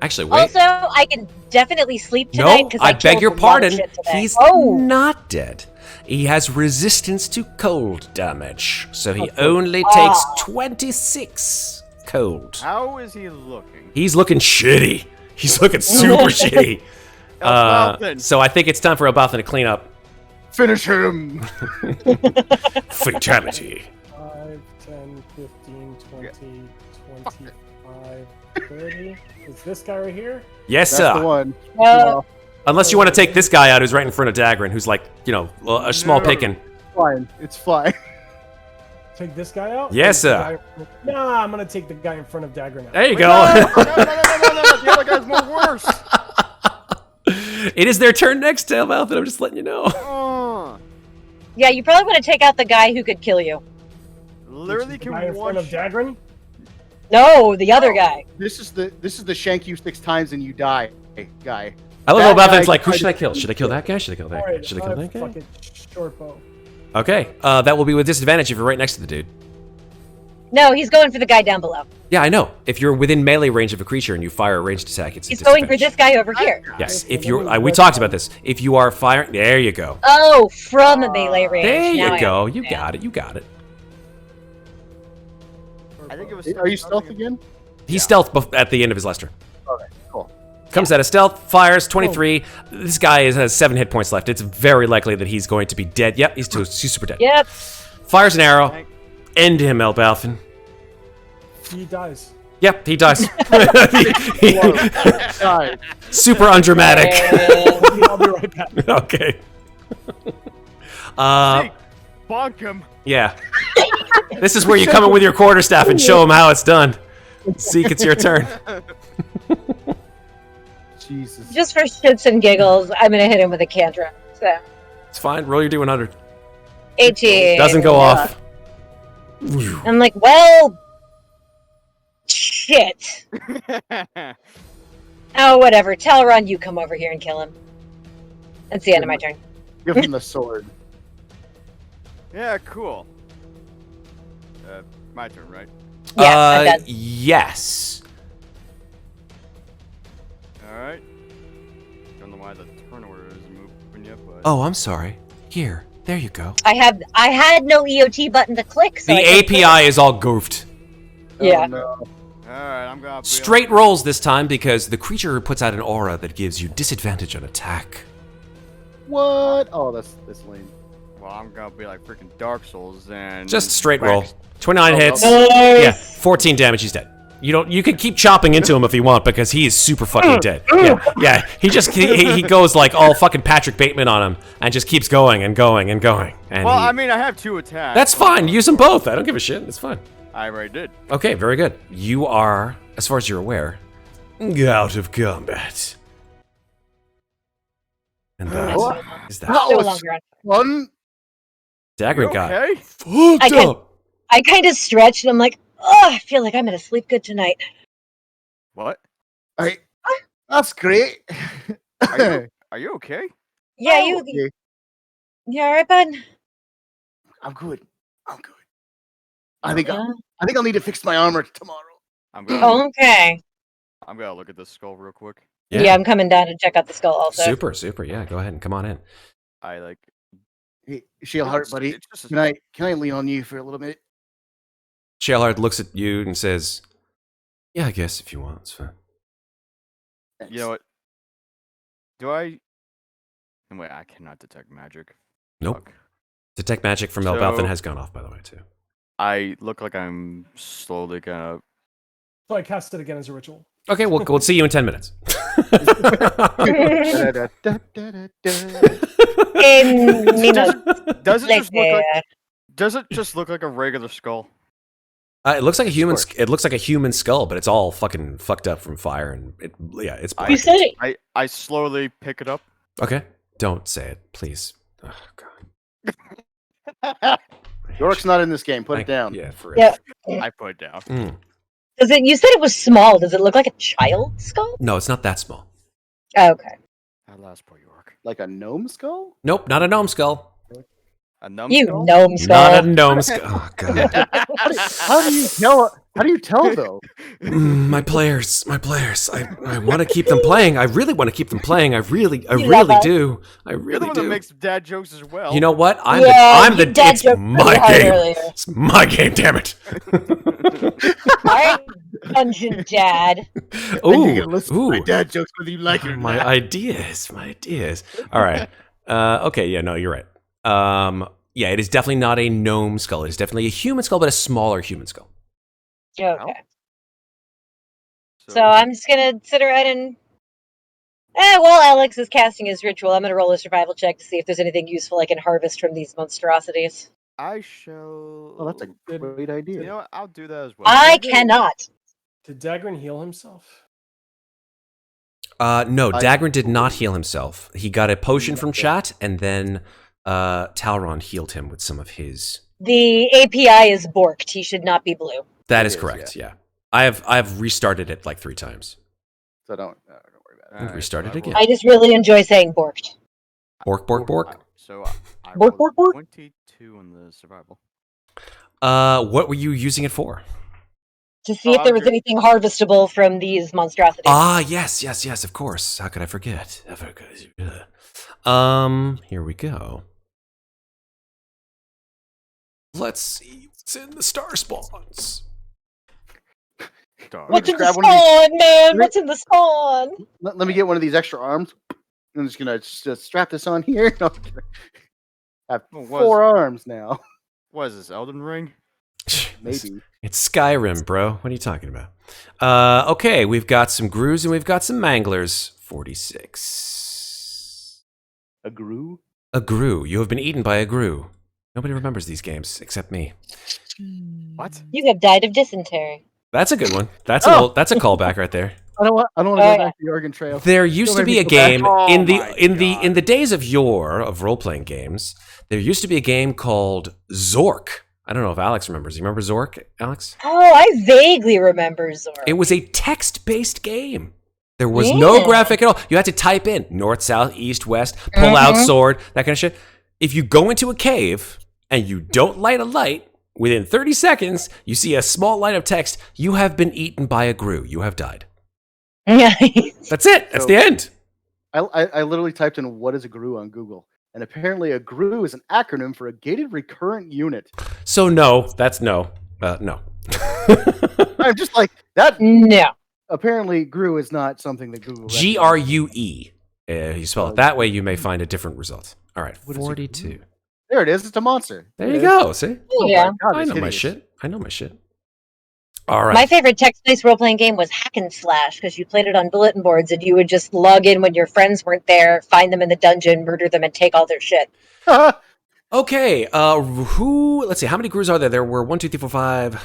Actually, wait. Also, I can definitely sleep tonight No, because I beg killed your a lot of pardon. shit today. He's Oh. not dead. He has resistance to cold damage, so he only takes 26 cold. How is he looking? He's looking shitty. He's looking super shitty. Elbauthin. So I think it's time for Elbauthin to clean up. Finish him. Fatality. 5, 10, 15, 20, 25, 30. Is this guy right here? Yes, That's the sir. one. Well, Unless you want to take this guy out who's right in front of Daggrin, who's like, you know, a small No. pickin'. Fine. It's fine. Take this guy out? Yes, Take the sir. guy- Nah, I'm gonna take the guy in front of Daggrin out. There you No, go. no. The other guy's more worse. It is their turn next to Elbauthin. I'm just letting you know. yeah, you probably want to take out the guy who could kill you. Literally The can guy in front of watch. Daggrin? No, the other guy. This is the shank you 6 times and you die guy. I love That Elbauthin's guy like, who tried should I to- kill? Should I kill that guy? Should I kill that guy? Alright, Should I kill that guy? fucking short bow. Okay, that will be with disadvantage if you're right next to the dude. No, he's going for the guy down below. Yeah, I know. If you're within melee range of a creature and you fire a ranged attack, it's a He's going for disadvantage. this guy over here. Yes, if you're, we talked about this. If you are firing, there you go. Oh, from a melee range. There Now you I go. You understand. got it. You got it. I think it was. Are you stealth again? He stealth at the end of his last turn. Okay, cool. Comes out of stealth, fires 23. This guy has 7 hit points left. It's very likely that he's going to be dead. Yep, he's super dead. Yep. Fires an arrow. End him, Elbauthin. He dies. Yep, he dies. Guys, Super undramatic. And I'll be right back. Okay. Zeke, bonk him. Yeah. This is where you come in with your quarterstaff and show him how it's done. Zeke, it's your turn. Jesus. just for shits and giggles, I'm gonna hit him with a cantrip. So It's fine. Roll your D100. 18. Doesn't go off. I'm like, well, shit. Oh, whatever. Talron, you come over here and kill him. That's the end of my turn. Give him the sword. Yeah, cool. My turn, right? Yeah, I'm done. Yes. Alright. Don't know why the turn order isn't moving yet, but... Oh, I'm sorry. Here. There you go. I had no EOT button to click. So The I just clicked. API is all goofed. Yeah. Oh, no. Alright, I'm gonna... Straight rolls this time because the creature puts out an aura that gives you disadvantage on attack. What? Oh, that's lame. Well, I'm gonna be like freaking Dark Souls and... Just straight whack. roll. 29 Oh, hits. Nice. Yeah, 14 damage. He's dead. You don't. You can keep chopping into him if you want because he is super fucking dead. Yeah. He goes like all fucking Patrick Bateman on him and just keeps going and going and going. And Well, I mean, I have 2 attacks. that's fine. Use them both. I don't give a shit. It's fine. I already did. Okay, very good. You are, as far as you're aware, out of combat. And that is that. That No was longer on. fun. Daggrin You got okay? fucked up. I kind of stretched and I'm like, oh, I feel like I'm gonna sleep good tonight. What? That's great. Are you okay? Yeah, Oh, you. okay. You all right, bud? I'm good. I think I'll need to fix my armor tomorrow. I'm gonna. Okay. I'm gonna look at this skull real quick. Yeah. I'm coming down to check out the skull also. Super. Yeah, go ahead and come on in. I like. Hey, Shaleheart, buddy. It's just Can I lean on you for a little minute? Shaleheart looks at you and says, "Yeah, I guess if you want, it's fine." Thanks. You know what? Do I? Wait, I cannot detect magic. Nope. Fuck. Detect magic from So- Elbauthin has gone off, by the way, too. I look like I'm slowly gonna. So I cast it again as a ritual. Okay, we'll see you in 10 minutes. Does it Like just look like? that. Does it just look like a regular skull? It looks like a human. Sure. It looks like a human skull, but it's all fucking fucked up from fire, and it's black. You said it. I slowly pick it up. Okay, don't say it, please. Oh, God. York's not in this game. Put it down. Yeah, for real. Yeah. I put it down. Mm. Does it? You said it was small. Does it look like a child skull? No, it's not that small. Oh, okay. That last poor York. Like a gnome skull? Nope, not a gnome skull. A numb You skull? gnome skull. Not a gnome skull. Oh, God. How do you tell? How do you tell though? My players. I want to keep them playing. I really want to keep them playing. I really love us. do. I You're the really one that do. makes dad jokes as well. You know what? I'm Yeah, the you dad it's joked my pretty hard game. earlier. It's my game, damn it. Alright, Dungeon Dad. And you can listen to ooh. my dad jokes whether you like it or My not. ideas. All right. Okay, yeah, no, you're right. Yeah, it is definitely not a gnome skull. It is definitely a human skull, but a smaller human skull. Okay. So I'm just gonna sit around and while Alex is casting his ritual, I'm gonna roll a survival check to see if there's anything useful I can harvest from these monstrosities. I shall. Oh, that's a great idea. You know what? I'll do that as well. I cannot. Did Daggrin heal himself? No, Daggrin did not heal himself. He got a potion from chat, and then Talron healed him with some of his. The API is borked. He should not be blue. That It is is, correct. Yeah, I've restarted it like 3 times. So don't worry about it. Alright, restart it so I again. rolled- I just really enjoy saying borked. Bork. So I Bork, rolled bork. 22 on the survival. What were you using it for? To see if there was Okay. anything harvestable from these monstrosities. Ah, yes, of course. How could I forget? Here we go. Let's see what's in the star spawns. Dog. What's in the grab one of these- spawn, man? What's in the spawn? Let me get one of these extra arms. I'm just gonna strap this on here. No, I'm kidding. I have What 4 arms now. What is this, Elden Ring? Maybe. It's Skyrim, bro. What are you talking about? Okay, we've got some Grews and we've got some Manglers. 46. A Gru? A Grew. You have been eaten by a Grew. Nobody remembers these games except me. What? You have died of dysentery. That's a good one. That's an old. That's a callback right there. I don't want to go back to the Oregon Trail. There used to Don't be make a me go back. game Oh in the my in the God. days of yore of role playing games. There used to be a game called Zork. I don't know if Alex remembers. You remember Zork, Alex? Oh, I vaguely remember Zor. It was a text-based game. There was no Yeah. graphic at all. You had to type in north, south, east, west, pull out sword, that kind of shit. If you go into a cave and you don't light a light, within 30 seconds, you see a small line of text, you have been eaten by a Grew. You have died. That's it. That's So- the end. I literally typed in what is a GRU on Google, and apparently a GRU is an acronym for a gated recurrent unit. So no, that's no. No. I'm just like that. No. Apparently, GRU is not something that Google. GRUE. You spell it that way, you may find a different result. All right, What is a 42. There it is. It's a monster. There you go. See? Yeah. God, I it's know my hideous. shit. I know my shit. All right. My favorite text-based role-playing game was Hack and Slash because you played it on bulletin boards and you would just log in when your friends weren't there, find them in the dungeon, murder them, and take all their shit. Okay, let's see, how many crews are there? There were 1, 2, 3, 4, 5.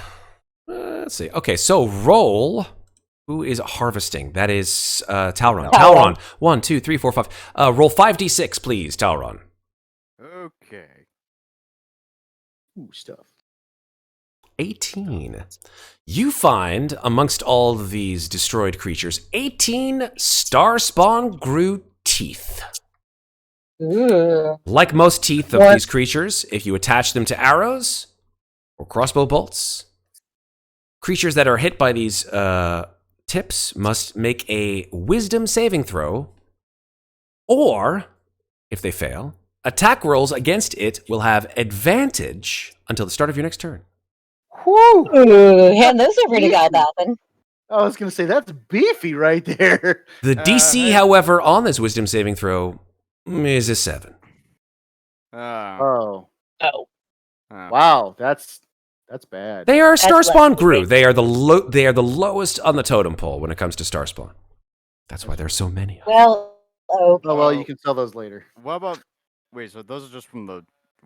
Let's see. Okay, so roll. Who is harvesting? That is Talron. Talron. 1, 2, 3, 4, 5. Roll 5d6, please, Talron. Okay. Ooh, stuff. 18. You find, amongst all of these destroyed creatures, 18 star spawn grew teeth. Ooh. Like most teeth of What? these creatures, if you attach them to arrows or crossbow bolts, creatures that are hit by these tips must make a wisdom saving throw, or, if they fail, attack rolls against it will have advantage until the start of your next turn. Whew. Ooh, hand those over to Elbauthin. I was gonna say that's beefy right there. The DC, hey. however, on this wisdom saving throw is a 7. Oh, Oh. wow, that's bad. They are star That's spawn less grew. than They are the lowest on the totem pole when it comes to star spawn. That's why there's so many of them. Well, okay. Oh well, you can sell those later. What about? Wait, so those are just from the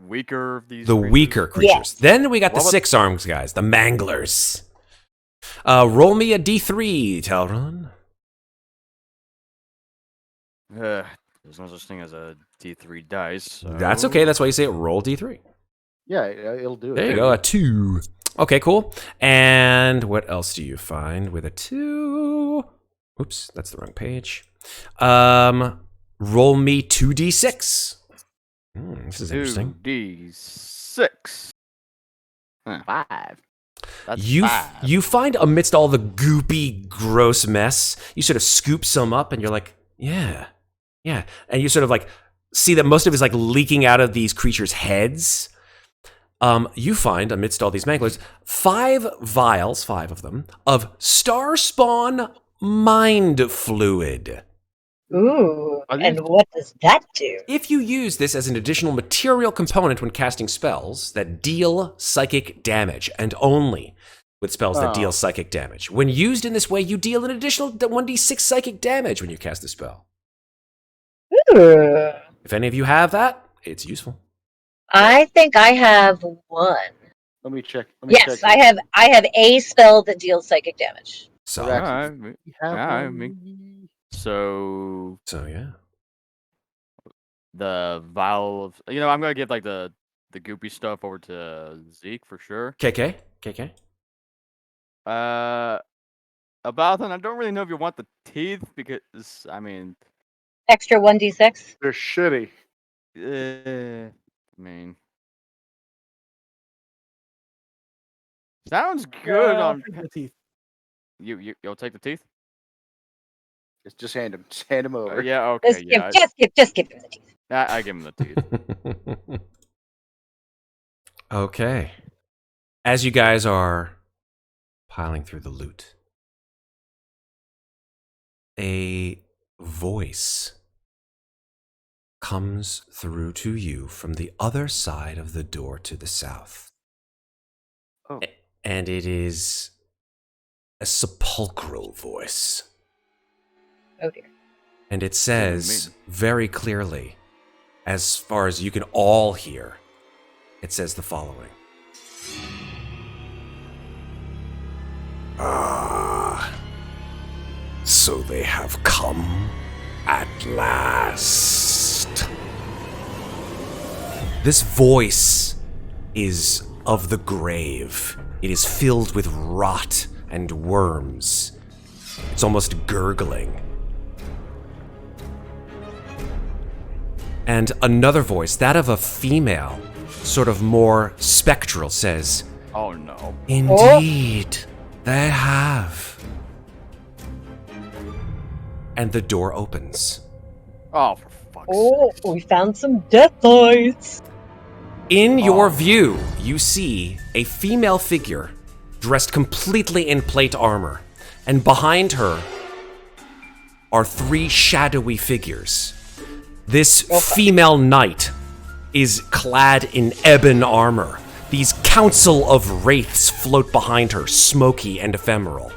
weaker of these? The creatures? weaker creatures. Yes. Then we got the What about- 6 arms guys, the manglers. Roll me a d3, Talron. There's no such thing as a D3 dice. So... That's okay. That's why you say it. Roll d3. Yeah, it'll do it. There you go. A 2. Okay, cool. And what else do you find with a 2? Oops, that's the wrong page. Roll me 2d6. This is interesting. 2d6. 5. That's You 5. you find amidst all the goopy, gross mess, you sort of scoop some up, and you're like, yeah, and you sort of like see that most of it is like leaking out of these creatures' heads. You find amidst all these manglers 5 vials, 5 of them, of star spawn mind fluid. Ooh, Are and these- what does that do? If you use this as an additional material component when casting spells that deal psychic damage, and only with spells that deal psychic damage, when used in this way, you deal an additional 1d6 psychic damage when you cast the spell. Ooh. If any of you have that, it's useful. I think I have one. Let me check. Let me Yes, check. I have a spell that deals psychic damage. So, Correct. Alright, We have Yeah, I one. mean- So yeah. the vial of I'm gonna give like the goopy stuff over to Zeke for sure. KK? Elbauthin, I don't really know if you want the teeth because I mean, Extra 1d6. They're shitty. Sounds good I'll on take the teeth. you'll take the teeth. Just hand them. Just hand them over. Yeah, okay, Just give him the teeth. I give him the teeth. Okay. As you guys are piling through the loot, a voice comes through to you from the other side of the door to the south. Oh. And it is a sepulchral voice. Oh dear. And it says very clearly, as far as you can all hear, it says the following. Ah, so they have come at last. This voice is of the grave. It is filled with rot and worms. It's almost gurgling. And another voice, that of a female, sort of more spectral, says, Oh no. Indeed, they have. And the door opens. Oh, for fuck's Oh, sake. we found some death lights. In your view, you see a female figure dressed completely in plate armor, and behind her are 3 shadowy figures. This female knight is clad in ebon armor. These council of wraiths float behind her, smoky and ephemeral.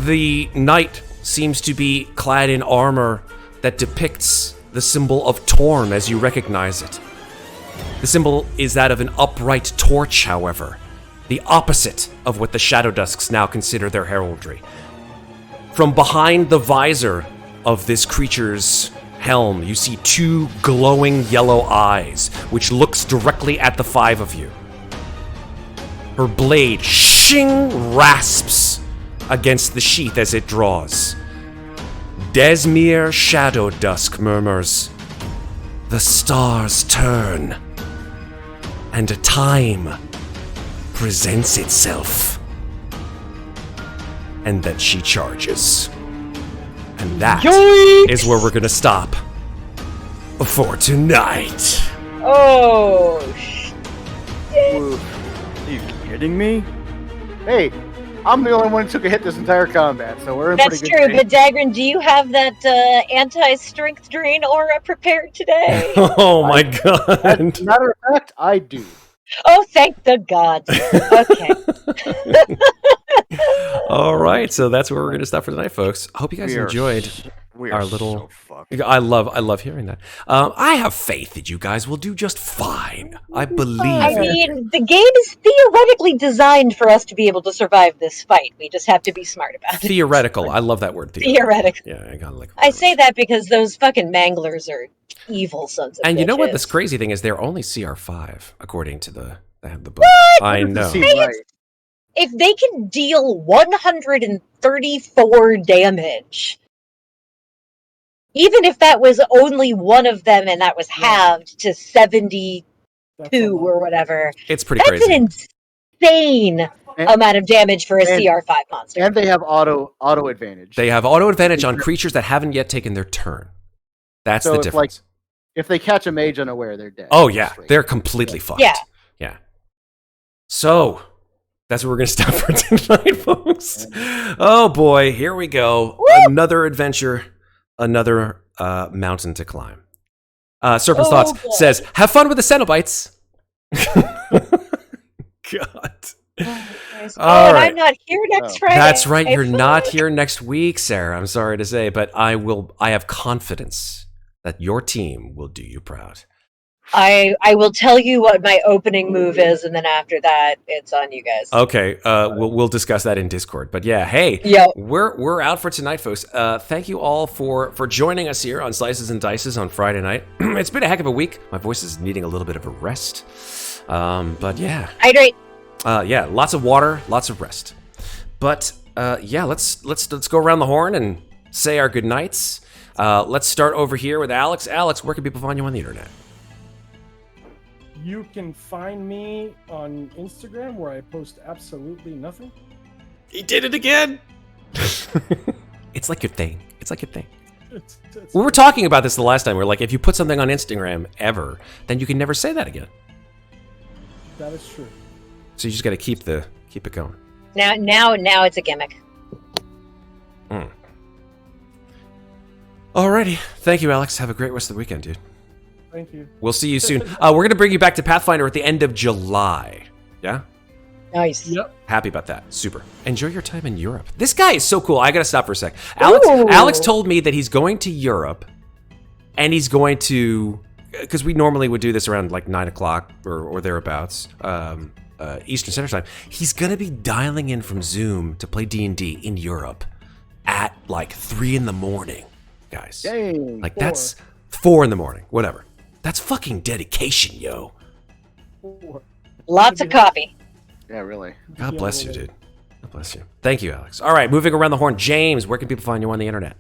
The knight seems to be clad in armor that depicts the symbol of Torm as you recognize it. The symbol is that of an upright torch, however, the opposite of what the Shadow Dusks now consider their heraldry. From behind the visor of this creature's helm, you see two glowing yellow eyes, which looks directly at the five of you. Her blade, shing, rasps against the sheath as it draws. Desmere Shadow Dusk murmurs, "The stars turn, and a time presents itself." And then she charges. And that is where we're gonna stop for tonight. Oh, Are you kidding me? Hey, I'm the only one who took a hit this entire combat, so we're in that's pretty good true. shape. But Daggrin, do you have that anti-strength drain aura prepared today? Oh my god. As a matter of fact, I do. Oh, thank the gods. Okay. All right, so that's where we're going to stop for tonight, folks. I hope you guys enjoyed our little. I love hearing that. I have faith that you guys will do just fine. I believe. I mean, the game is theoretically designed for us to be able to survive this fight. We just have to be smart about it. Theoretical. I love that word. Theoretical. Yeah, I got like. I say that because those fucking manglers are evil sons of And you know what? bitches. This crazy thing is, they're only CR5 according to the book. What? I know. If they can deal 134 damage, even if that was only one of them and that was halved to 72 or whatever, It's pretty that's crazy. an insane amount of damage for a CR5 monster. And they have auto advantage. They have auto advantage on creatures that haven't yet taken their turn. That's So the if, difference. if they catch a mage unaware, they're dead. Oh yeah, they're completely fucked. Yeah. Yeah. So that's where we're gonna stop for tonight, folks. Oh boy, here we go. Another adventure, another mountain to climb. Serpent's Thoughts says, "Have fun with the Cenobites." God. All right. I'm not here next Friday. That's right. You're I not forgot. here next week, Sarah. I'm sorry to say, but I have confidence that your team will do you proud. I will tell you what my opening move is, and then after that, it's on you guys. Okay, we'll discuss that in Discord. But yeah, hey, Yep. we're out for tonight, folks. Thank you all for joining us here on Slices and Dices on Friday night. It's been a heck of a week. My voice is needing a little bit of a rest. But yeah, Hydrate. yeah, lots of water, lots of rest. But yeah, let's go around the horn and say our good nights. Let's start over here with Alex. Alex, where can people find you on the internet? You can find me on Instagram where I post absolutely nothing. He did it again. It's like your thing. It's like your thing. It's We were talking about this the last time. We're like, if you put something on Instagram ever, then you can never say that again. That is true. So you just got to keep it going. Now it's a gimmick. Alrighty, thank you, Alex. Have a great rest of the weekend, dude. Thank you. We'll see you soon. We're gonna bring you back to Pathfinder at the end of July. Yeah. Nice. Yep. Happy about that. Super. Enjoy your time in Europe. This guy is so cool. I gotta stop for a sec. Alex told me that he's going to Europe, and he's going to, because we normally would do this around like 9 o'clock or thereabouts, Eastern Standard Time. He's gonna be dialing in from Zoom to play D&D in Europe at like 3 in the morning, guys. Dang. Like that's 4 in the morning. Whatever. That's fucking dedication, yo. Lots of coffee. Yeah, really. God bless you, dude. God bless you. Thank you, Alex. All right, moving around the horn. James, where can people find you on the internet?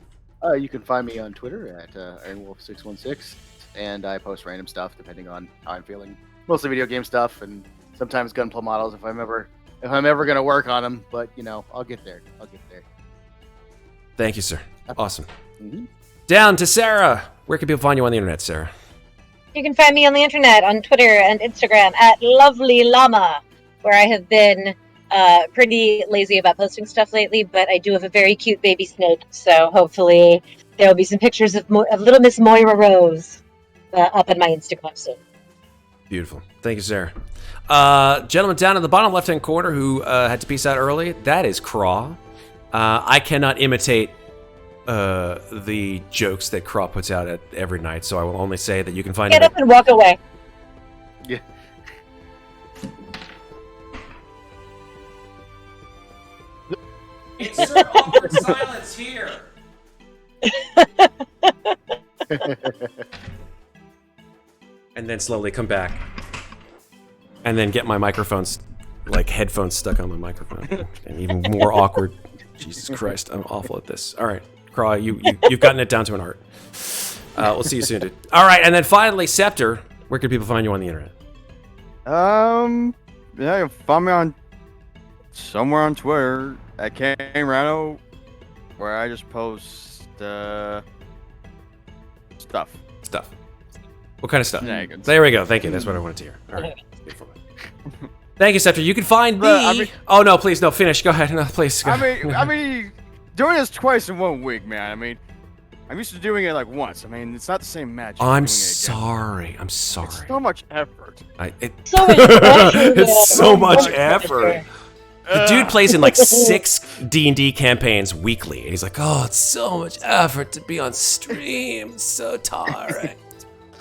You can find me on Twitter at IronWolf616, and I post random stuff depending on how I'm feeling. Mostly video game stuff, and sometimes gunpla models if I'm ever gonna work on them. But you know, I'll get there. Thank you, sir. Awesome. Mm-hmm. Down to Sarah. Where can people find you on the internet, Sarah? You can find me on the internet, on Twitter and Instagram at Lovely Llama, where I have been pretty lazy about posting stuff lately, but I do have a very cute baby snake, so hopefully there will be some pictures of little Miss Moira Rose. up in my Instagram soon. Beautiful. Thank you, Sarah. Gentleman down in the bottom left-hand corner who had to peace out early, that is Kraw. I cannot imitate the jokes that Kraw puts out at every night, so I will only say that you can find Get him up and walk away. Yeah. Insert awkward silence here. And then slowly come back. And then get my microphones, like headphones stuck on my microphone. And even more awkward. Jesus Christ, I'm awful at this. All right, Kraw, you've gotten it down to an art. We'll see you soon, dude. All right, and then finally, Septur. Where can people find you on the internet? Yeah, you'll find me on somewhere on Twitter at KRano, where I just post stuff. Stuff. What kind of stuff? Shenanigans. There we go. Thank you. That's what I wanted to hear. All right. Beautiful. Thank you, Septur. You can find me. But, I mean- Oh no, please, no. Finish. Go ahead. No, please. Go. I mean, doing this twice in 1 week, man. I mean, I'm used to doing it like once. I mean, it's not the same match. I'm doing it again. sorry. I'm sorry. It's so much effort. So much pressure, It's so man. much So much effort. pressure. The dude plays in like 6 D&D campaigns weekly, and he's like, "Oh, it's so much effort to be on stream. It's so tiring."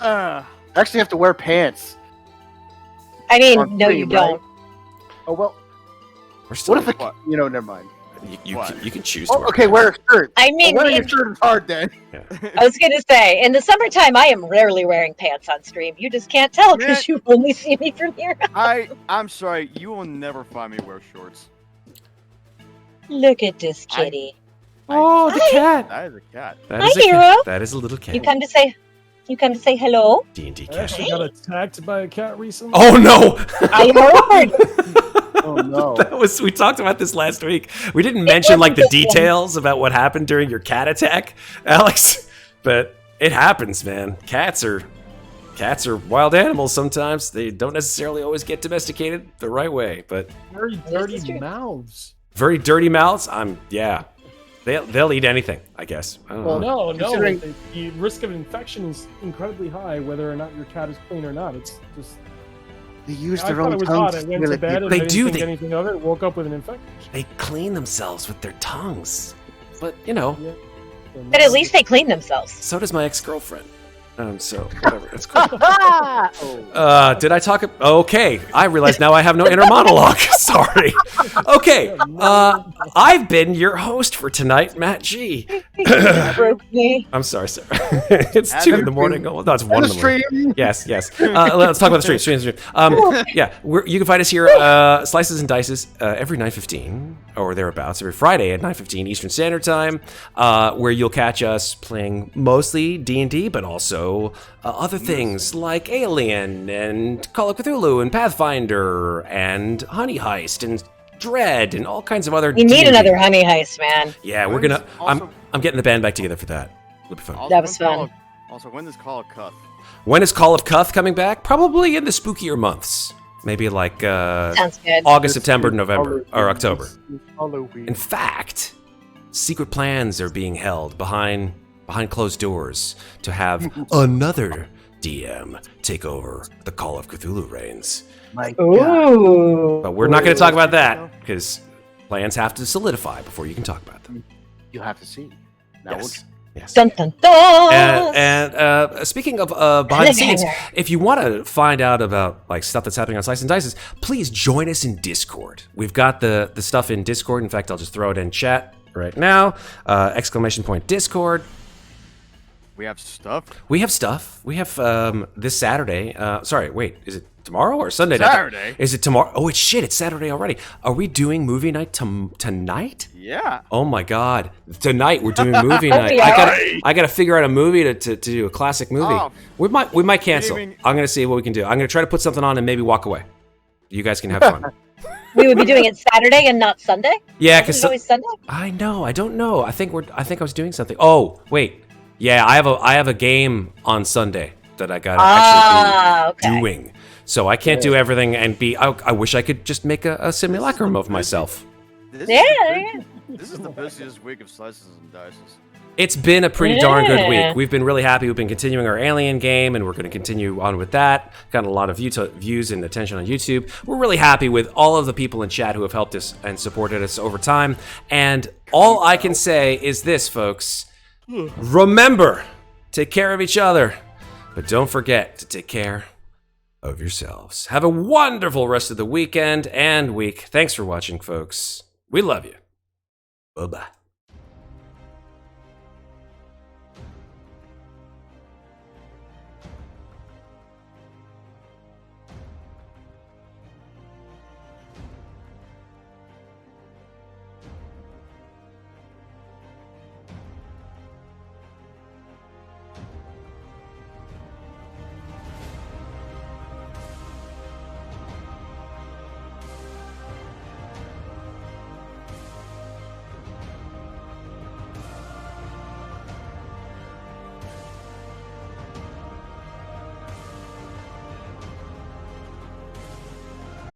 I actually have to wear pants. I mean, On no, you stream, don't. right? Oh well. We're still. What if it? What? Never mind. You can choose to Oh, wear okay, pants. wear a shirt. I mean, Wearing in- a shirt is hard then. I was gonna say, in the summertime, I am rarely wearing pants on stream. You just can't tell because you only see me from here. I'm sorry. You will never find me wear shorts. Look at this kitty. Oh, the cat. That is a cat. That Hi, is a hero. cat. That is a little cat. You come to say hello. D&D I cat. actually got attacked by a cat recently. Oh no! I heard. Oh no. We talked about this last week. We didn't mention like the wasn't this one. details about what happened during your cat attack, Alex. But it happens, man. Cats are wild animals sometimes. They don't necessarily always get domesticated the right way, but Very is dirty true. mouths. very dirty mouths. Yeah. They'll eat anything, I guess. I don't Well, know. No, Considering- the risk of infection is incredibly high, whether or not your cat is clean or not. It's just. They use I their thought own it was tongues. odd. I to went feel to it. bed and They I didn't do, think they- anything of it. Woke up with an infection. They clean themselves with their tongues, but you know, Yeah. But at least they clean themselves. so does my ex-girlfriend. So whatever. It's cool. Oh. Did I talk? Okay, I realize now I have no inner monologue. Sorry. Okay, I've been your host for tonight, Matt G. You broke me. I'm sorry, sir. It's 2 in the morning. Oh, no, it's 1 in the morning. Stream. Yes. Let's talk about the stream. Yeah, you can find us here, Slices and Dices, every 9:15 or thereabouts, every Friday at 9:15 Eastern Standard Time, where you'll catch us playing mostly D&D, but also other things like Alien and Call of Cthulhu and Pathfinder and Honey Heist and Dread and all kinds of other. You need D&D. another honey heist, man. Yeah, we're When's gonna. also- I'm getting the band back together for that. It'll be fun. Also, That was when's fun. Also, when does Call of Cuth? When is Call of Cuth coming back? Probably in the spookier months. Maybe like Sounds good. August, September, November, or October. Halloween. In fact, secret plans are being held behind closed doors to have another DM take over the Call of Cthulhu reigns. My God. Ooh. But we're not going to talk about that because plans have to solidify before you can talk about them. You have to see. Now Yes. Yes. Dun dun dun. And speaking of behind the scenes, Cliffhanger. if you want to find out about like stuff that's happening on Slice and Dices, please join us in Discord. We've got the stuff in Discord. In fact, I'll just throw it in chat right now. ! Discord. We have stuff. We have stuff. We have this Saturday. Sorry, wait. Is it tomorrow or Sunday? Saturday? Is it tomorrow? Oh, it's shit. It's Saturday already. Are we doing movie night tonight? Yeah. Oh my god! Tonight we're doing movie night. We I gotta figure out a movie to do a classic movie. Oh. We might cancel. Evening. I'm gonna see what we can do. I'm gonna try to put something on and maybe walk away. You guys can have fun. We would be doing it Saturday and not Sunday? Yeah, Isn't because it always Sunday? I know. I don't know. I think I was doing something. Oh wait. Yeah, I have a game on Sunday that I gotta actually be okay. doing. So I can't do everything and be. I wish I could just make a simulacrum of myself. This Yeah, is the, yeah. This is the busiest week of Slices and Dices. It's been a pretty darn good Yeah. week. We've been really happy. We've been continuing our Alien game, and we're going to continue on with that. Got a lot of views and attention on YouTube. We're really happy with all of the people in chat who have helped us and supported us over time. And all I can say is this, folks. Remember, take care of each other, but don't forget to take care of yourselves. Have a wonderful rest of the weekend and week. Thanks for watching, folks. We love you. Bye-bye.